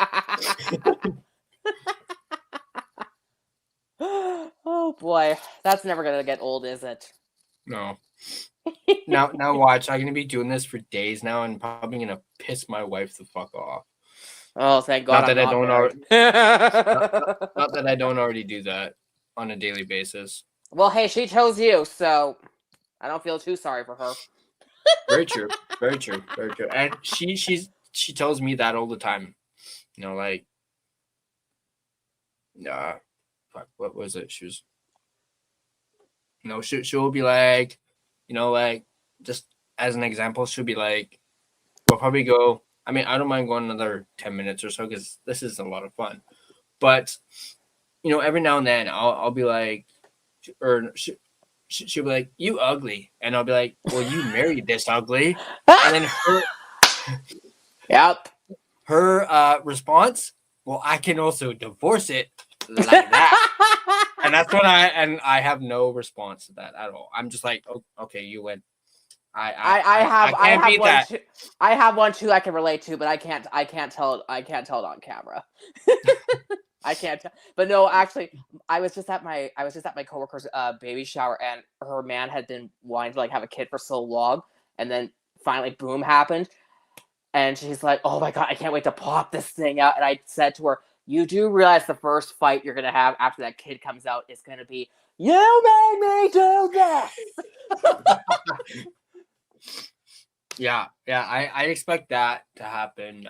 Oh boy, that's never gonna get old, is it? No. Now watch. I'm gonna be doing this for days now, and probably gonna piss my wife the fuck off. Oh, thank God! Not that I don't married. not that I don't already do that on a daily basis. Well, hey, she chose you, so I don't feel too sorry for her. Very true. Very true. Very true. And she tells me that all the time. You know, like, fuck, what was it? She was, she'll be like, like, just as an example, she'll be like, we'll probably go. I mean, I don't mind going another 10 minutes or so because this is a lot of fun. But, every now and then I'll be like, or she'll be like, you ugly. And I'll be like, well, you married this ugly. And then her response, well, I can also divorce it like that. And that's when I have no response to that at all. I'm just like, oh, okay, you win. I have one too I can relate to, but I can't tell it on camera. I can't tell. But no, actually, I was just at my coworker's baby shower, and her man had been wanting to have a kid for so long, and then finally, boom, happened, and she's like, "Oh my god, I can't wait to pop this thing out." And I said to her, "You do realize the first fight you're gonna have after that kid comes out is gonna be, you made me do this." Yeah, I expect that to happen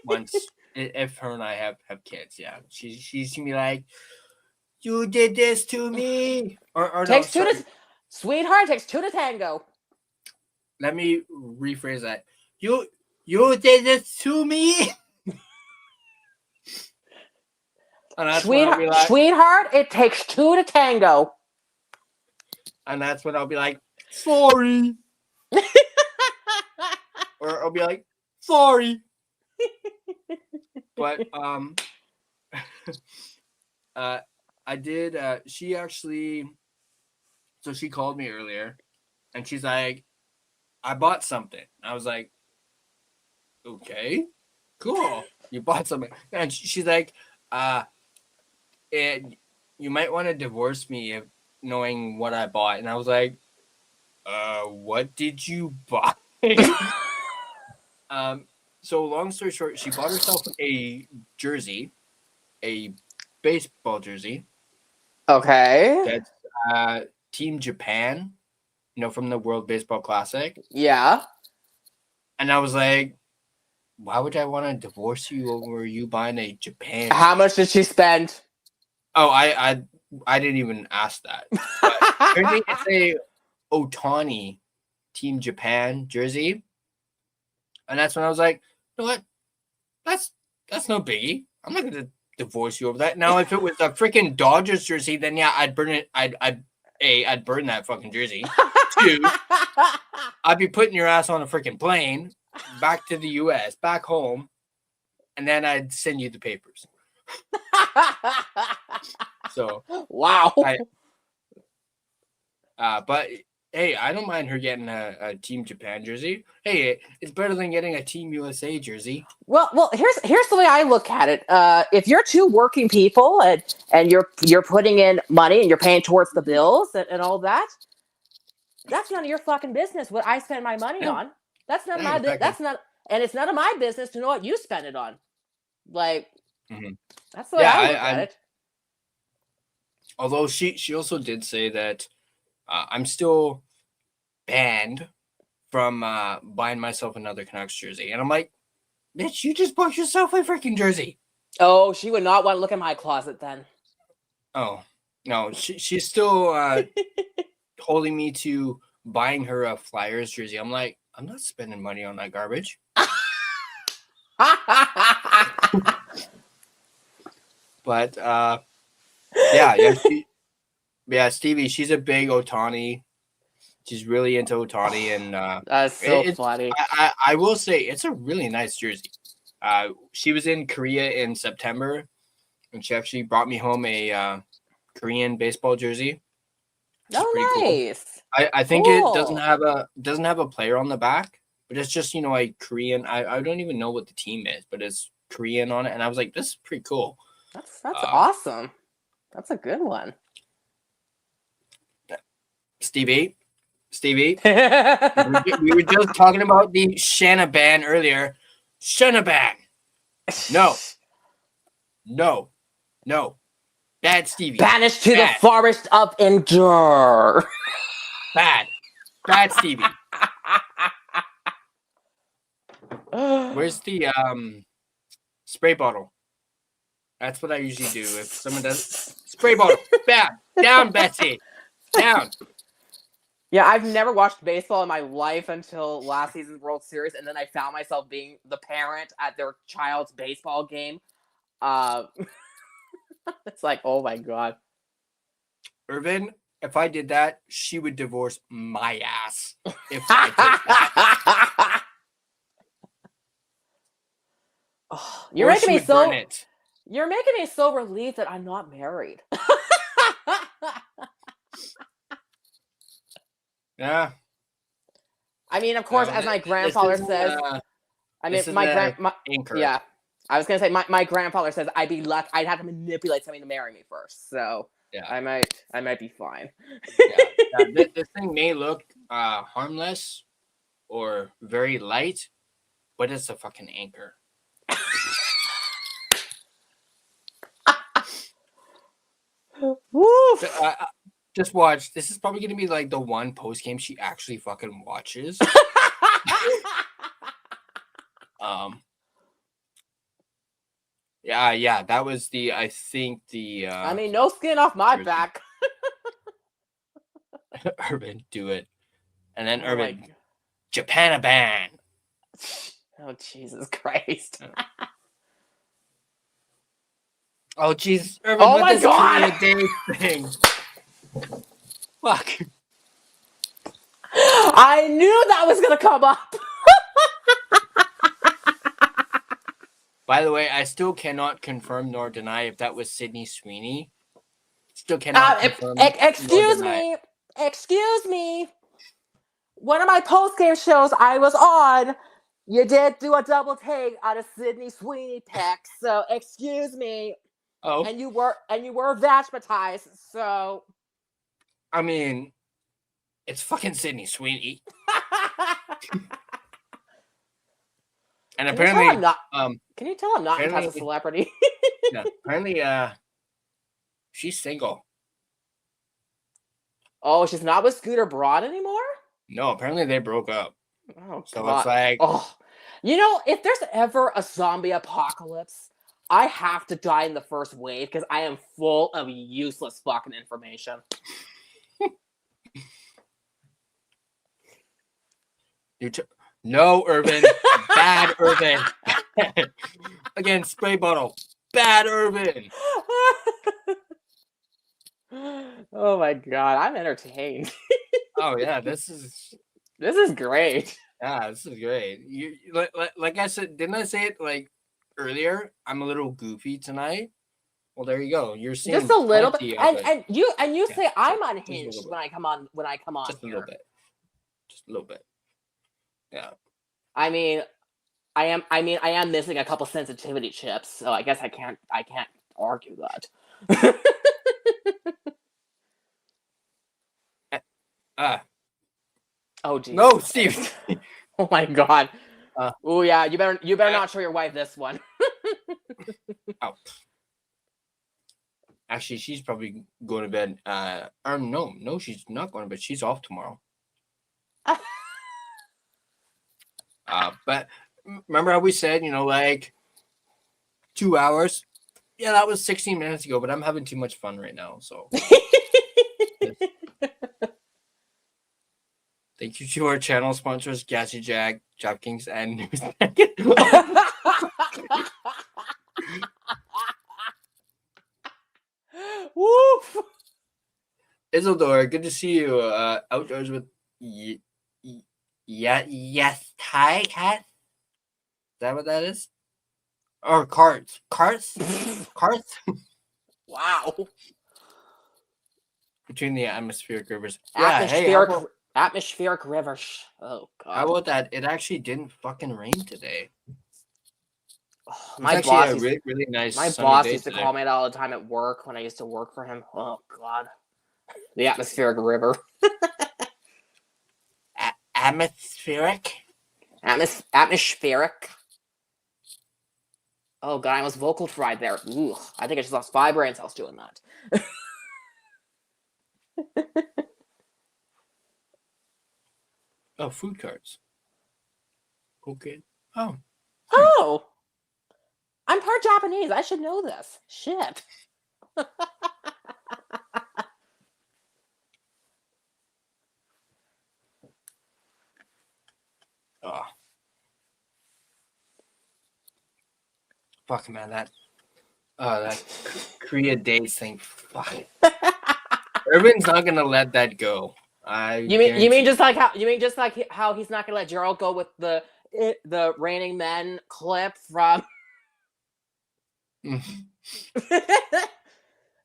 once if her and I have kids. Yeah, she's gonna be like, "You did this to me," or takes no, two to sweetheart. Takes 2 to tango. Let me rephrase that. You did this to me. And that's sweetheart, it takes 2 to tango. And that's when I'll be like, sorry. Or I'll be like, sorry. But I did she called me earlier and she's like, I bought something. I was like, okay, cool. You bought something. And she's like, you might want to divorce me if knowing what I bought. And I was like, what did you buy? So long story short, she bought herself a jersey, a baseball jersey. Okay. That's Team Japan, from the World Baseball Classic. Yeah. And I was like, why would I want to divorce you over you buying a Japan? How much did she spend? Oh, I didn't even ask that. But apparently it's a Otani Team Japan jersey. And that's when I was like, you know what? That's no biggie. I'm not gonna divorce you over that. Now, if it was a freaking Dodgers jersey, then yeah, I'd burn it. I'd burn that fucking jersey. 2, I'd be putting your ass on a freaking plane back to the U.S., back home, and then I'd send you the papers. So wow. But hey, I don't mind her getting a Team Japan jersey. Hey, it's better than getting a Team USA jersey. Well, here's the way I look at it. If you're two working people and you're putting in money and you're paying towards the bills and all that, that's none of your fucking business what I spend my money on. That's not my that's not, and it's none of my business to know what you spend it on. Like, that's the way I look at it. Although she also did say that I'm still banned from buying myself another Canucks jersey. And I'm like, bitch, you just bought yourself a freaking jersey. Oh, she would not want to look in my closet then. Oh, no. She's still holding me to buying her a Flyers jersey. I'm like, I'm not spending money on that garbage. But, yeah, Stevie, she's a big Otani. She's really into Otani, and that's so funny. I will say it's a really nice jersey. She was in Korea in September, and she actually brought me home a Korean baseball jersey. Oh, nice! Cool. I think it doesn't have a player on the back, but it's just a Korean. I don't even know what the team is, but it's Korean on it, and I was like, this is pretty cool. That's awesome. That's a good one. Stevie, we were just talking about the Shanna ban earlier. Shanna ban. No. Bad Stevie. Banished to the forest of Endure. Bad Stevie. Where's the spray bottle? That's what I usually do. If someone does spray bottle, bad. Down, Betsy. Down. Yeah, I've never watched baseball in my life until last season's World Series, and then I found myself being the parent at their child's baseball game. It's like, oh my god. Irvin, if I did that, she would divorce my ass. If I did that. Oh, you're making me so relieved that I'm not married. Yeah. I mean, of course, as my grandfather says, yeah, I was gonna say my grandfather says I'd have to manipulate somebody to marry me first. So yeah, I might be fine. This thing may look harmless or very light, but it's a fucking anchor. Woof. Just watch. This is probably going to be like the one post game she actually fucking watches. Yeah, that was I think I mean, no skin off my back. Urban, do it. And then Urban, Japanaban. Oh, Jesus Christ. Oh, Jesus. Urban, oh, my God. Thing. Fuck. I knew that was going to come up. By the way, I still cannot confirm nor deny if that was Sydney Sweeney. Still cannot confirm. Excuse me. One of my post-game shows I was on, you did do a double take on a Sydney Sweeney pick. So, excuse me. Oh. And you were vasmatized, so. I mean, it's fucking Sydney Sweeney. And Can you tell apparently, I'm not? Can you tell I'm not in touch with apparently- celebrity? yeah, apparently, she's single. Oh, she's not with Scooter Braun anymore? No, apparently they broke up. Oh, So God. it's like, Oh, you know, if there's ever a zombie apocalypse, I have to die in the first wave because I am full of useless fucking information. no, Irvin, bad Irvin. Again, spray bottle, bad Irvin. Oh my God, I'm entertained. Oh yeah, this is Great. Yeah, this is great. You like I said, didn't I say it like earlier? I'm a little goofy tonight. Well, there you go. You're seeing Just a little bit, plenty of it. and you Yeah, say I'm just a unhinged little when I come on just a here. little bit, just a little bit. Yeah. I mean, I am missing a couple sensitivity chips, so I guess I can't argue that. Oh geez. No, Steve. Oh my God. Oh yeah, you better uh, not show your wife this one. Oh. Actually, she's probably going to bed. Or no, she's not going to bed. She's off tomorrow. But remember how we said, like 2 hours? Yeah, that was 16 minutes ago, but I'm having too much fun right now. So thank you to our channel sponsors, Gassy Jack, DraftKings, and News. Woof. Isildur, good to see you outdoors with yes, Thai cat. Is that what that is? Or carts? Carts? Wow. Between the atmospheric rivers. Yeah, hey, Atmospheric rivers. Oh God. how about that? It actually didn't fucking rain today. Oh, It was my actually boss a used, really, really nice my sunny boss day used to today. call me that all the time at work when I used to work for him. Oh God. The atmospheric river. Atmospheric? Atmospheric. Oh God, I almost vocal fried there. Ooh, I think I just lost 5 brain cells doing that. Oh, food carts. Okay. Oh. Oh, I'm part Japanese. I should know this. Shit. Oh. Fuck, man, that Korea days thing. Fuck. Irvin's not gonna let that go. You mean just like how he's not gonna let Gerald go with the Raining Men clip from.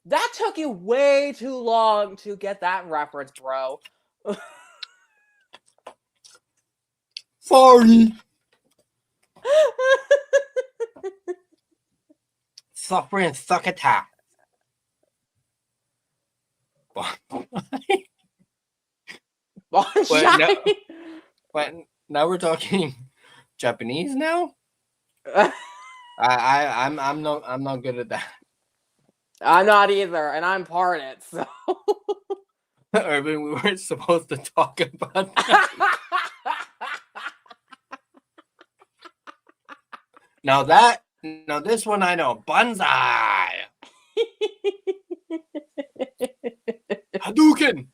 That took you way too long to get that reference, bro. Sorry. Suffering succotash. But now we're talking Japanese now. I'm not good at that. I'm not either, and I'm part it. So. Irvin, we weren't supposed to talk about that. Now this one I know. Banzai. Hadouken.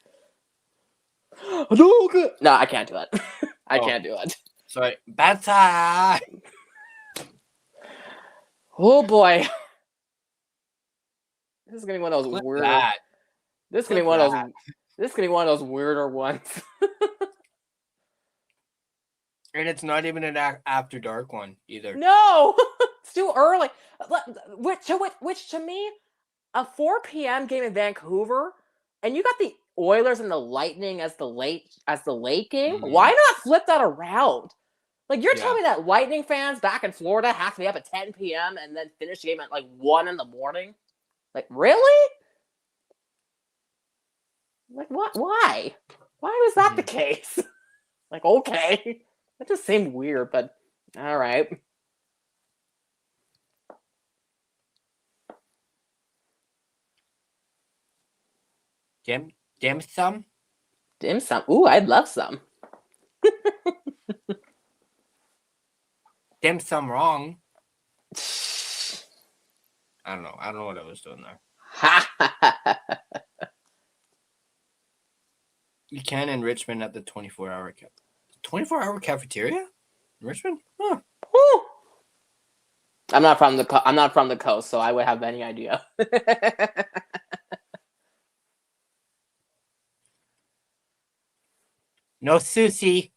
No, I can't do it. I can't do it. Sorry. Banzai. Oh boy. This is gonna be one of those weird. This is gonna be one of those. This is gonna be one of those weirder ones. And it's not even an after dark one either. No, it's too early. Which to me, a 4 p.m. game in Vancouver, and you got the Oilers and the Lightning as the late game. Mm-hmm. Why not flip that around? Like you're telling me that Lightning fans back in Florida have to be up at 10 p.m. and then finish the game at like 1 in the morning? Like really? Like what? Why? Why was that the case? Like okay, that just seemed weird, but all right. Dim sum? Dim sum. Ooh, I'd love some. Dim sum wrong. I don't know. I don't know what I was doing there. You can in Richmond at the 24-hour 24-hour cafeteria in Richmond? Huh. Woo. I'm not from the coast, so I would have any idea. No sushi.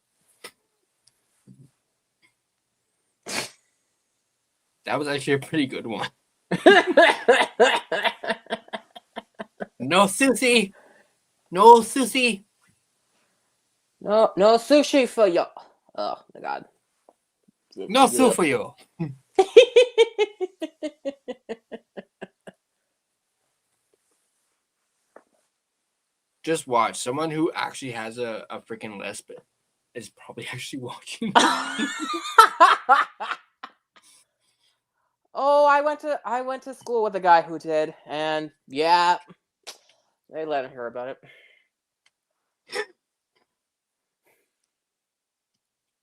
That was actually a pretty good one. No sushi. No sushi. No sushi for you. Oh my god. No sushi for you. Just watch. Someone who actually has a freaking lisp is probably actually watching. Oh, I went to school with a guy who did, and yeah, they let him hear about it.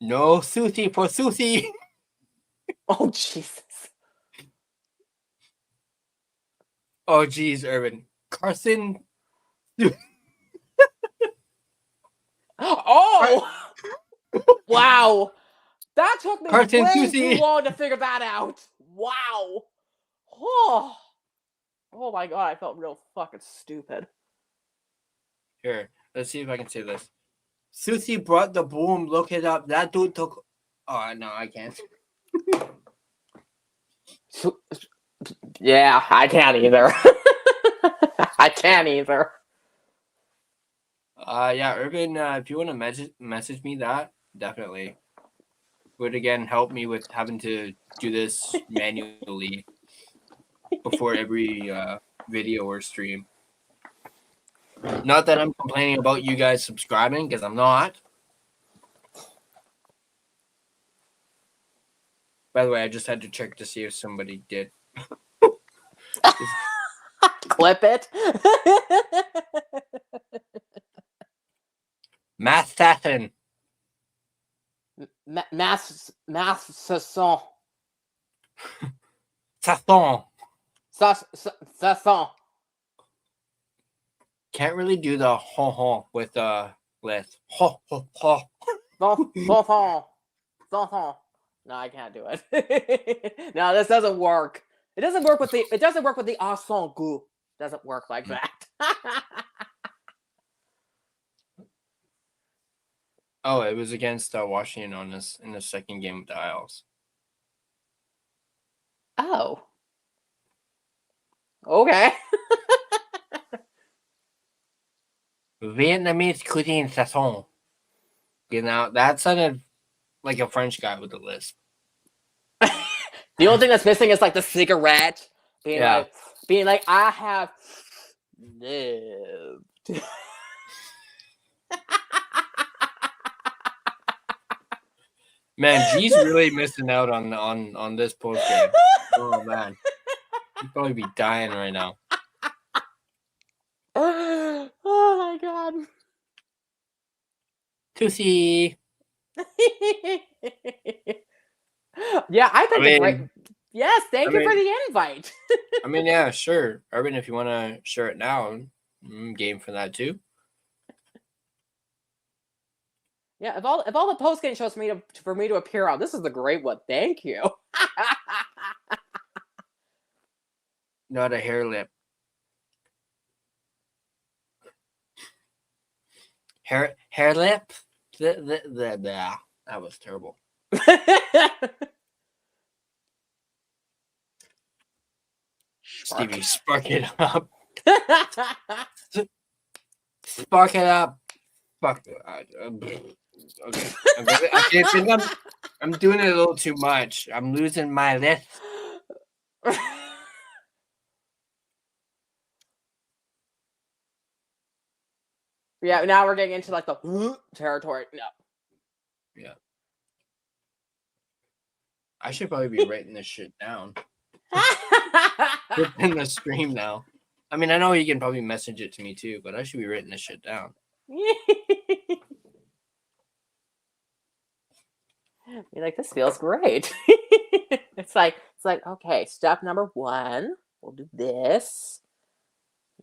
No sushi for sushi. Oh Jesus. Oh geez, Urban. Carson. Oh wow. That took me Carson way sushi. too long to figure that out. Wow. Oh my god, I felt real fucking stupid. Here, let's see if I can say this. Susie brought the boom. Look it up. That dude took. Oh no, I can't. Yeah, I can't either. I can't either. Yeah, Urban. If you want to message me that, definitely would again help me with having to do this manually before every video or stream. Not that I'm complaining about you guys subscribing, because I'm not. By the way, I just had to check to see if somebody did. Clip it. Math Sasson. Math Sasson. Sasson. Sasson. Can't really do the ho with list. Ho. No, I can't do it. No, this doesn't work. It doesn't work with the accent goût. Doesn't work like that. Oh, it was against Washington on this in the second game with the Isles. Oh. Okay. Vietnamese cuisine Sasson. You know, that sounded like a French guy with a lisp. The only thing that's missing is like the cigarette. Being like, I have lived. Man, G's really missing out on this post game. Oh man. He'd probably be dying right now. Oh my god. Tootsie. Yeah, I think yes, thank you for the invite. I mean, yeah, sure. Urban, if you want to share it now, I'm game for that too. Yeah, if all the post game shows for me to appear on, this is the great one. Thank you. Not a hair lip. Hair lip? That was terrible. Stevie, spark it up. Spark it up. Fuck. Okay. I think I'm doing it a little too much. I'm losing my list. Yeah, now we're getting into like the territory. No. Yeah. I should probably be writing this shit down. In the stream now. I mean, I know you can probably message it to me too, but I should be writing this shit down. You're like, this feels great. It's like, okay, step number 1, we'll do this,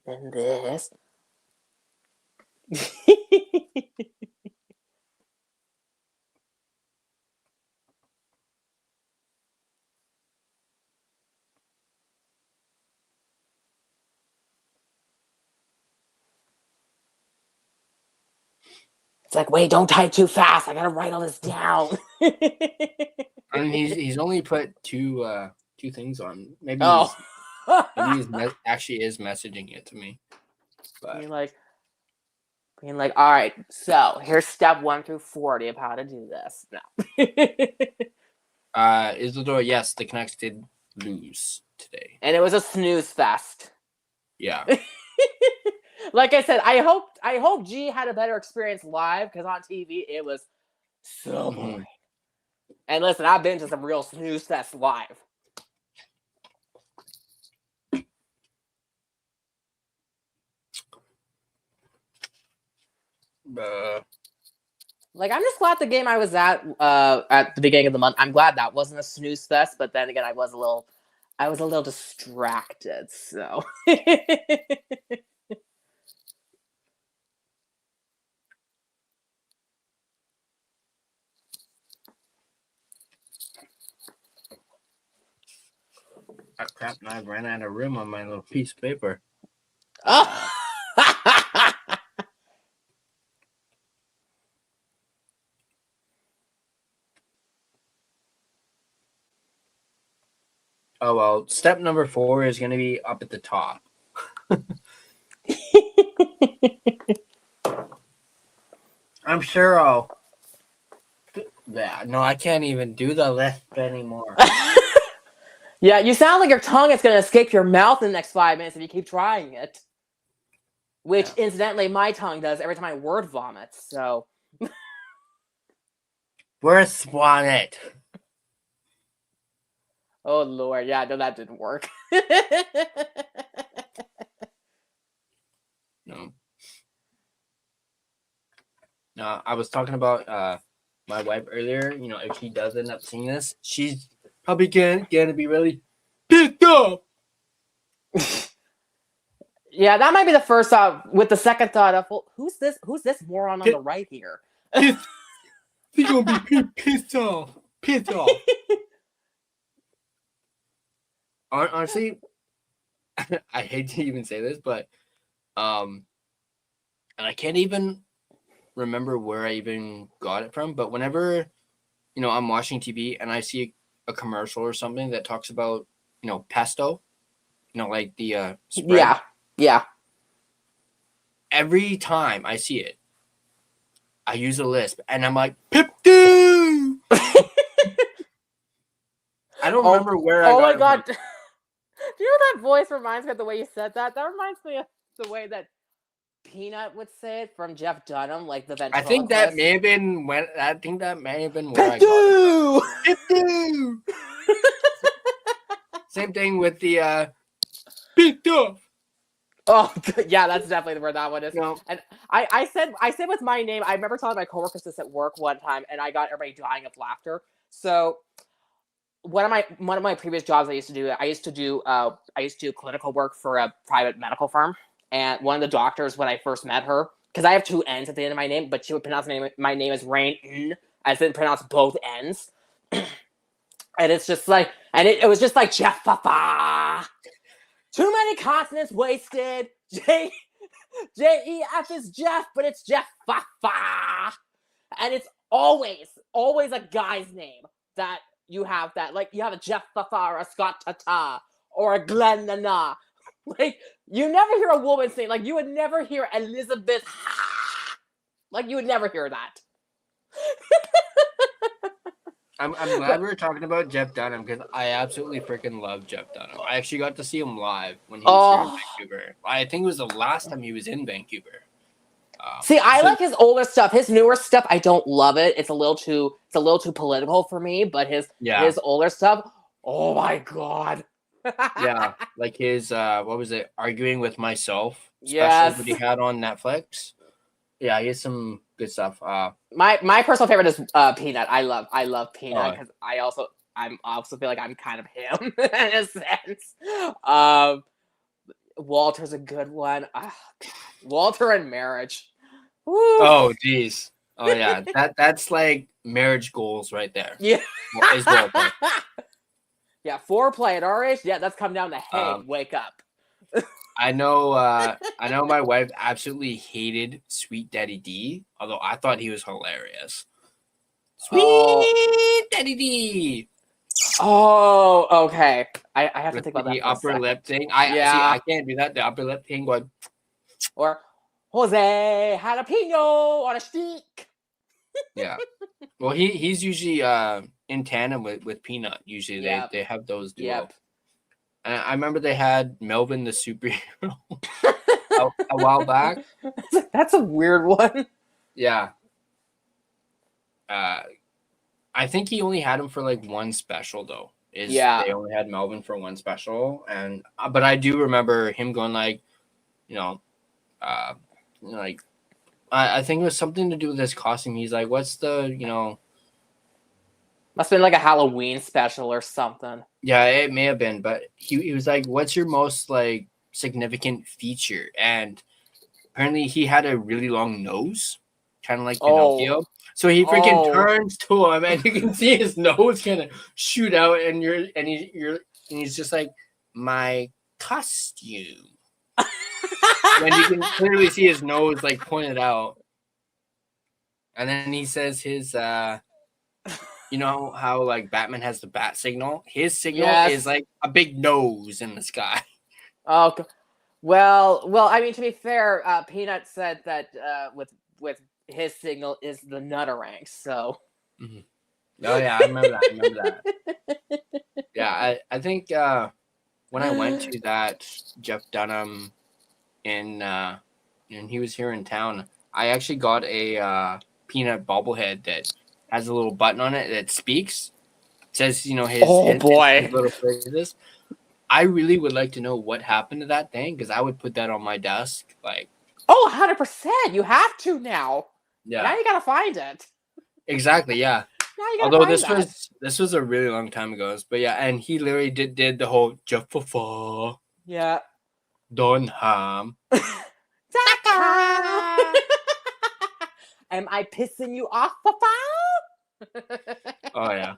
then this. It's like, wait, don't type too fast. I gotta write all this down. I mean, he's only put two things on. Maybe Oh. actually is messaging it to me. But being like, all right, so here's step 1 through 40 of how to do this. No. Isidore, yes, the Canucks did lose today. And it was a snooze fest. Yeah. Like I said, I hope G had a better experience live, because on TV it was so boring. And listen, I've been to some real snooze fest live. Like, I'm just glad the game I was at the beginning of the month, I'm glad that wasn't a snooze fest, but then again, I was a little distracted, so. Oh, crap, and I ran out of room on my little piece of paper. Oh. Oh, well, step number 4 is going to be up at the top. I'm sure I'll... Yeah, no, I can't even do the list anymore. Yeah, you sound like your tongue is going to escape your mouth in the next 5 minutes if you keep trying it. Which, incidentally, my tongue does every time I word vomit, so... Where's Swanet? Oh, Lord. Yeah, no, that didn't work. No. No, I was talking about my wife earlier. You know, if she does end up seeing this, she's probably going to be really pissed off. Yeah, that might be the first thought, with the second thought of, well, who's this moron on the right here? She's going to be pissed off. Pissed off. Honestly, I hate to even say this, but and I can't even remember where I even got it from, but whenever, you know, I'm watching TV and I see a commercial or something that talks about, you know, pesto, you know, like the spread. Yeah. Every time I see it, I use a lisp and I'm like, Pip-doo! I don't remember where I got it. Oh my God. Do you know that voice reminds me of the way you said that? That reminds me of the way that Peanut would say it from Jeff Dunham, like the ventriloquist. I think that may have been where I got it. Pip-doo! Same thing with the picked up. Oh yeah, that's definitely where that one is. No. And I said with my name. I remember telling my coworkers this at work one time, and I got everybody dying of laughter. So one of my previous jobs I used to do clinical work for a private medical firm. And one of the doctors, when I first met her, because I have 2 N's at the end of my name, but she would pronounce my name as Rain, as in pronounce both N's. And it's just like, and it was just like Jeff Fafa. Too many consonants wasted. J-E-F is Jeff, but it's Jeff Fafa. And it's always a guy's name that you have that. Like, you have a Jeff Fafa or a Scott Tata or a Glenn Nana. Like, you never hear a woman's name. Like, you would never hear Elizabeth. Like, you would never hear that. I'm glad we were talking about Jeff Dunham, because I absolutely freaking love Jeff Dunham. I actually got to see him live when he was here in Vancouver. I think it was the last time he was in Vancouver. See, I like his older stuff. His newer stuff, I don't love it. It's a little too political for me. But his older stuff, oh my God. Yeah, like his what was it? Arguing with Myself special Yes. that he had on Netflix. Yeah, he has some good stuff. My personal favorite is Peanut. I love Peanut Oh. because I also feel like I'm kind of him in a sense. Walter's a good one. Oh, God. Walter and Marriage. Woo. Oh, geez. Oh yeah, that's like marriage goals right there. Yeah. Is Walter. Yeah, foreplay at our age. Yeah, that's come down to hey, wake up. I know my wife absolutely hated Sweet Daddy D, although I thought he was hilarious. Sweet Daddy D. Oh, okay. I have to With think about that. the for a upper second. lip thing. I can't do that. The upper lip thing going. Or Jose jalapeno on a stick. Yeah. Well, he's usually in tandem with Peanut. Usually they have those duo. Yep. And I remember they had Melvin the superhero a while back. That's a weird one. Yeah. I think he only had him for like one special though. They only had Melvin for one special, and but I do remember him going like, like I think it was something to do with his costume. He's like, "What's the Must have been like a Halloween special or something." Yeah, it may have been, but he was like, "What's your most like significant feature?" And apparently, he had a really long nose, kind of like Pinocchio. So he freaking turns to him, and you can see his nose kind of shoot out, and he's just like, "My costume." And you can clearly see his nose like pointed out, and then he says his you know how like Batman has the bat signal? His signal is like a big nose in the sky. Oh, well. I mean, to be fair, Peanut said that with his signal is the Nutterang. So. Mm-hmm. Oh yeah, I remember that. Yeah, I think when I went to that Jeff Dunham and he was here in town, I actually got a Peanut bobblehead that has a little button on it that speaks. It says, his little phrases. I really would like to know what happened to that thing because I would put that on my desk. Like, 100%. You have to now. Yeah. Now you gotta find it. Exactly. Yeah. Now you gotta Although find this was a really long time ago, but yeah, and he literally did the whole Jaffa. Yeah. Dunham. Am I pissing you off, Papa? Oh yeah.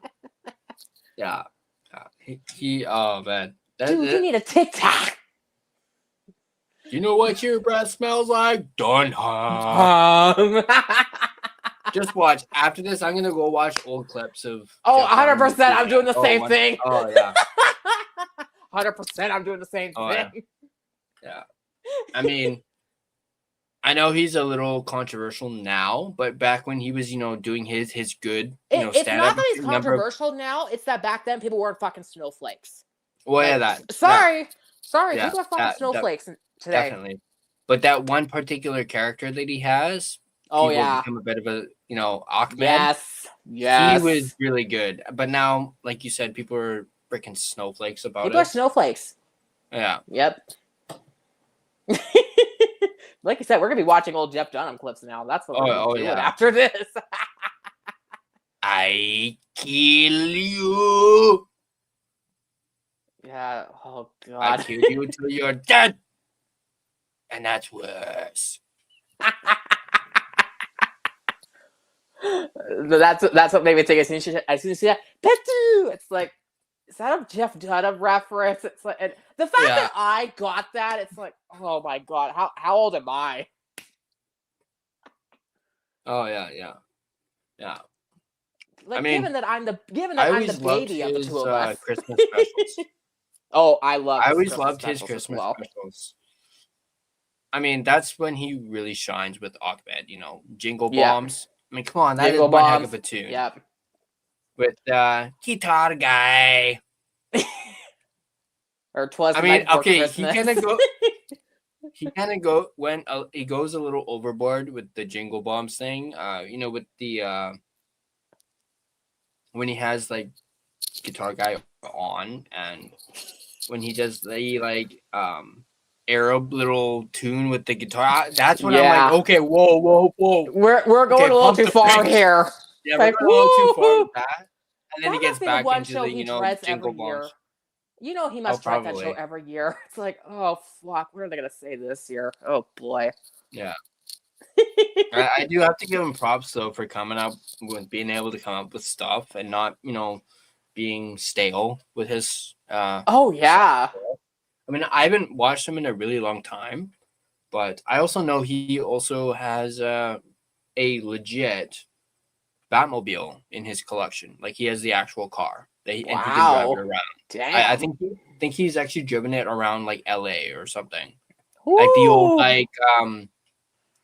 Yeah. He oh man. Dude, you need a TikTok. You know what your breath smells like? Dunham. Just watch. After this, I'm gonna go watch old clips of. 100%. I'm doing the same thing. Oh yeah. 100%. I'm doing the same thing. Yeah. I mean, I know he's a little controversial now, but back when he was, doing his good, it's stand-up. not that he's controversial now. It's that back then people weren't fucking snowflakes. Well, yeah, that. Sorry, yeah, people are fucking snowflakes today. Definitely. But that one particular character that he has, become a bit of a, Ahmed. Yes. He was really good. But now, like you said, people are freaking snowflakes about people it. People are snowflakes. Yeah. Yep. Like you said, we're gonna be watching old Jeff Dunham clips now. That's what we're doing after this. I kill you. Yeah. Oh God. I kill you until you're dead, and that's worse. That's what made me think. As soon as you see that, Petu, it's like, is that a Jeff Dunham reference? It's like, and the fact that I got that, it's like, oh my God, how old am I? Oh yeah. Like, I mean, given that I'm the baby of the two of us. Christmas specials. I always loved his Christmas specials. I mean, that's when he really shines with Ahmed. Jingle Bombs. I mean, come on, that is one heck of a tune. Yep. With Guitar Guy. Or 'Twas the I mean, Night Before okay, Christmas. he goes a little overboard with the Jingle Bombs thing. With the when he has like Guitar Guy on and when he does the like Arab little tune with the guitar. That's when I'm like, okay, whoa. We're going Okay, a little pump too the far brakes. here. Yeah, Like, we're going a little too far woo! with that. And then That he gets must be the back one into show the, he you know, dreads jingle every bells. year. You know he must dread that show Probably. every year. It's like, oh fuck, what are they gonna say this year? Oh boy. Yeah. I do have to give him props though for coming up with being able to come up with stuff and not, you know, being stale with his Oh yeah. I mean, I haven't watched him in a really long time, but I also know he also has a legit Batmobile in his collection. Like he has the actual car. And he can drive it around. Damn. I think he's actually driven it around like LA or something. Like the old like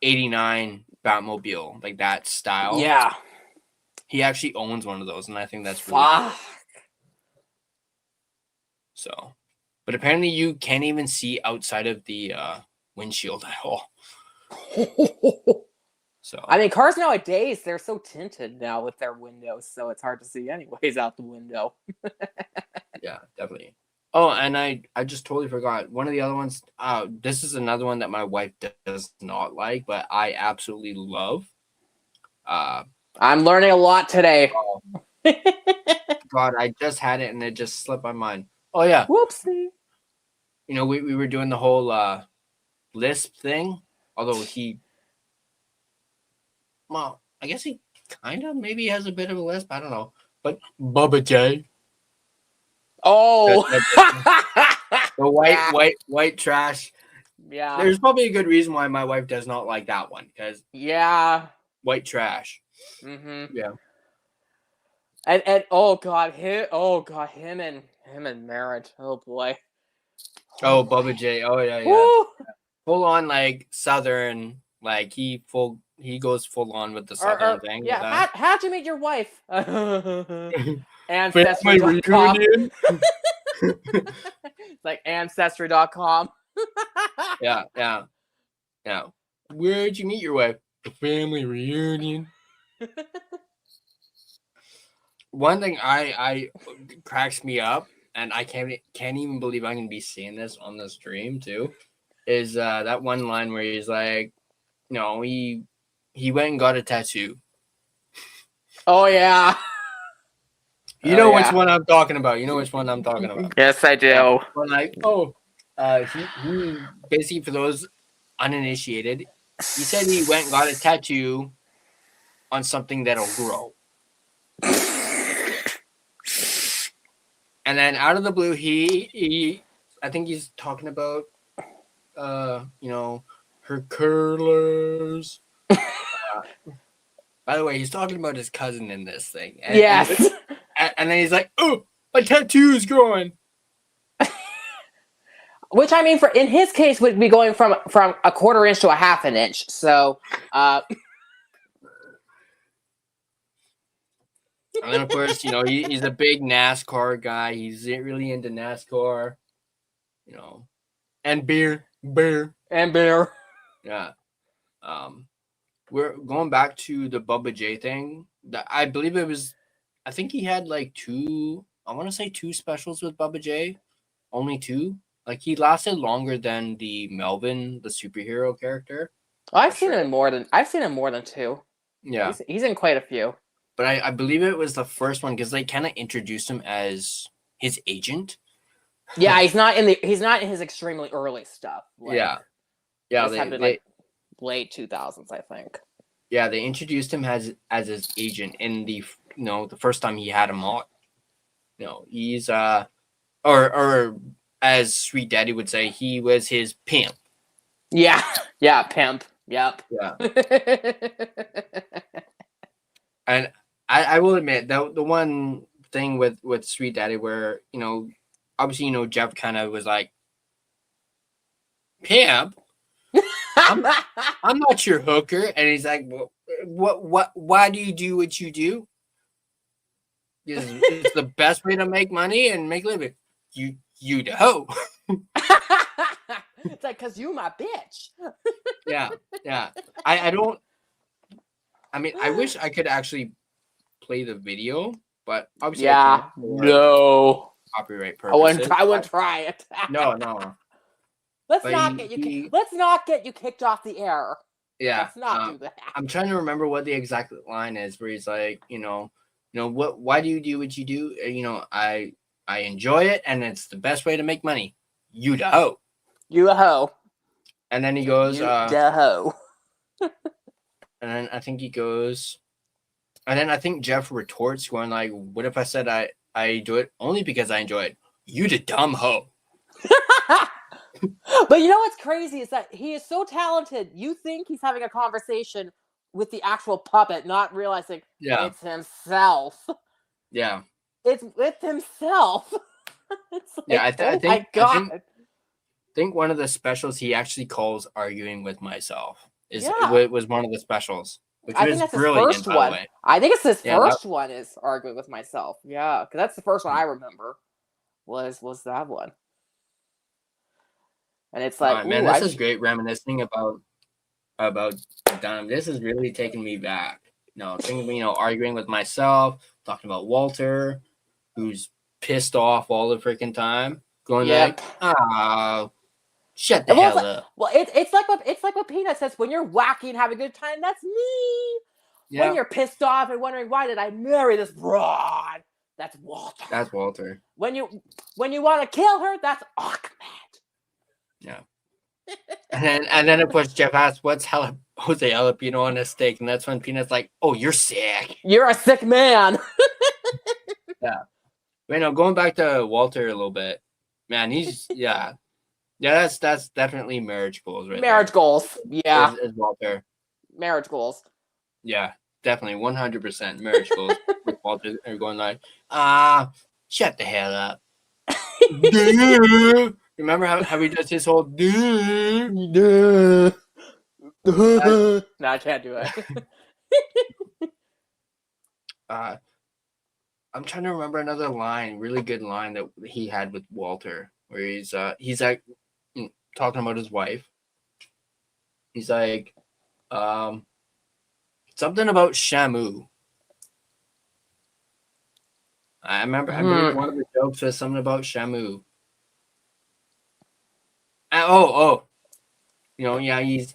89 Batmobile, like that style. Yeah. He actually owns one of those, and I think that's really cool. So, but apparently you can't even see outside of the windshield at all. So I mean, cars nowadays, they're so tinted now with their windows, so it's hard to see anyways out the window. yeah, definitely. Oh, and I just totally forgot. One of the other ones, this is another one that my wife does not like, but I absolutely love. I'm learning a lot today. God, I just had it and it just slipped my mind. Oh, yeah. Whoopsie. You know, we were doing the whole lisp thing, although well, I guess he kind of maybe has a bit of a lisp. I don't know. But Bubba J. Oh. The white trash. Yeah. There's probably a good reason why my wife does not like that one, because white trash. Mm-hmm. Yeah. And him and Merritt. Oh boy. Oh, Bubba J. Oh yeah. Woo! Full on like Southern, like he goes full on with the Southern thing. Yeah. How'd you meet your wife? Family Ancestry.com. reunion. It's like Ancestry.com. Yeah. Where'd you meet your wife? The family reunion. One thing I cracks me up, and I can't even believe I'm gonna be seeing this on the stream too, is that one line where he's like, you know, he went and got a tattoo. Oh yeah. You know which one I'm talking about. Yes, I do. When he basically, for those uninitiated, he said he went and got a tattoo on something that'll grow. And then out of the blue, he I think he's talking about you know, her curlers. By the way, he's talking about his cousin in this thing. Yes. And then he's like, "Oh, my tattoo is growing." Which I mean, in his case, would be going from a quarter inch to a half an inch. So, and then of course, you know, he's a big NASCAR guy. He's really into NASCAR, you know, and beer. Yeah. We're going back to the Bubba J thing. I believe it was. I think he had like two specials with Bubba J. Only two. Like he lasted longer than the Melvin, the superhero character. I've seen him more than two. Yeah, he's in quite a few. But I believe it was the first one because they kind of introduced him as his agent. Yeah, he's not in his extremely early stuff. Like, yeah. This happened like late 2000s, I think. Yeah, they introduced him as his agent in the the first time he had him on. You know, he's or as Sweet Daddy would say, he was his pimp. Yeah, pimp. Yep. Yeah. And I will admit the one thing with Sweet Daddy where, you know, obviously, you know, Jeff kind of was like, pimp? I'm not your hooker. And he's like, well, why do you do what you do? It's the best way to make money and make a living. You the hoe. It's like, cause you my bitch. Yeah. I mean, I wish I could actually play the video, but obviously, no. copyright I wouldn't. purposes. I wouldn't try it. No. Let's But not get you. Let's not get you kicked off the air. Yeah. Let's not do that. I'm trying to remember what the exact line is, where he's like, what? Why do you do what you do? I enjoy it, and it's the best way to make money. You da hoe. You a hoe. And then he goes, You da hoe. and then I think he goes, and then I think Jeff retorts, going like, "What if I said I do it only because I enjoy it? You the dumb hoe." But you know what's crazy is that he is so talented. You think he's having a conversation with the actual puppet, not realizing it's himself. Yeah. It's with himself. It's like, I my God. I think one of the specials he actually calls "Arguing with Myself" was one of the specials, which I was think that's his brilliant, first by the one. way. I think it's his Yeah, first one is "Arguing with Myself." Yeah, because that's the first one I remember. Was that one? And it's like, man, this is great reminiscing about Dunham. This is really taking me back. Thinking, arguing with myself, talking about Walter, who's pissed off all the freaking time, going like, shut the hell up. Well, it's like what Peanut says: when you're wacky and having a good time, that's me. Yeah. When you're pissed off and wondering why did I marry this broad, that's Walter. That's Walter. When you want to kill her, that's Ahmed. Yeah. And then of course Jeff asks, "What's Jose jalapeno on a steak?" And that's when Peanut's like, "Oh, you're sick. You're a sick man." Yeah. Going back to Walter a little bit, man, he's that's definitely marriage goals, right? Marriage goals. Yeah. Is Walter. Marriage goals. Yeah, definitely 100% marriage goals. With Walter are going like, shut the hell up. Remember how he does his whole No, I can't do it. I'm trying to remember another really good line that he had with Walter, where he's like talking about his wife. He's like, something about Shamu. I remember one of the jokes was something about Shamu.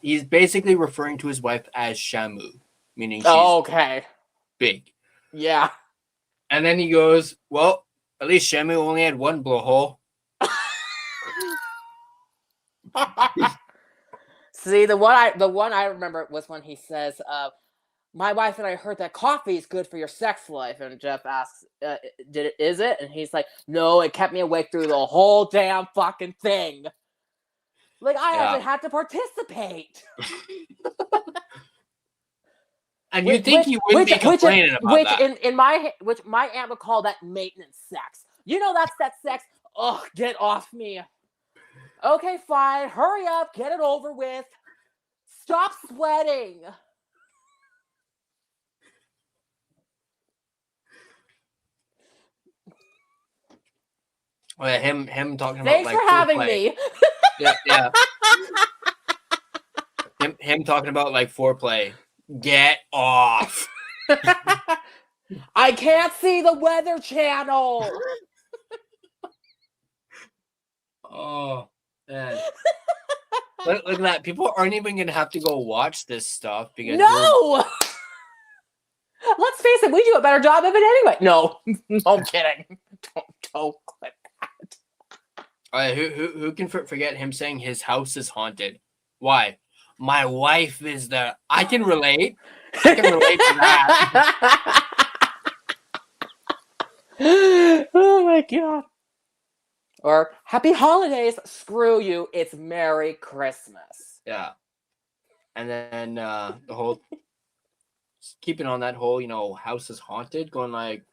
He's basically referring to his wife as Shamu, meaning she's big. Yeah. And then he goes, "Well, at least Shamu only had one blowhole." See, the one I remember was when he says, "My wife and I heard that coffee is good for your sex life," and Jeff asks, "Is it?" And he's like, "No, it kept me awake through the whole damn fucking thing. Like I haven't had to participate." And you think he wouldn't be complaining about that? Which my aunt would call that maintenance sex. That's that sex. Oh, get off me. Okay, fine. Hurry up. Get it over with. Stop sweating. Well, him talking Thanks about for having me. Yeah. him talking about like foreplay. Get off. I can't see the Weather Channel. Oh, man. Look at that. People aren't even going to have to go watch this stuff because no. Let's face it, we do a better job of it anyway. No, I'm kidding. Don't click that. Who can forget him saying his house is haunted? Why? My wife is there. I can relate. I can relate to that. Oh my God. Or happy holidays. Screw you. It's Merry Christmas. Yeah. And then the whole keeping on that whole, house is haunted, going like,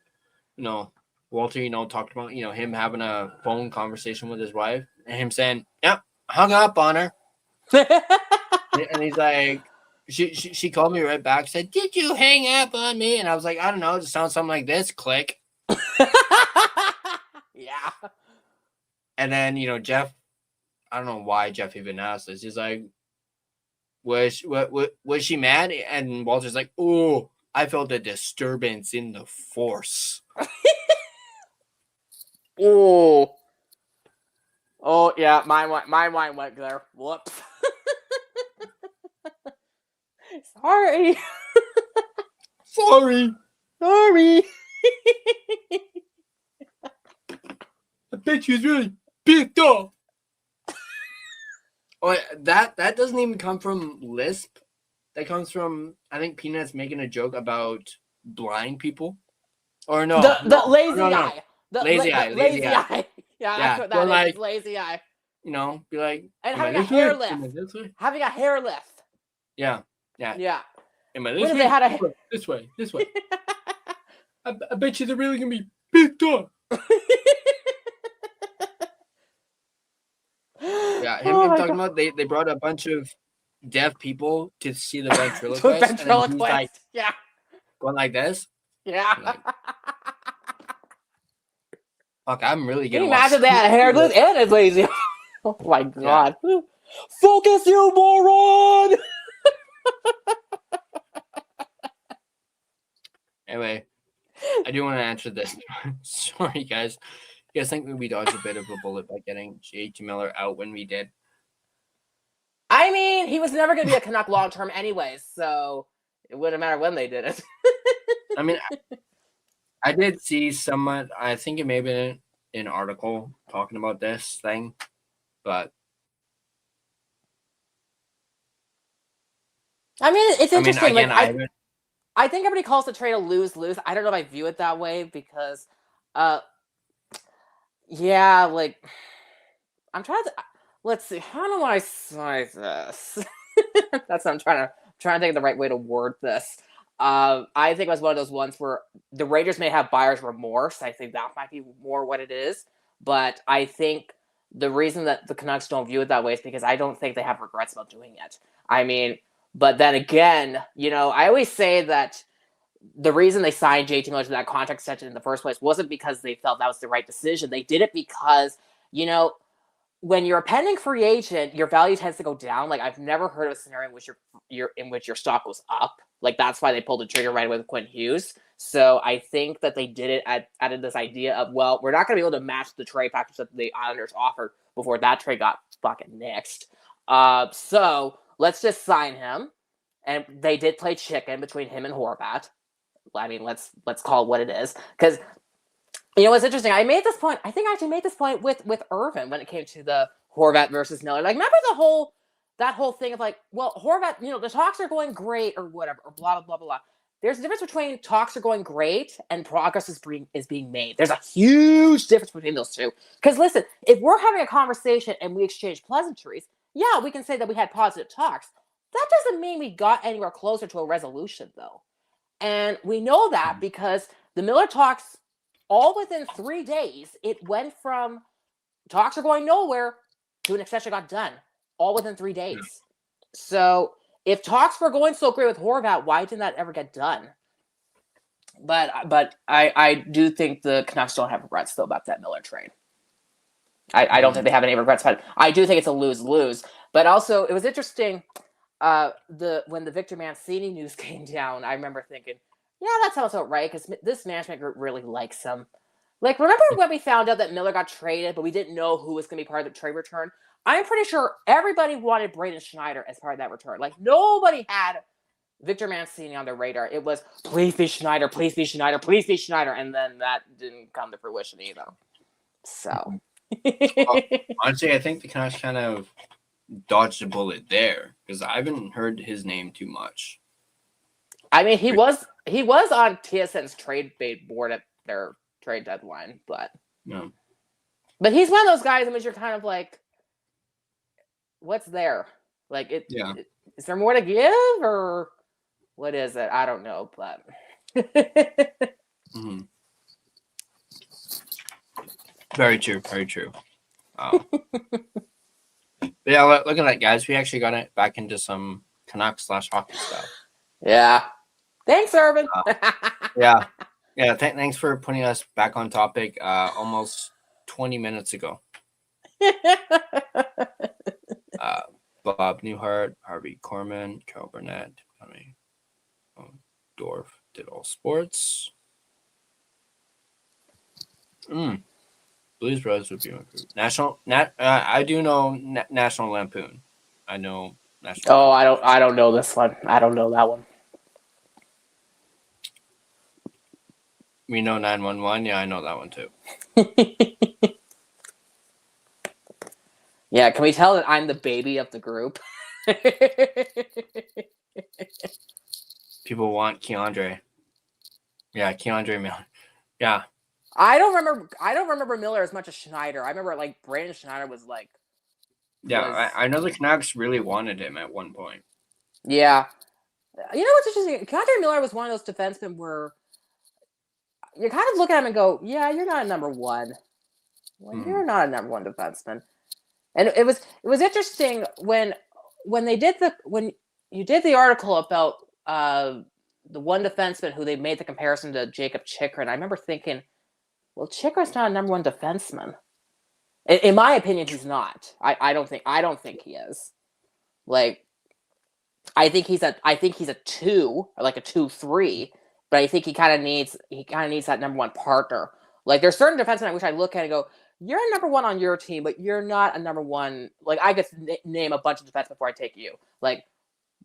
Walter, talked about, him having a phone conversation with his wife and him saying, "Yep, hung up on her." And he's like, she called me right back, said, "Did you hang up on me?" And I was like, "I don't know. It sounds something like this." Click. Yeah. And then, Jeff, I don't know why Jeff even asked this. He's like, was she mad? And Walter's like, "Oh, I felt a disturbance in the force." Oh. Oh yeah, mine went there. Whoops. Sorry. Sorry. Sorry. I bet she was really pissed off. Oh, that doesn't even come from Lisp. That comes from, I think, Peanuts making a joke about blind people. Or no. The lazy eye. The Lazy eye. Lazy eye. Yeah, that's what that is. Like, It's lazy eye. You know, be like, and am I having a this way? hair Am I lift. this way? Having a hair lift. Yeah. Yeah. Am I When this if way? they had a This way. I bet you they're really gonna be pissed off. Yeah, him talking about they brought a bunch of deaf people to see the ventriloquist. And then he's like, yeah. Going like this. Yeah. Like, fuck, I'm really Can gonna you imagine that hair lift and it's lazy? Oh my god. Yeah. Focus, you moron! Anyway, I do want to answer this. Sorry, guys. You guys think we dodged a bit of a bullet by getting JT Miller out when we did? I mean, he was never going to be a Canuck long term anyways, so it wouldn't matter when they did it. I mean, I did see someone, I think it may have been an article talking about this thing, but I mean, it's interesting. Again, I think everybody calls the trade a lose-lose. I don't know if I view it that way because, yeah, like, I'm trying to, let's see, how do I say this? That's what I'm trying to think of the right way to word this. I think it was one of those ones where the Raiders may have buyer's remorse. I think that might be more what it is. But I think the reason that the Canucks don't view it that way is because I don't think they have regrets about doing it. I mean, but then again, you know, I always say that the reason they signed JT Miller to that contract extension in the first place wasn't because they felt that was the right decision. They did it because, you know, when you're a pending free agent, your value tends to go down. Like, I've never heard of a scenario in which your stock goes up. Like, that's why they pulled the trigger right away with Quinn Hughes. So I think that they did it out of this idea of, well, we're not going to be able to match the trade package that the Islanders offered before that trade got fucking nixed. So let's just sign him. And they did play chicken between him and Horvat. I mean, let's call it what it is. Because, you know, what's interesting, I made this point, I think I actually made this point with Irvin when it came to the Horvat versus Miller. Like, remember that whole thing of like, well, Horvat, you know, the talks are going great or whatever, or blah, blah, blah, blah. There's a difference between talks are going great and progress is being made. There's a huge difference between those two. Because listen, if we're having a conversation and we exchange pleasantries, yeah, we can say that we had positive talks. That doesn't mean we got anywhere closer to a resolution, though. And we know that because the Miller talks, all within 3 days, it went from talks are going nowhere to an extension got done, all within 3 days. Yeah. So if talks were going so great with Horvat, why didn't that ever get done? But I do think the Canucks don't have regrets, though, about that Miller trade. I don't think they have any regrets, but I do think it's a lose-lose. But also, it was interesting, when the Victor Mancini news came down, I remember thinking, yeah, that sounds about right, because this management group really likes him. Like, remember when we found out that Miller got traded, but we didn't know who was going to be part of the trade return? I'm pretty sure everybody wanted Braden Schneider as part of that return. Like, nobody had Victor Mancini on their radar. It was, please be Schneider, please be Schneider, please be Schneider. And then that didn't come to fruition either. So. Well, honestly, I think the Canucks kind of dodged a bullet there because I haven't heard his name too much. I mean, he was on TSN's trade bait board at their trade deadline, but no. But he's one of those guys in which you're kind of like, what's there? Like, is there more to give or what is it? I don't know, but. Mm-hmm. Very true. Very true. But yeah, look at that, guys. We actually got it back into some Canucks/hockey stuff. Yeah. Thanks, Irvin. Yeah. Thanks for putting us back on topic almost 20 minutes ago. Bob Newhart, Harvey Korman, Carol Burnett, Dorf did all sports. Blues Brothers would be my group. I do know National Lampoon. I know National. Oh, Lampoon. I don't know this one. I don't know that one. We know 911. Yeah, I know that one too. Yeah, can we tell that I'm the baby of the group? People want Keandre. Yeah, Keandre Miller. Yeah. I don't remember Miller as much as Schneider. I remember like Brandon Schneider was like. Yeah, I know the Canucks really wanted him at one point. Yeah. You know what's interesting? Keandre Miller was one of those defensemen where you kind of look at him and go, yeah, you're not a number one. Well, you're not a number one defenseman. And it was interesting when you did the article about the one defenseman who they made the comparison to Jacob Chikrin. I remember thinking, well, Chikrin's not a number one defenseman. In my opinion, he's not. I don't think he is. Like, I think he's a 2, or like a 2-3, but I think he kind of needs that number one partner. Like, there's certain defensemen I wish I look at and go, you're a number one on your team, but you're not a number one. Like, I could name a bunch of defensemen before I take you. Like,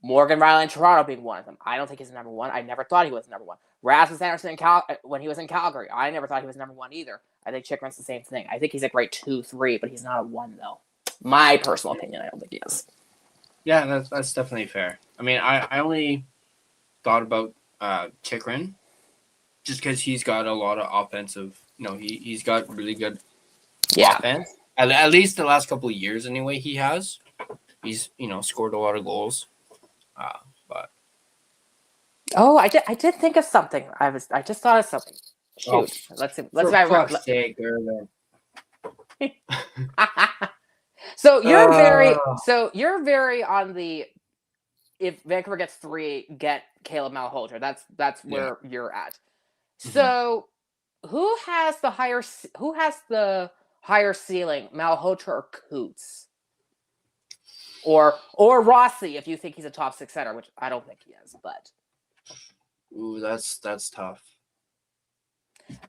Morgan Riley in Toronto being one of them. I don't think he's a number one. I never thought he was number one. Rasmus Anderson when he was in Calgary, I never thought he was number one either. I think Chikrin's the same thing. I think he's a great 2-3, but he's not a 1, though. My personal opinion, I don't think he is. Yeah, that's definitely fair. I mean, I only thought about Chikrin just because he's got a lot of offensive. He's got really good offense. At least the last couple of years, anyway, he has. He's scored a lot of goals. But I did think of something. I just thought of something. Shoot, let's see. Let's sake, So you're very on the if Vancouver gets 3, get Caleb Malhotra. That's where you're at. So who has the higher ceiling, Malhotra or Coots? Or Rossi, if you think he's a top 6 center, which I don't think he is, but ooh, that's tough.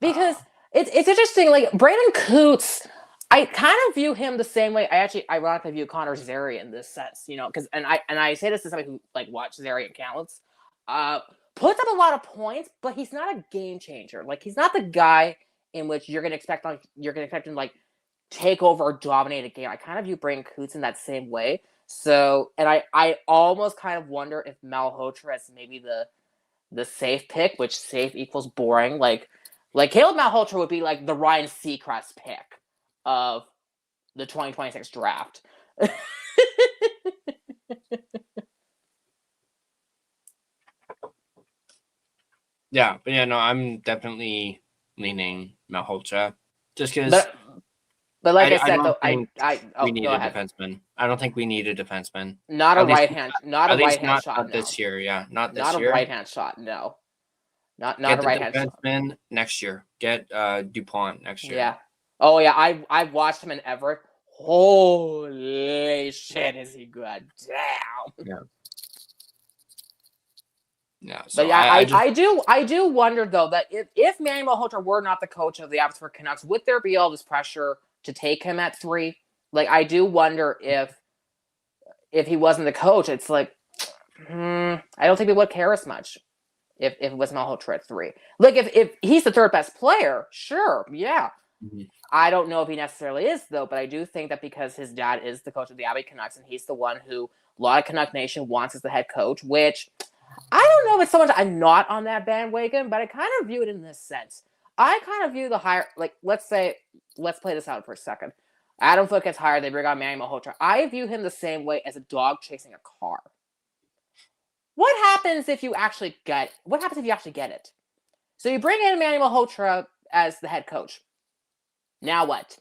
Because it's interesting. Like Brandon Coots, I kind of view him the same way. I actually ironically view Connor Zary in this sense, because and I say this to somebody who like watched Zary and counts, puts up a lot of points, but he's not a game changer. Like he's not the guy in which you're gonna expect him to like take over or dominate a game. I kind of view Brandon Coots in that same way. So, and I almost kind of wonder if Malhotra is maybe the safe pick, which safe equals boring. Like Caleb Malhotra would be like the Ryan Seacrest pick of the 2026 draft. Yeah, but I'm definitely leaning Malhotra just because. But like I said, we need a defenseman. I don't think we need a defenseman. Not a right hand shot. Not this year. Yeah, not this year. Not a right hand shot. No. Not a right hand shot. Defenseman next year. Get Dupont next year. Yeah. Oh yeah. I watched him in Everett. Holy shit, is he good? Damn. Yeah. Yeah. So but yeah, I do wonder though that if Manny Malhotra were not the coach of the Abbotsford Canucks, would there be all this pressure to take him at 3? Like I do wonder if he wasn't the coach, it's like I don't think we would care as much if it was Malhotra at 3. Like if he's the third best player, sure, yeah. Mm-hmm. I don't know if he necessarily is though, but I do think that because his dad is the coach of the Abbey Canucks and he's the one who a lot of Canuck Nation wants as the head coach, which I don't know if it's so much I'm not on that bandwagon, but I kind of view it in this sense. I kind of view the higher, like, let's play this out for a second. Adam Foote gets hired, they bring on Manny Malhotra. I view him the same way as a dog chasing a car. What happens if you actually get it? So you bring in Manny Malhotra as the head coach. Now what?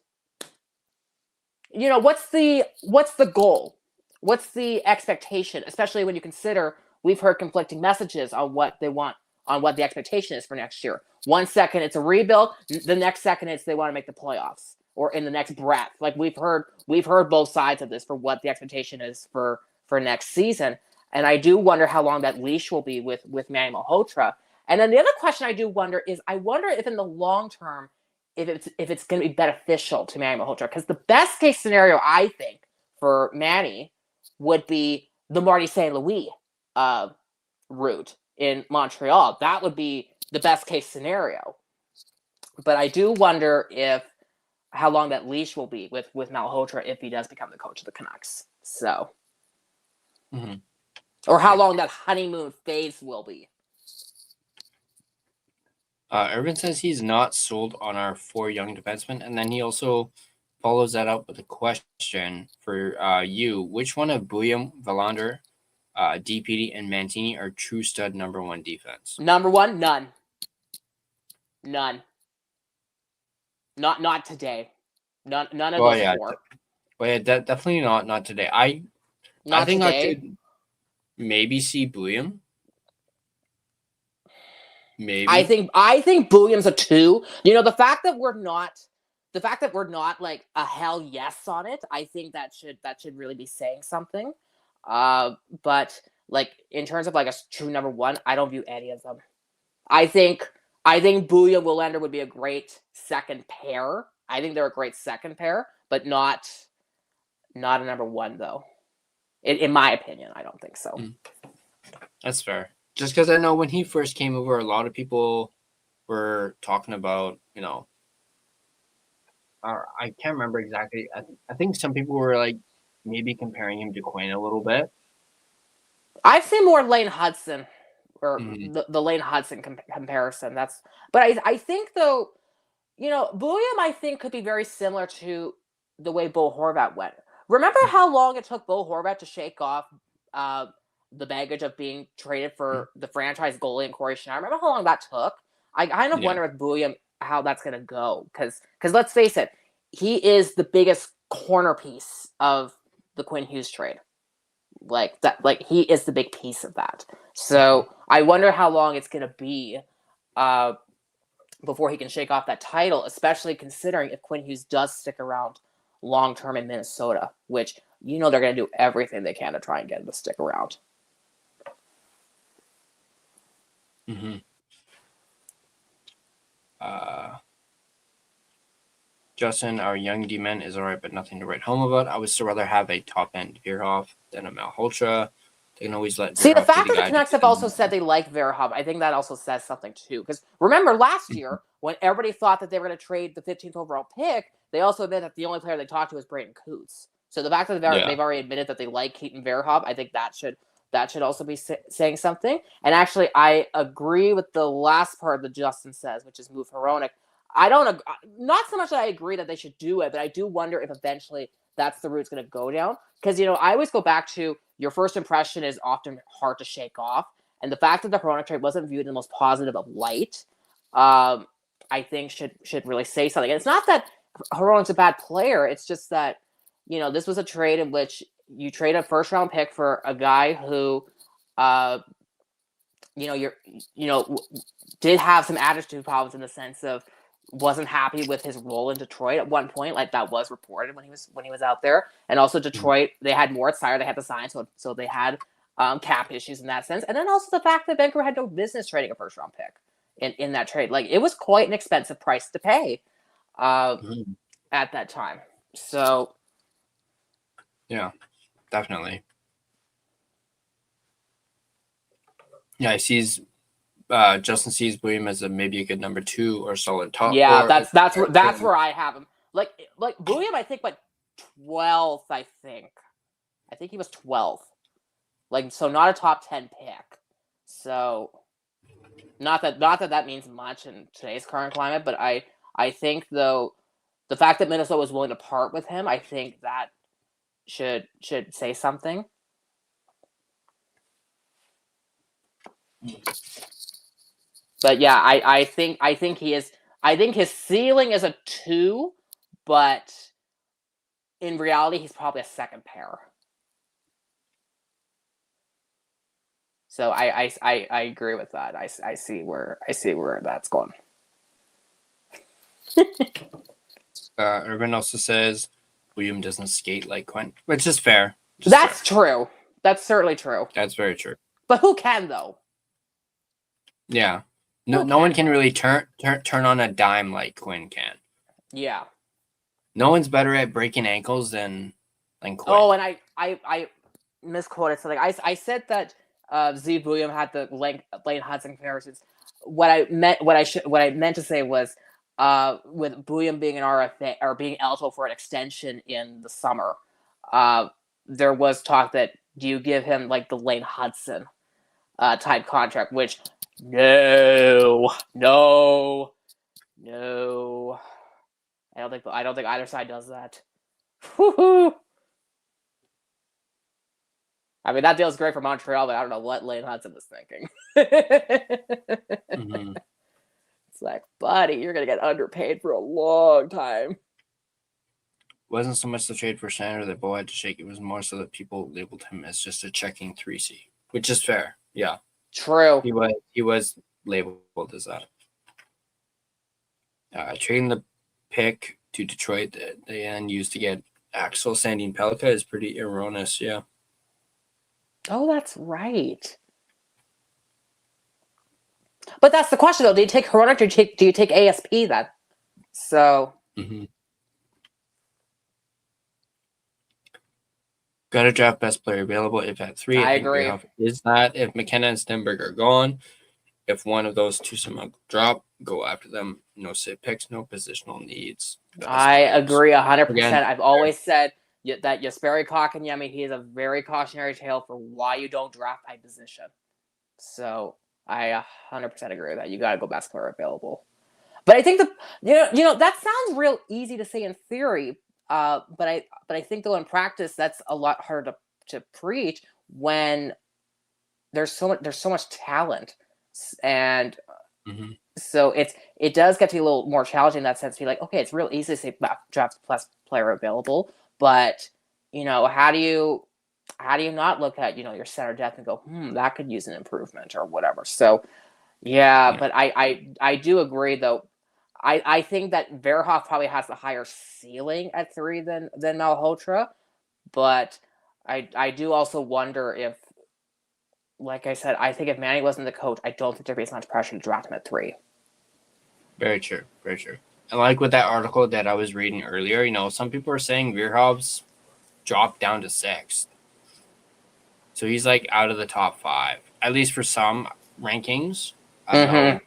What's the goal? What's the expectation? Especially when you consider we've heard conflicting messages on what they want, on what the expectation is for next year. One second it's a rebuild, the next second it's they want to make the playoffs, or in the next breath. Like we've heard both sides of this for what the expectation is for next season. And I do wonder how long that leash will be with Manny Malhotra. And then the other question I do wonder is, I wonder if in the long term, if it's going to be beneficial to Manny Malhotra. Because the best case scenario, I think, for Manny would be the Marty St. Louis route in Montreal. That would be the best case scenario. But I do wonder how long that leash will be with Malhotra if he does become the coach of the Canucks. So, or how long that honeymoon phase will be. Irvin says he's not sold on our 4 young defensemen, and then he also follows that up with a question for you. Which one of Bouillon, Verlander, DPD, and Mantini are true stud number 1 defense? Number 1, none. Not today. None of those 4. Well, yeah, definitely not today. I think today. I could maybe see Bouillon. Maybe. I think Bouillon's a 2. You know, the fact that we're not like a hell yes on it, I think that should really be saying something. But like in terms of like a true number 1, I don't view any of them. I think Bouillon Willander would be a great second pair. I think they're a great second pair, but not a number 1 though. In my opinion, I don't think so. That's fair. Just because I know when he first came over, a lot of people were talking about, you know, I can't remember exactly. I think some people were like maybe comparing him to Quinn a little bit. I've seen more Lane Hudson or the Lane Hudson comparison. But I think though, you know, Bouillon I think could be very similar to the way Bo Horvat went. Remember how long it took Bo Horvat to shake off the baggage of being traded for the franchise goalie and Corey Schneider? Remember how long that took? I kind of wonder with Bouillon how that's going to go. Because let's face it, he is the biggest corner piece of the Quinn Hughes trade. Like he is the big piece of that. So I wonder how long it's going to be before he can shake off that title, especially considering if Quinn Hughes does stick around long-term in Minnesota, which, you know, they're going to do everything they can to try and get him to stick around. Justin, our young D-man is all right, but nothing to write home about. I would still rather have a top-end Veerhoff than a Malhotra. They can always let See, the fact that the Canucks have also said they like Veerhoff, I think that also says something too. Because remember last year, when everybody thought that they were going to trade the 15th overall pick, they also admitted that the only player they talked to was Brayden Coots. So the fact that they've already admitted that they like Keaton Veerhoff, I think that should also be saying something. And actually, I agree with the last part that Justin says, which is move Hronek. Not so much that I agree that they should do it, but I do wonder if eventually that's the route it's going to go down. Because, you know, I always go back to your first impression is often hard to shake off. And the fact that the Hronek trade wasn't viewed in the most positive of light, I think should really say something. And it's not that Hronek's a bad player. It's just that, you know, this was a trade in which you trade a first round pick for a guy who, did have some attitude problems in the sense of wasn't happy with his role in Detroit at one point. Like that was reported when he was out there. And also Detroit, they had Moritz Seider they had to sign. So they had cap issues in that sense. And then also the fact that Vancouver had no business trading a first round pick in that trade. Like it was quite an expensive price to pay at that time. So yeah, definitely. Yeah, Justin sees William as maybe a good number 2 or solid top. Yeah, that's where I have him. Like William, I think went 12th. I think he was 12th. Like so, not a top 10 pick. So not that means much in today's current climate. But I think though the fact that Minnesota was willing to part with him, I think that should say something. But yeah, I think he is. I think his ceiling is a 2, but in reality, he's probably a second pair. So I agree with that. I see where that's going. Urban also says William doesn't skate like Quinn, which is fair. That's true. That's certainly true. That's very true. But who can though? Yeah. No one can really turn on a dime like Quinn can. Yeah. No one's better at breaking ankles than Quinn. Oh, and I misquoted something. I said that Z William had the Lane Hudson comparisons. What I meant to say was with William being an RFA or being eligible for an extension in the summer, there was talk that do you give him like the Lane Hudson type contract, which no. I don't think either side does that. Woo-hoo. I mean, that deal's great for Montreal, but I don't know what Lane Hudson was thinking. Mm-hmm. It's like, buddy, you're going to get underpaid for a long time. Wasn't so much the trade for Sander that Bo had to shake. It was more so that people labeled him as just a checking 3C, which is fair. Yeah. True. He was labeled as that. Trading the pick to Detroit that they then used to get Axel Sandin Pelika is pretty erroneous. Yeah. Oh, that's right. But that's the question, though. Do you take Hronek or do you take ASP then? So. Mm-hmm. Got to draft best player available. If at 3, I agree. Is that if McKenna and Stenberg are gone, if one of those two somehow drop, go after them. No sit picks, no positional needs. I agree 100%. Again, I've always said that Jesperi Kotkaniemi, he is a very cautionary tale for why you don't draft by position. So I 100% agree with that. You got to go best player available. But I think that sounds real easy to say in theory. But I think though in practice that's a lot harder to preach when there's so much talent, and so it does get to be a little more challenging in that sense. To be like, okay, it's real easy to say draft plus player available, but how do you not look at your center depth and go, that could use an improvement or whatever. So yeah. But I do agree though. I think that Verhoff probably has a higher ceiling at 3 than Malhotra, but I do also wonder if, like I said, I think if Manny wasn't the coach, I don't think there'd be as much pressure to draft him at 3. Very true, very true. And like with that article that I was reading earlier, some people are saying Verhoff's dropped down to 6th, so he's like out of the top 5, at least for some rankings. I don't know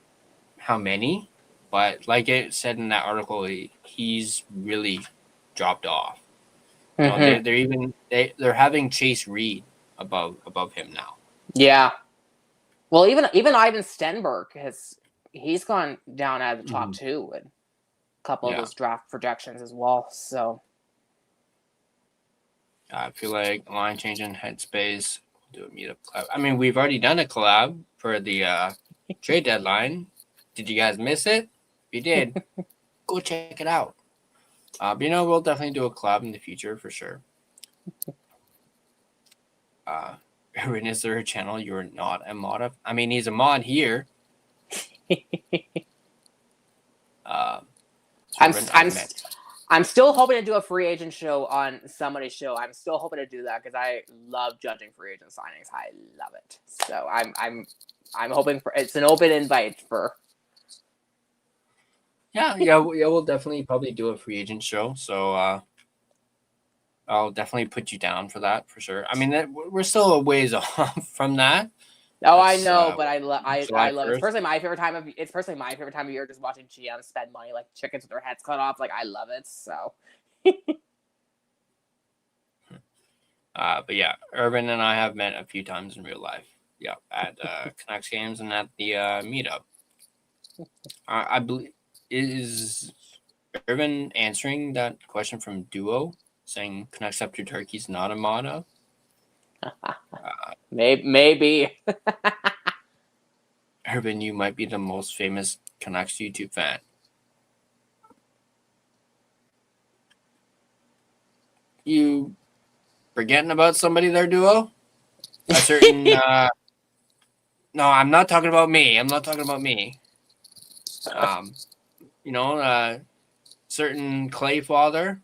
how many. But like it said in that article, he's really dropped off. They're having Chase Reed above him now. Yeah. Well, even Ivan Stenberg he's gone down out of the top 2 in a couple of those draft projections as well. So I feel like line change in Headspace. Do a meetup collab. I mean, we've already done a collab for the trade deadline. Did you guys miss it? If you did, go check it out. But we'll definitely do a collab in the future for sure. Erwin, is there a channel you're not a mod of? I mean, he's a mod here. I'm still hoping to do a free agent show on somebody's show. I'm still hoping to do that because I love judging free agent signings. I love it. So I'm hoping for it's an open invite for. Yeah, we'll definitely probably do a free agent show. So I'll definitely put you down for that for sure. I mean, we're still a ways off from that. Oh, I know, but I love it. It's personally my favorite time of year, just watching GMs spend money like chickens with their heads cut off. Like I love it. So. But yeah, Urban and I have met a few times in real life. Yeah, at Canucks games and at the meetup. I believe. Is Irvin answering that question from Duo, saying Canucks up to Turkey's not a mod? Maybe. Irvin, you might be the most famous Canucks YouTube fan. You forgetting about somebody there, Duo? A certain... no, I'm not talking about me. Certain Clay father.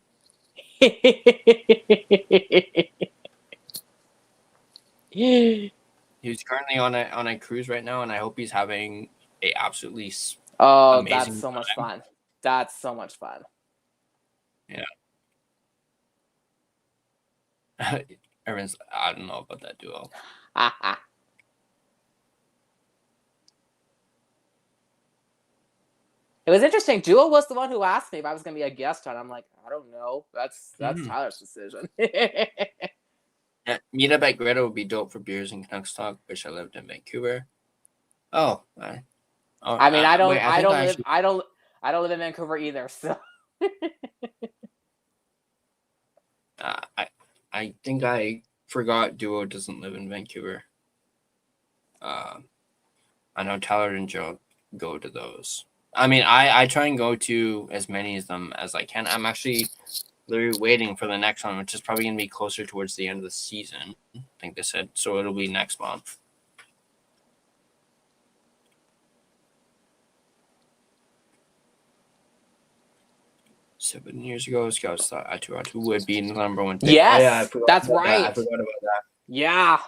He's currently on a cruise right now, and I hope he's having a absolutely amazing that's so much fun. That's so much fun. Everyone's, I don't know about that duo. It was interesting. Duo was the one who asked me if I was going to be a guest on. I'm like, I don't know. That's Tyler's decision. Yeah, meet up at Greta would be dope for beers and Canucks talk. Wish I lived in Vancouver. Oh, I mean, I don't live in Vancouver either. So I think I forgot Duo doesn't live in Vancouver. I know Tyler and Joe go to those. I mean, I try and go to as many of them as I can. I'm actually literally waiting for the next one, which is probably going to be closer towards the end of the season. I think they said. So it'll be next month. Seven years ago, scouts thought Atu would be the number one pick. Yes, that's right. right. I forgot about that. Yeah.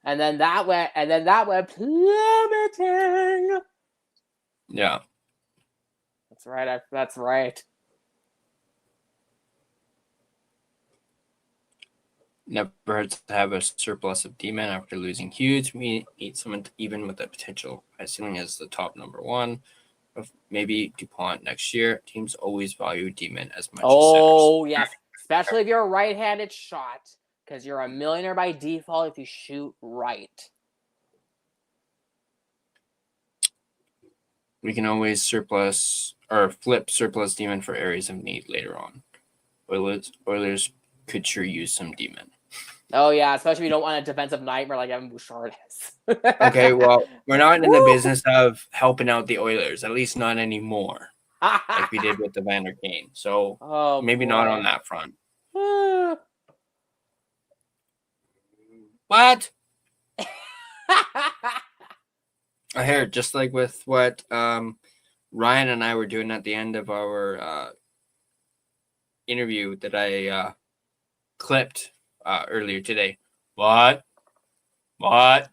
And then that went plummeting. Yeah. That's right. That's right. Never hurts to have a surplus of D-men after losing Hughes. We need someone even with the potential high ceiling as the top number one. Of maybe DuPont next year. Teams always value D-men as much as centers. Yes. Especially if you're a right-handed shot, because you're a millionaire by default if you shoot right. We can always surplus or flip surplus D-men for areas of need later on. Oilers could sure use some D-men. Oh, yeah, especially if you don't want a defensive nightmare like Evan Bouchard is. Okay, well, we're not in the business of helping out the Oilers, at least not anymore, like we did with the Vander Kane. So maybe not on that front. What? I heard, just like with what Ryan and I were doing at the end of our interview that I clipped earlier today. What? I'm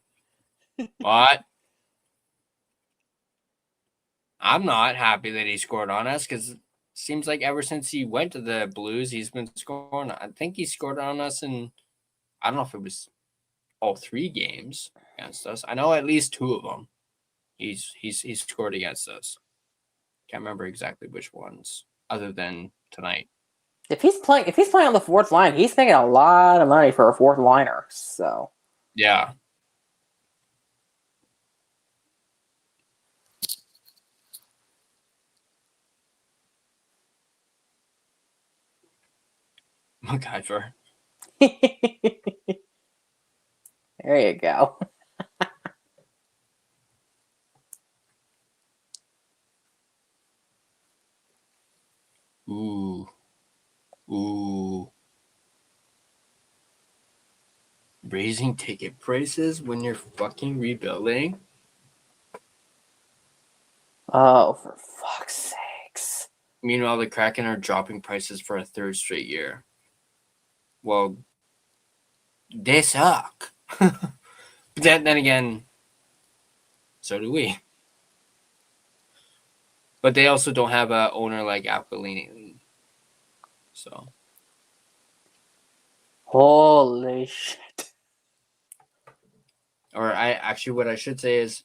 not happy that he scored on us because it seems like ever since he went to the Blues, he's been scoring. I think he scored on us in, I don't know if it was all 3 games against us. I know at least 2 of them. He's scored against us. Can't remember exactly which ones, other than tonight. If he's playing on the 4th line, he's making a lot of money for a 4th liner. So yeah. MacGyver. There you go. Ooh. Raising ticket prices when you're fucking rebuilding? Oh, for fuck's sakes. Meanwhile, the Kraken are dropping prices for a 3rd straight year. Well, they suck. But then again, so do we. But they also don't have an owner like Appellini. So. Holy shit. Or what I should say is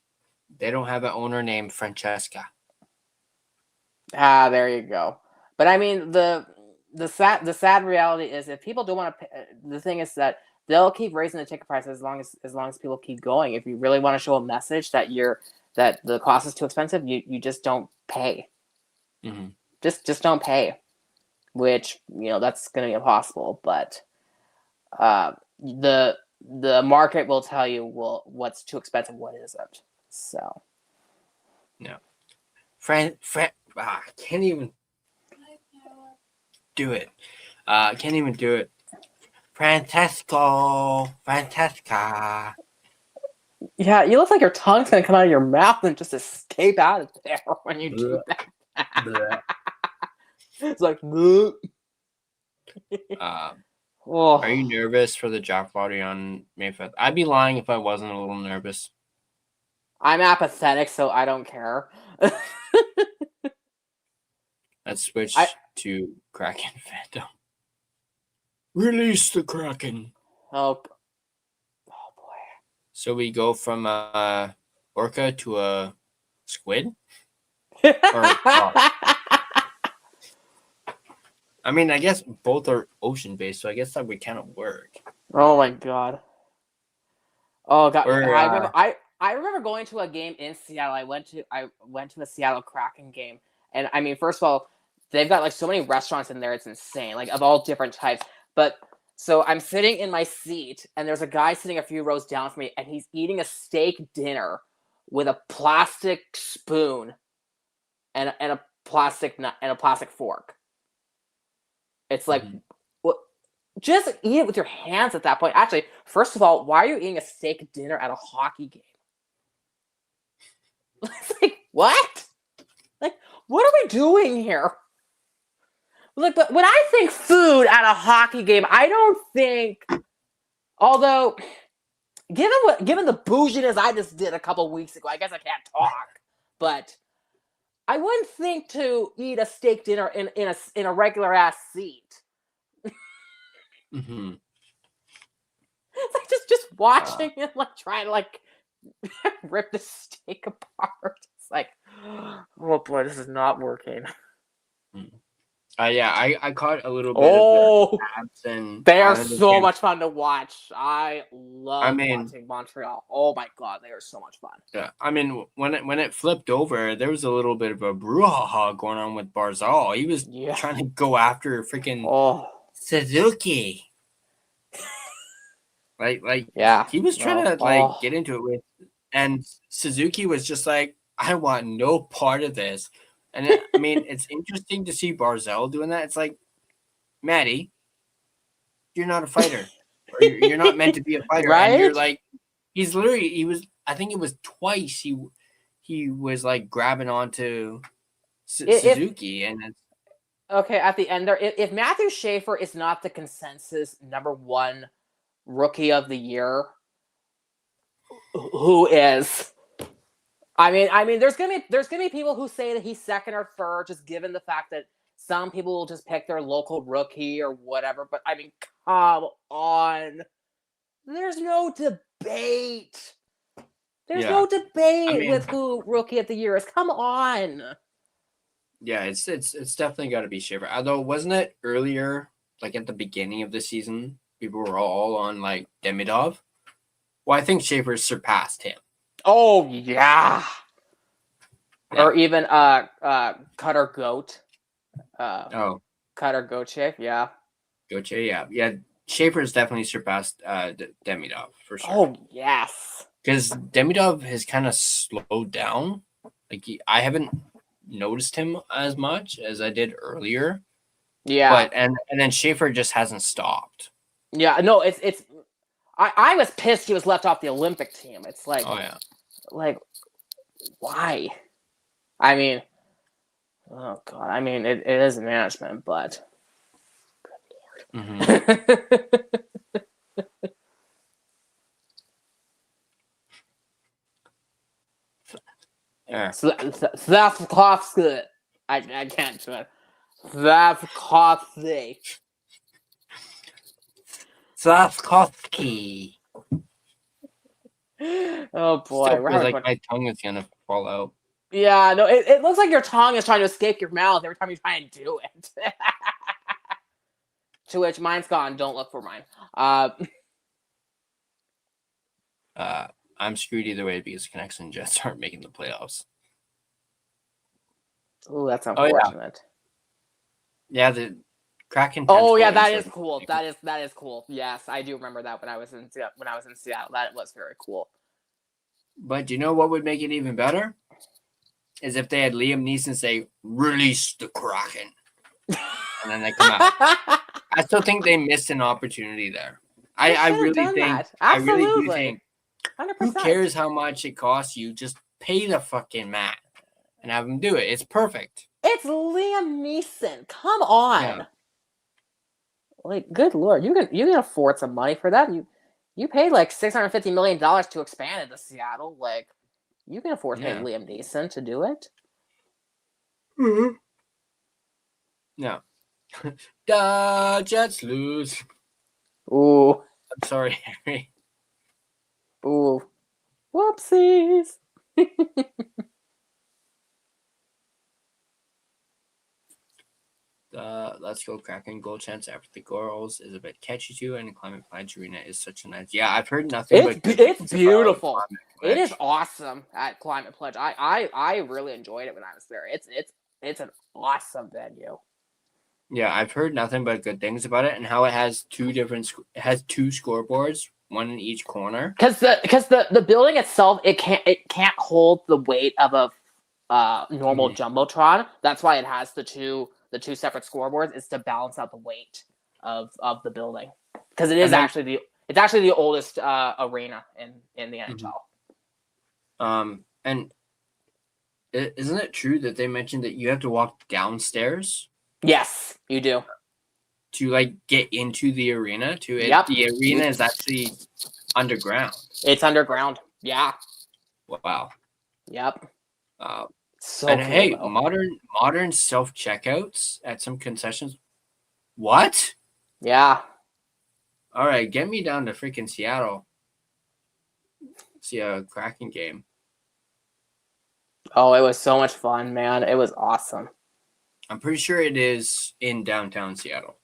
they don't have an owner named Francesca. There you go. But I mean, the sad reality is if people don't want to pay, the thing is that they'll keep raising the ticket price as long as people keep going. If you really want to show a message that the cost is too expensive, you just don't pay. Mm-hmm. Just don't pay, which that's going to be impossible. But the market will tell you what's too expensive, what isn't. So no, I can't even do it. Can't even do it. Francesca. Yeah, you look like your tongue's gonna come out of your mouth and just escape out of there when you do that. It's like, Are you nervous for the draft party on May 5th? I'd be lying if I wasn't a little nervous. I'm apathetic, so I don't care. Let's switch to Kraken fandom. Release the Kraken. Oh boy. So we go from orca to a squid? I mean, I guess both are ocean-based, so I guess that would kind of work. Oh my god. Oh god. Or, I remember going to a game in Seattle. I went to the Seattle Kraken game. And I mean, first of all, they've got like so many restaurants in there, it's insane. Like of all different types. But so I'm sitting in my seat and there's a guy sitting a few rows down from me and he's eating a steak dinner with a plastic spoon and a plastic fork. It's like just eat it with your hands at that point. Actually, first of all, why are you eating a steak dinner at a hockey game? It's like, what? Like, what are we doing here? Like, but when I think food at a hockey game, I don't think, although, given the bouginess I just did a couple weeks ago, I guess I can't talk, but I wouldn't think to eat a steak dinner in a regular ass seat. Mm-hmm. It's like just watching and like trying to like rip the steak apart. It's like, oh boy, this is not working. Yeah, I caught a little bit of the abs and they are so much fun to watch. I love watching Montreal. Oh my god, they are so much fun. Yeah, I mean, when it flipped over, there was a little bit of a brouhaha going on with Barzal. He was trying to go after freaking Suzuki. Like he was trying to get into it with, and Suzuki was just like, I want no part of this. And I mean, it's interesting to see Barzal doing that. It's like, Maddie, you're not a fighter. Or you're not meant to be a fighter. Right? And you're like, I think it was twice he was like grabbing onto Suzuki. And it's, okay, at the end there, if Matthew Schaefer is not the consensus #1 rookie of the year, who is? I mean, there's gonna be people who say that he's second or third, just given the fact that some people will just pick their local rookie or whatever. But I mean, come on, there's no debate. There's no debate with who rookie of the year is. Come on. Yeah, it's definitely got to be Schaefer. Although, wasn't it earlier, like at the beginning of the season, people were all on like Demidov? Well, I think Schaefer surpassed him. Oh yeah. Or even Cutter Goat. Cutter Gauthier, yeah. Gauthier, yeah. Schaefer's definitely surpassed Demidov for sure. Oh yes. Because Demidov has kind of slowed down. Like I haven't noticed him as much as I did earlier. Yeah. But and then Schaefer just hasn't stopped. Yeah, no, it's I was pissed he was left off the Olympic team. It's like, like, why? I mean, oh god, I mean it is management, but good lord. Slavkovsky. I can't do it. Slavkovsky. Slavkovsky. Oh boy, Still feels like my tongue is gonna fall out. Yeah, no, it looks like your tongue is trying to escape your mouth every time you try and do it. To which mine's gone. Don't look for mine. I'm screwed either way because Canucks and Jets aren't making the playoffs. Oh, that's unfortunate. Yeah, the Kraken. Oh yeah, that is cool. That is cool. Yes, I do remember that when I was in Seattle. That was very cool. But do you know what would make it even better? Is if they had Liam Neeson say, "Release the Kraken," and then they come out. I still think they missed an opportunity there. I really think. I really do think. 100%. Who cares how much it costs you? Just pay the fucking man and have him do it. It's perfect. It's Liam Neeson. Come on. Yeah. Like, good lord, you can afford some money for that. You paid like $650 million to expand into Seattle. Like, you can afford paying Liam Neeson to do it. Mm-hmm. Yeah. The Jets lose. Ooh, I'm sorry, Harry. ooh, whoopsies. Let's go Kraken goal chance after the goals is a bit catchy too, and Climate Pledge Arena is such a nice. Yeah, I've heard nothing but good It's things about beautiful. Climate It is Pledge. awesome at Climate Pledge. I really enjoyed it when I was there. It's an awesome venue. Yeah, I've heard nothing but good things about it, and how it has two scoreboards, one in each corner. Because the building itself it can't hold the weight of a normal jumbotron. That's why it has the two separate scoreboards, is to balance out the weight of the building. Because it's actually the oldest arena in the NHL. And isn't it true that they mentioned that you have to walk downstairs? Yes, you do. To like get into the arena. Yep. The arena is actually underground. It's underground. Yeah. Wow. Yep. So and cool, hey, though. modern self checkouts at some concessions. What? Yeah. All right, get me down to freaking Seattle. See a Kraken game. Oh, it was so much fun, man. It was awesome. I'm pretty sure it is in downtown Seattle.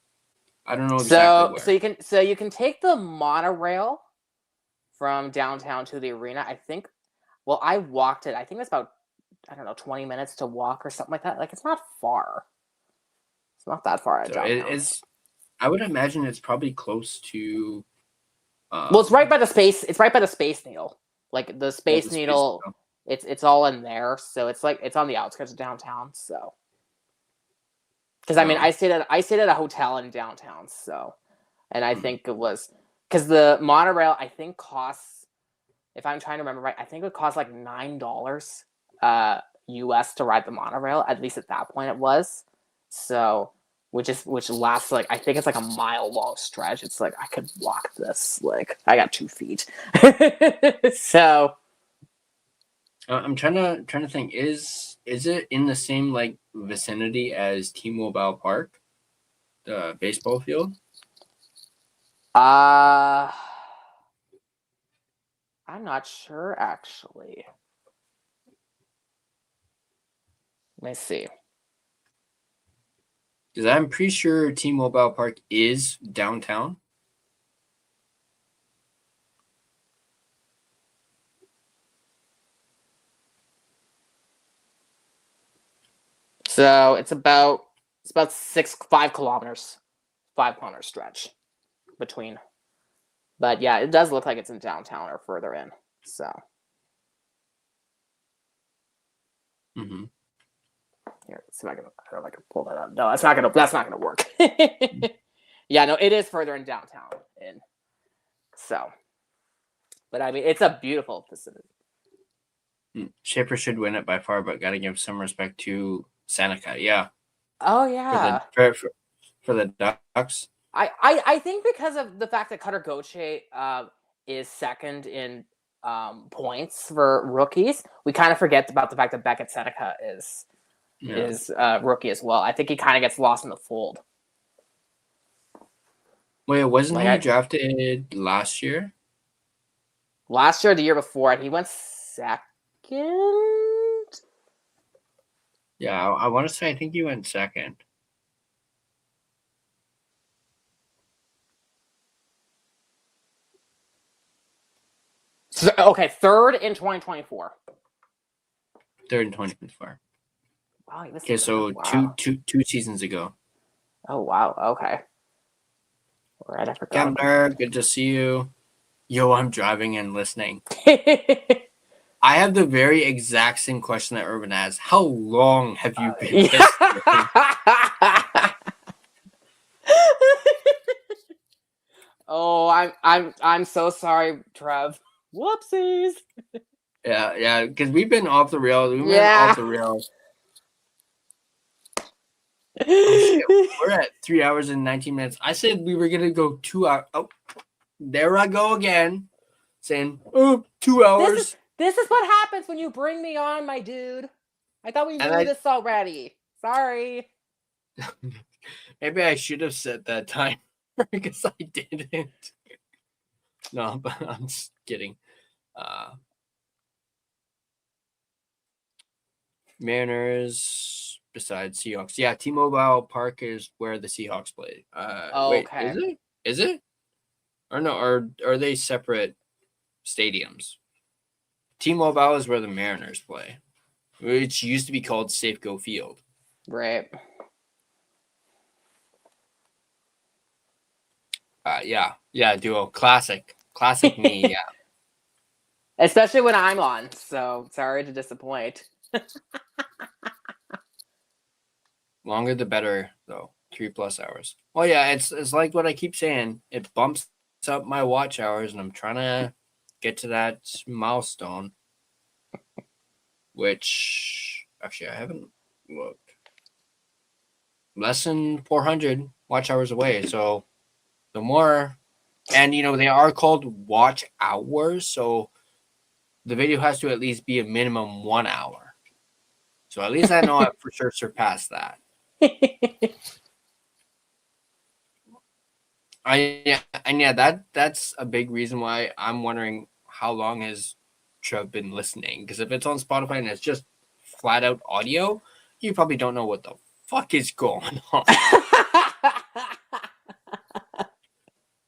I don't know exactly where. So you can take the monorail from downtown to the arena. I think. Well, I walked it. I think it's about 20 minutes to walk or something like that. Like, it's not far. It's not that far. I would imagine it's probably close to. Well, it's right by the space. It's right by the Space Needle. Like the Space Needle. It's all in there. So it's like it's on the outskirts of downtown. So. Because I mean, I stayed at a hotel in downtown, so, and I think it was because the monorail I think costs, if I'm trying to remember right, I think it would cost like $9 US to ride the monorail. At least at that point it was. So, which lasts like I think it's like a mile long stretch. It's like I could walk this. Like I got 2 feet. So. I'm trying to think. Is it in the same like vicinity as T-Mobile Park, the baseball field? I'm not sure actually. Let me see. Because I'm pretty sure T-Mobile Park is downtown. So it's about 5 kilometers, 5-kilometer stretch between. But yeah, it does look like it's in downtown or further in. So. Mm-hmm. Here, let's see if I don't know if I can pull that up. No, that's not gonna work. Yeah, no, it is further in downtown. So, but I mean, it's a beautiful facility. Shaper should win it by far, but gotta give some respect to Seneca. Yeah. Oh yeah. For the Ducks. I think because of the fact that Cutter Gauthier is second in points for rookies, we kind of forget about the fact that Beckett Seneca is rookie as well. I think he kind of gets lost in the fold. Wait, wasn't he drafted last year? Last year or the year before, and he went second? Yeah, I want to say I think he went second. So, okay, third in 2024. Third in 2024. Wow, okay, so wow. two seasons ago. Oh wow, okay. Right, I forgot. Kemner, good to see you. Yo, I'm driving and listening. I have the very exact same question that Urban has. How long have you been? Oh, I'm so sorry, Trev. Whoopsies. Yeah, because we've been off the rails. Off the rails. Oh, shit. We're at 3 hours and 19 minutes. I said we were gonna go 2 hours. Oh, there I go again, saying 2 hours. This is what happens when you bring me on, my dude. I thought we knew this already. Sorry. Maybe I should have set that time because I didn't. No, but I'm just kidding. Mariners besides Seahawks. Yeah, T-Mobile Park is where the Seahawks play. Wait, Okay. is it? Is it? Or no, are they separate stadiums? T-Mobile is where the Mariners play, which used to be called Safeco Field. Right. Yeah, duo. Classic me, yeah. Especially when I'm on. So sorry to disappoint. Longer the better, though. 3+ hours. Well, yeah, it's like what I keep saying. It bumps up my watch hours, and I'm trying to get to that milestone. Which actually I haven't looked. Less than 400 watch hours away. So the more, and they are called watch hours. So the video has to at least be a minimum 1 hour. So at least I know I for sure surpassed that. That's a big reason why I'm wondering how long has Trev been listening. Because if it's on Spotify and it's just flat out audio, you probably don't know what the fuck is going on.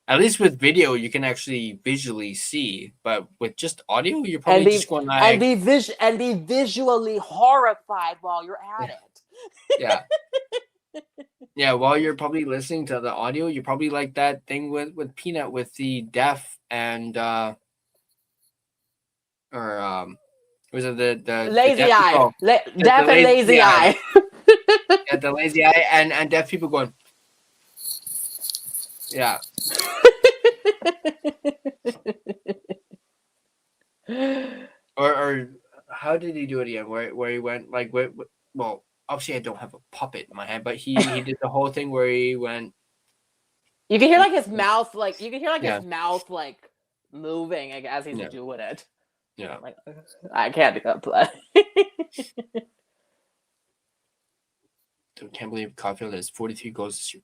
At least with video, you can actually visually see, but with just audio, you're probably just going like, and be visually horrified while you're at it. Yeah. Yeah, while you're probably listening to the audio, you're probably like that thing with Peanut with the deaf and was it the lazy deaf eye, people? deaf and lazy eye. Yeah, the lazy eye and deaf people going. Yeah. or how did he do it again? Where he went like well, obviously I don't have a puppet in my head, but he did the whole thing where he went. You can hear like his mouth, his mouth like moving as he's doing it. Yeah, like I can't do that play. I can't believe Caulfield has 43 goals this year.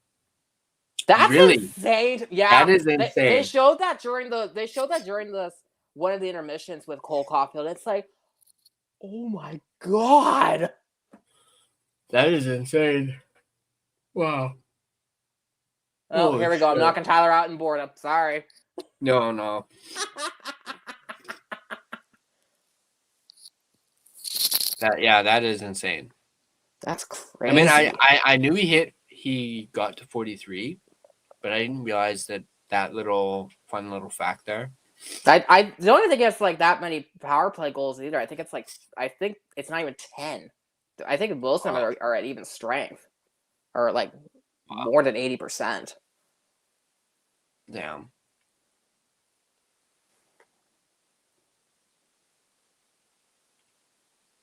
That's really insane. Yeah, that is insane. They showed that during the one of the intermissions with Cole Caulfield. It's like, oh my god, that is insane. Wow. Oh, holy here we go. shit. I'm knocking Tyler out in boredom. Sorry. No. That is insane. That's crazy. I mean, I knew he got to 43, but I didn't realize that little fun little fact there. I don't think it's like that many power play goals either. I think it's not even 10. I think most of them are at even strength, or like more than 80%. Damn.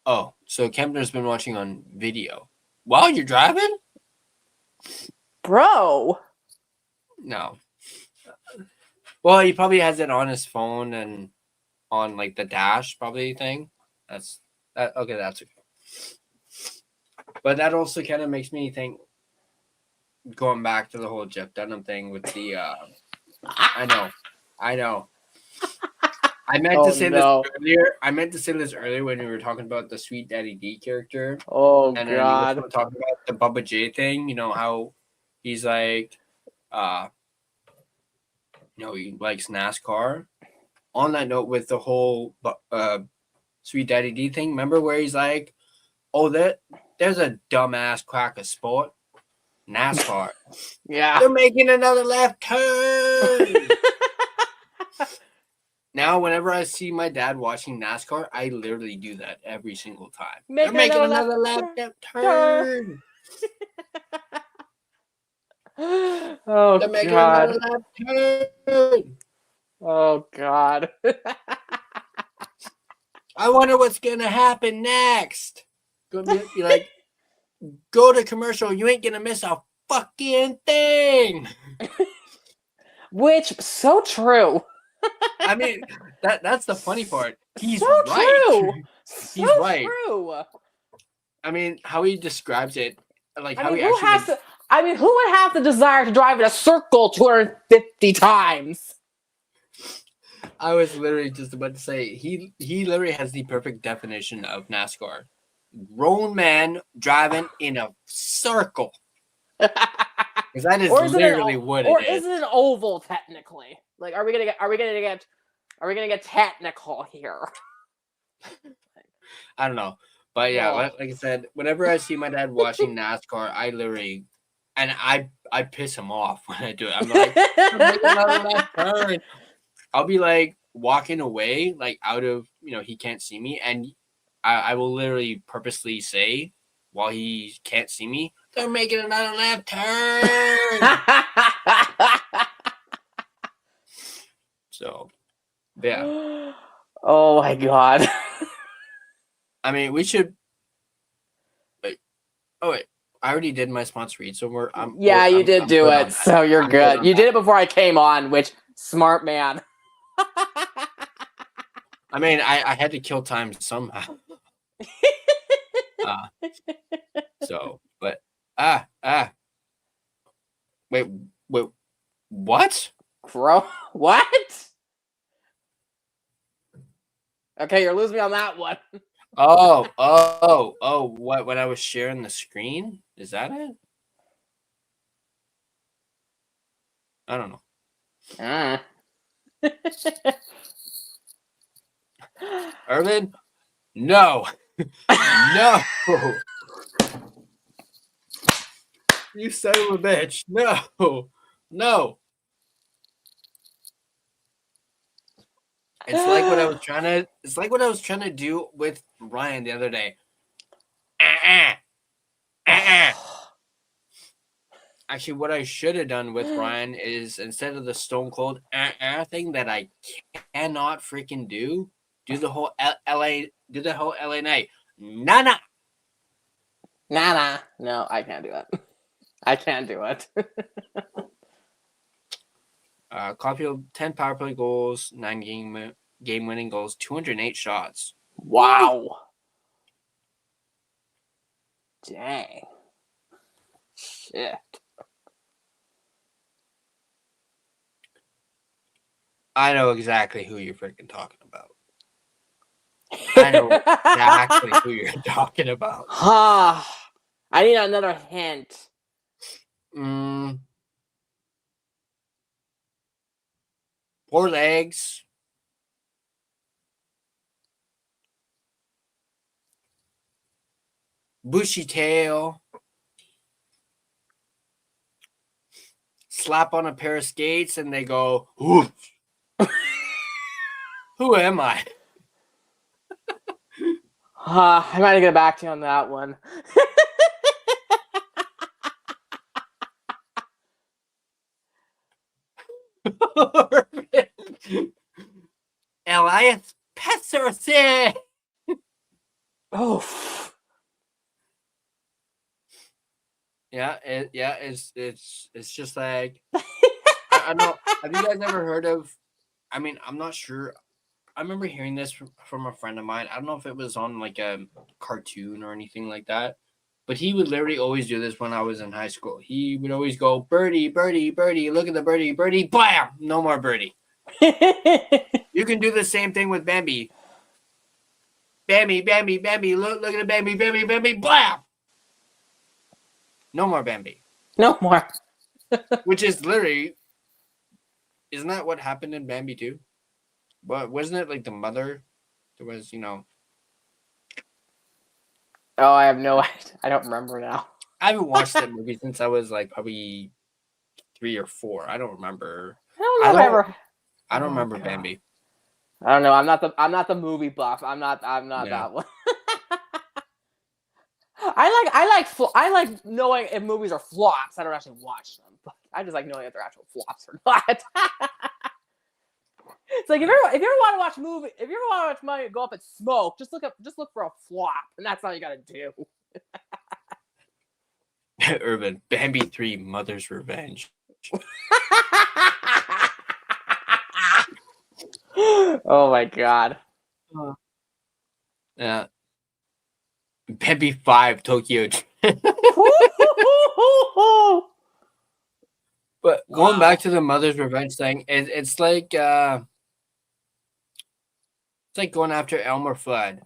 Oh, so Kempner's been watching on video while you're driving? Bro. No. Well, he probably has it on his phone and on like the dash probably thing. That's okay. But that also kind of makes me think, going back to the whole Jeff Dunham thing with the I know. I meant to say this earlier. I meant to say this earlier when we were talking about the Sweet Daddy D character. Oh, and God. then we were talking about the Bubba J thing. You know how he's like, he likes NASCAR. On that note, with the whole Sweet Daddy D thing, remember where he's like, there's a dumbass crack of sport, NASCAR. Yeah. They're making another left turn. Now, whenever I see my dad watching NASCAR, I literally do that every single time. They're making another left turn. Oh, They're making God. another left turn. Oh, God. I wonder what's going to happen next. Gonna be like, go to commercial. You ain't going to miss a fucking thing. Which, so true. I mean, that's the funny part. He's so right. True. He's so right. True. I mean, how he describes it, like I how mean, he actually. I mean, who would have the desire to drive in a circle 250 times? I was literally just about to say he literally has the perfect definition of NASCAR. Grown man driving in a circle. Because that is literally what it is. Or is it an oval technically? Like, are we gonna get technical here? I don't know. But yeah, Oh. like I said, whenever I see my dad watching NASCAR, I literally and I piss him off when I do it. I'm like, I'm making another left turn. I'll be like walking away, like out of, he can't see me, and I will literally purposely say while he can't see me, they're making another left turn. So, yeah. Oh my god. I mean, we should. Wait. Oh wait, I already did my sponsor read, so you did do it, so you're good. You did it before I came on, which smart man. I mean, I had to kill time somehow. So, but wait, what? Bro, what? Okay, you're losing me on that one. Oh, what? When I was sharing the screen? Is that it? I don't know. Irvin? No. No. You son of a bitch. No. It's like what I was trying to do with Ryan the other day. Actually, what I should have done with Ryan is instead of the Stone Cold thing that I cannot freaking do the whole LA night. Nah. No, I can't do it. I can't do it. Caulfield, 10 power play goals, 9 game-winning goals, 208 shots. Wow. Dang. Shit. I know exactly who you're freaking talking about. I know exactly who you're talking about. I need another hint. Four legs. Bushy tail. Slap on a pair of skates and they go, whoosh. Who am I? I might get back to you on that one. Elias Pettersson. Oh. Yeah, it's just like I know. Have you guys ever heard of? I mean, I'm not sure. I remember hearing this from a friend of mine. I don't know if it was on like a cartoon or anything like that, but he would literally always do this when I was in high school. He would always go, birdie, birdie, birdie, look at the birdie, birdie, blam, no more birdie. You can do the same thing with Bambi. Bambi, Bambi, Bambi, look at the Bambi, Bambi, Bambi, blam. No more Bambi. No more. Which is literally, isn't that what happened in Bambi too? But wasn't it like the mother? There was, Oh, I have no idea. I don't remember now. I haven't watched that movie since I was like probably 3 or 4. I don't remember. I don't remember Bambi. I don't know. I'm not the movie buff. I'm not that one. I like knowing if movies are flops. I don't actually watch them, but I just like knowing if they're actual flops or not. It's like if you ever want to watch a movie, if you ever want to watch money go up in smoke, just look for a flop, and that's all you gotta do. Urban Bambi 3: Mother's Revenge. Oh my god. Yeah. Bambi 5: Tokyo. But going back to the mother's revenge thing, it's like going after Elmer Fudd.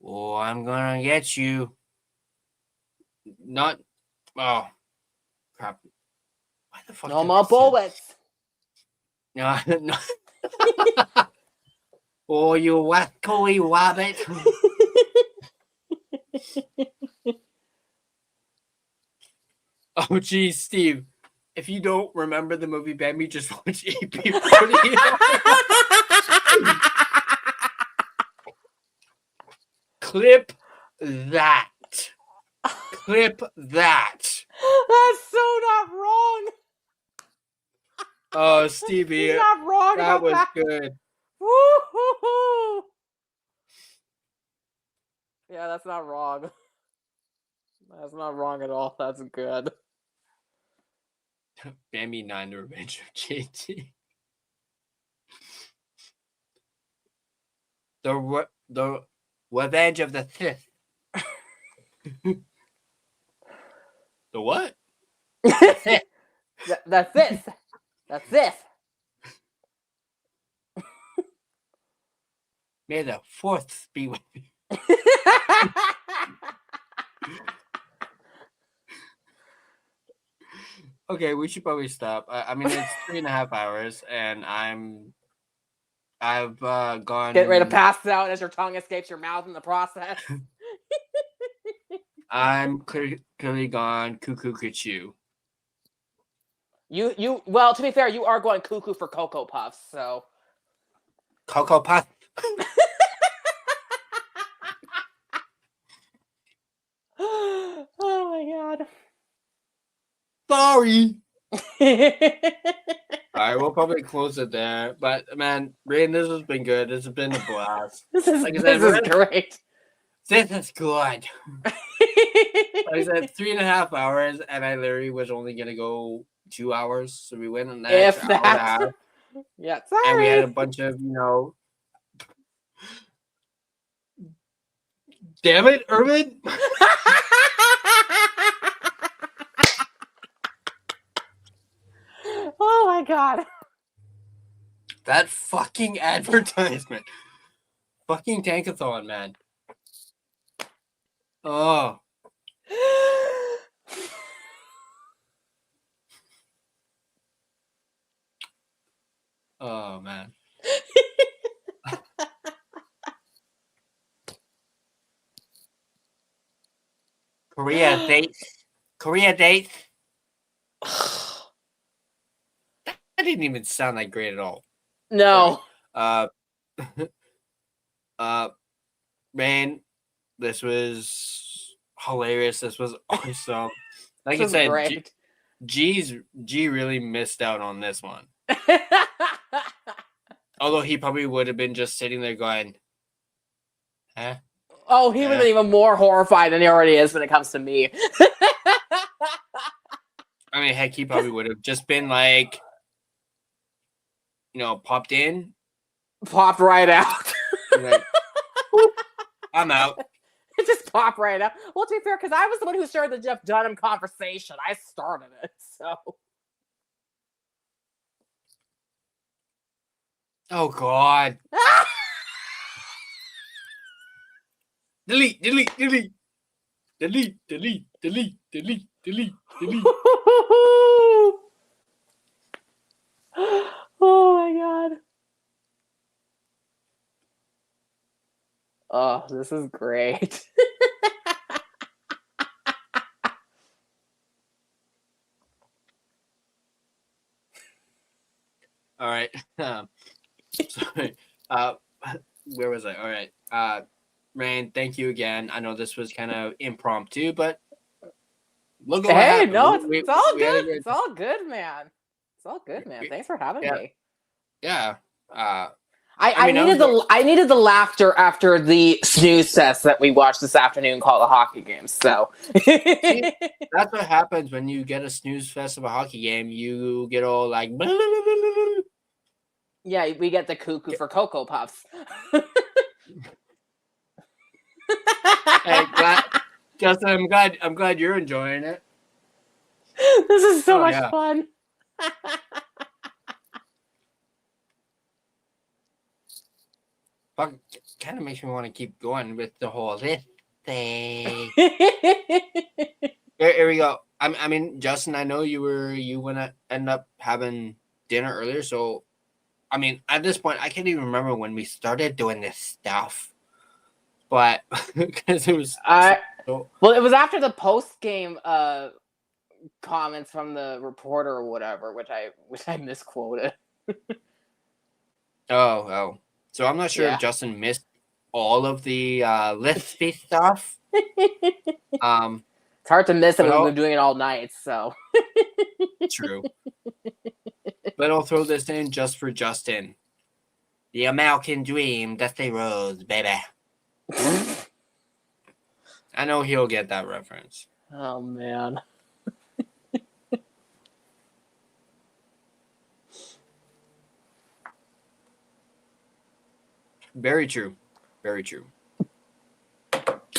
Oh, I'm gonna get you. Not. Oh, crap. Why the fuck? No more bullets. No, no. Oh, you wackly wabbit. Oh, geez, Steve. If you don't remember the movie Bambi, just watch AP40. Clip that. Clip that. That's so not wrong. Oh, Stevie. You're not wrong That about was that. good. Woo-hoo-hoo. Yeah, that's not wrong. That's not wrong at all. That's good. Bambi 9, The Revenge of JT. The Revenge of the Sith. The what? That's this. That's this. May the fourth be with you. Okay, we should probably stop. I mean, it's 3.5 hours, and I've gone. Get ready to pass out as your tongue escapes your mouth in the process. I'm clearly gone cuckoo cuckoo. Well, to be fair, you are going cuckoo for Cocoa Puffs, so. Cocoa Puff. Oh my god. Sorry. All right, we'll probably close it there. But man, Rain, this has been good. This has been a blast. This is great. This is good. Like I said, 3.5 hours, and I literally was only gonna go 2 hours, so we went an If extra hour and a that. half, Yeah, sorry. and we had a bunch of Damn it, Irvin! Oh my god. That fucking advertisement. Fucking Tankathon, man. Oh. Oh, man. Korea dates. That didn't even sound like great at all. No. Man, this was hilarious. This was awesome. Like This I was said, great. G really missed out on this one. Although he probably would have been just sitting there going, huh? Oh, he would have been even more horrified than he already is when it comes to me. I mean, heck, he probably would have just been like, popped in. Popped right out. Like, whoop, I'm out. It just popped right out. Well, to be fair, because I was the one who started the Jeff Dunham conversation. I started it, so. Oh, God. Delete. Oh my god. Oh, this is great. All right. Sorry. Where was I? All right. Rain, thank you again. I know this was kind of impromptu, but look at what Hey, happened. no, it's all we had a good. great- It's all good, man. It's all good, man. Thanks for having me. Yeah. I needed the laughter after the snooze fest that we watched this afternoon called the hockey game. So See, that's what happens when you get a snooze fest of a hockey game. You get all like, blah, blah, blah, blah, blah. Yeah, we get the cuckoo for Cocoa Puffs. Hey, Justin, I'm glad you're enjoying it. This is so Oh, much yeah. fun. Fuck, kind of makes me want to keep going with the whole this thing. Here we go. I mean, Justin, I know you went to end up having dinner earlier, so I mean, at this point, I can't even remember when we started doing this stuff, but because it was so, well, it was after the post game comments from the reporter or whatever, which I misquoted. oh, so I'm not sure Yeah. if Justin missed all of the lispy stuff. It's hard to miss it when we've been doing it all night, so. True. But I'll throw this in just for Justin. The American Dream, Dusty Rose, baby. I know he'll get that reference. Oh, man. Very true. Very true.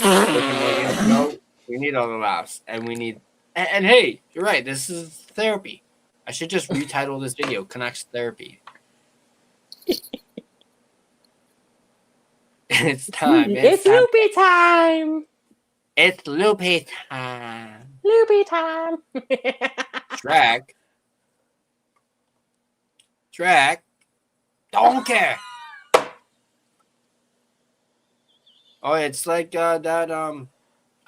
No, we need all the laughs, and we need. And hey, you're right. This is therapy. I should just retitle this video "Canucks Therapy." It's time. It's loopy time. It's loopy time. Loopy time. Track. Don't care. Oh, it's like that.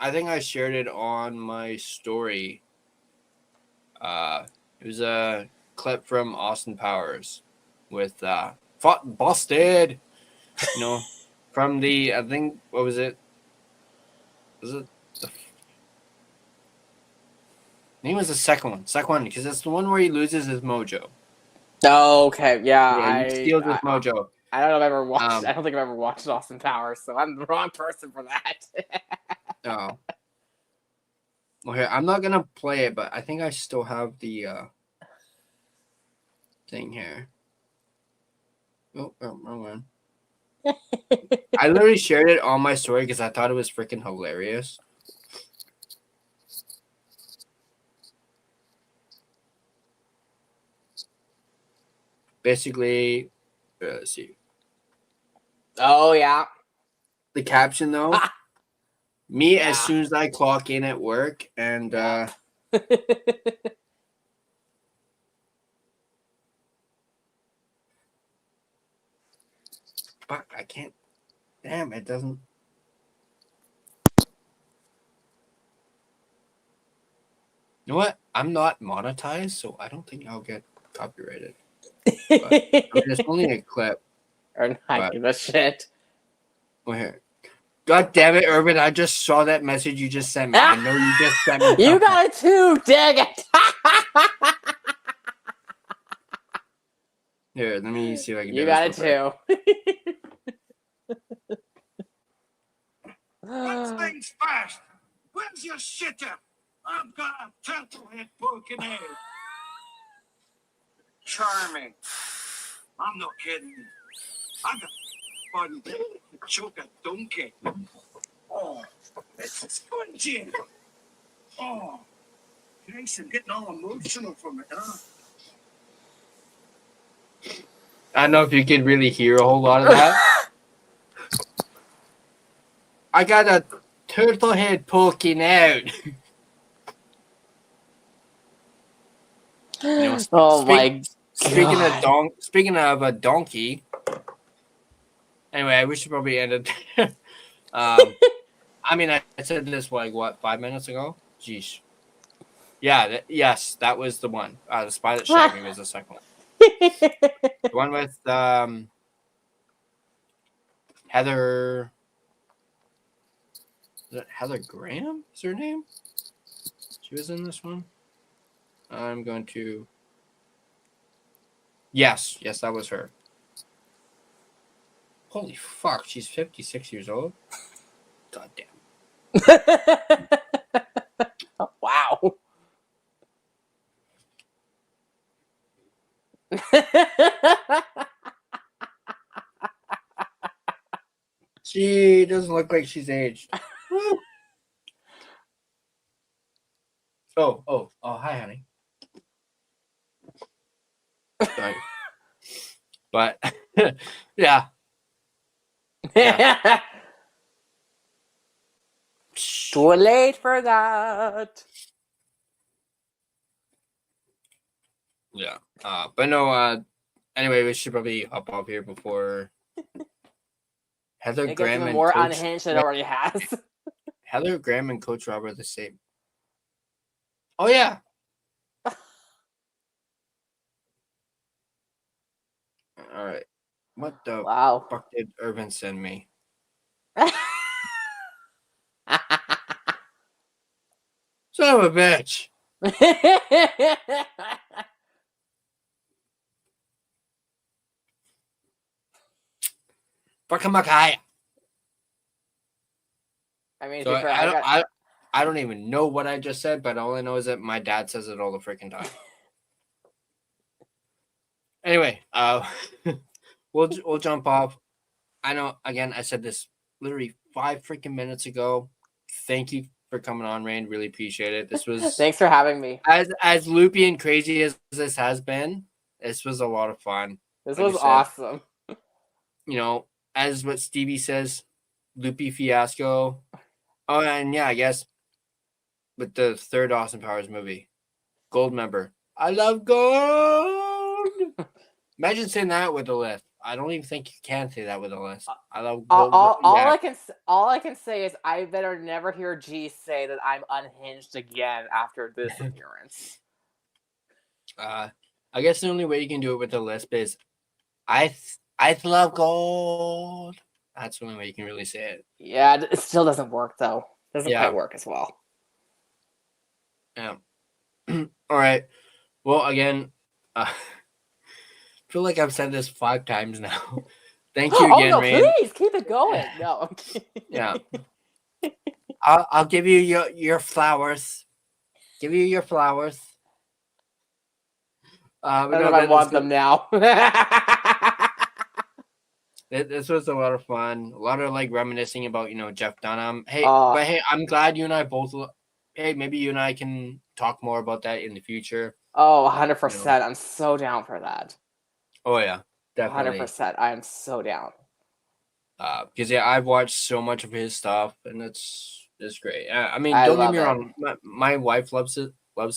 I think I shared it on my story. It was a clip from Austin Powers with "Fought Busted." You know, from the I think what was it? Was it? I think it was the second one because it's the one where he loses his mojo. Oh, okay, yeah. He steals his mojo. I don't know if I've ever watched. I don't think I've ever watched Austin Powers, so I'm the wrong person for that. Oh. Well, here I'm not gonna play it, but I think I still have the thing here. Oh, wrong one. I literally shared it on my story because I thought it was freaking hilarious. Basically, let's see. Oh yeah. The caption though, me as soon as I clock in at work and fuck, I can't. Damn, it doesn't. You know what? I'm not monetized, so I don't think I'll get copyrighted. But, I mean, it's only a clip. Or not give a shit. Well, here. God damn it, Urban! I just saw that message you just sent me. I know you just sent me. You got it too. Dang it! Here, let me see if I can. You got it too. What's things fast? When's your shitter? I've got a turtle head poking out. Charming. I'm not kidding. I got fun to choke a donkey. Oh, it's spongy. Oh, Christ, I'm getting all emotional from it, huh? I don't know if you could really hear a whole lot of that. I got a turtle head poking out. You know, speaking of a donkey. Anyway, we should probably end it. I mean, I said this like what 5 minutes ago. Jeez. Yeah. Yes, that was the one. The Spy That Shagged Me was the second one. The one with Heather. Is it Heather Graham? Is her name? She was in this one. I'm going to. Yes, that was her. Holy fuck, she's 56 years old. God damn. Wow. She doesn't look like she's aged. Oh, hi, honey. But yeah. Too late for that. Yeah. But no, anyway, we should probably hop off here before Heather It gets Graham even and more Coach unhinged than it already has. Heather Graham and Coach Rob are the same. Oh yeah. All right. What the Wow. fuck did Irvin send me? Son of a bitch. Fucking Makai. I mean, So to be fair, I don't even know what I just said, but all I know is that my dad says it all the freaking time. Anyway, we'll jump off. I know, again, I said this literally 5 freaking minutes ago. Thank you for coming on, Rain. Really appreciate it. This was thanks for having me. as loopy and crazy as this has been. This was a lot of fun. This Like was you said, awesome. You know, as what Stevie says, loopy fiasco. Oh, and yeah, I guess with the third Austin Powers movie, Gold member. I love gold. Imagine saying that with a list. I don't even think you can say that with a list. I love gold. All I can say is I better never hear G say that I'm unhinged again after this appearance. I guess the only way you can do it with a lisp is I love gold. That's the only way you can really say it. Yeah, it still doesn't work though. Doesn't quite work as well. Yeah. All right. Well, again, I feel like I've said this 5 times now. Thank you again, no, Rain. please keep it going. No, I'm kidding. Yeah. I'll give you your flowers. Give you your flowers. I don't know if I want them now. This was a lot of fun. A lot of like reminiscing about, Jeff Dunham. Hey, but hey, I'm glad you and I both. Hey, maybe you and I can talk more about that in the future. Oh, 100%. I'm so down for that. Oh yeah, definitely. 100%. I am so down. Because I've watched so much of his stuff, and it's great. I mean, don't get me wrong. My wife loves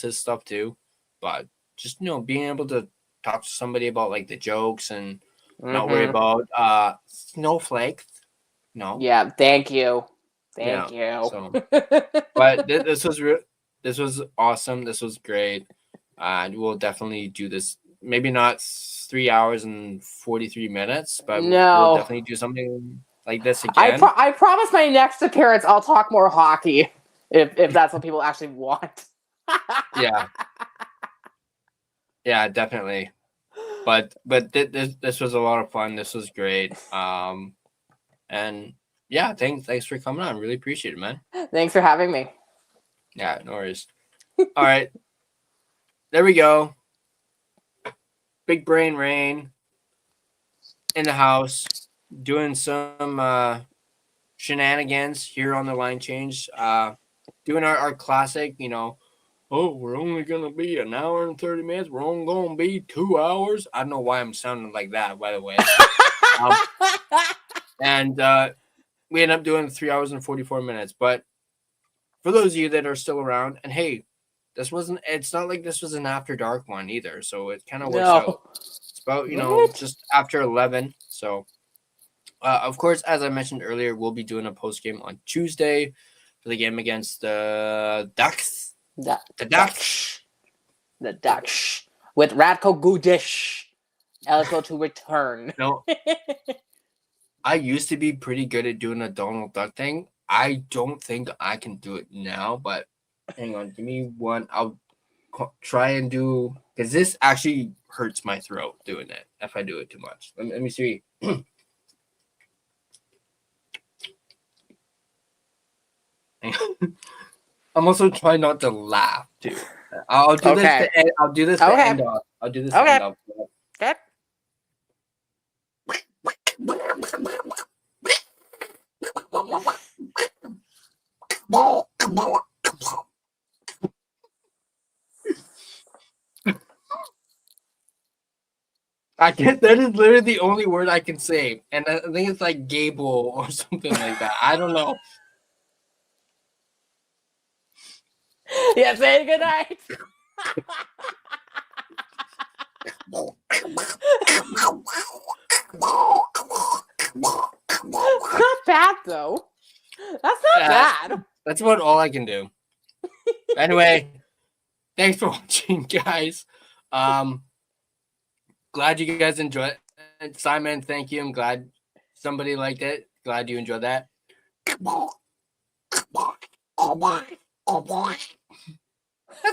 his stuff too, but just being able to talk to somebody about like the jokes and not worry about snowflakes. No. Yeah. Thank you. Thank you. So, but this was awesome. This was great. We'll definitely do this. Maybe not 3 hours and 43 minutes, but we'll definitely do something like this again. I promise my next appearance I'll talk more hockey if that's what people actually want. Yeah. Yeah, definitely. But this was a lot of fun. This was great. And yeah, thanks for coming on. Really appreciate it, man. Thanks for having me. Yeah, no worries. All right. There we go. Big Brain Rain in the house doing some shenanigans here on the line change. Doing our classic, we're only going to be an hour and 30 minutes. We're only going to be 2 hours. I don't know why I'm sounding like that, by the way. And we end up doing 3 hours and 44 minutes. But for those of you that are still around, and hey, it's not like this was an after dark one either. So it kind of works out. It's about, just after 11. So, of course, as I mentioned earlier, we'll be doing a post game on Tuesday for the game against the Ducks. The Ducks. The Ducks. With Radko Gudish eligible to return. No. I used to be pretty good at doing a Donald Duck thing. I don't think I can do it now, but hang on. Give me one. I'll try and do, because this actually hurts my throat doing it if I do it too much. Let me see. I'm also trying not to laugh too. I'll do this. I'll do this to end off. I'll do this to end off. Okay. I can't. That is literally the only word I can say, and I think it's like Gable or something like that. I don't know. Yeah, say good night. Not bad though. That's not bad. That's about all I can do. Anyway, thanks for watching, guys. Glad you guys enjoyed it. Simon, thank you. I'm glad somebody liked it. Glad you enjoyed that. That's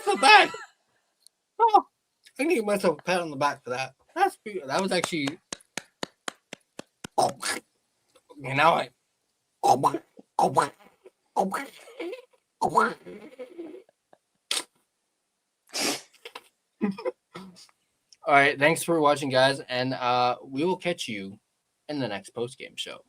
not bad. Oh, I can give myself a pat on the back for that. That was actually. Okay, now I. All right, thanks for watching, guys, and we will catch you in the next post game show.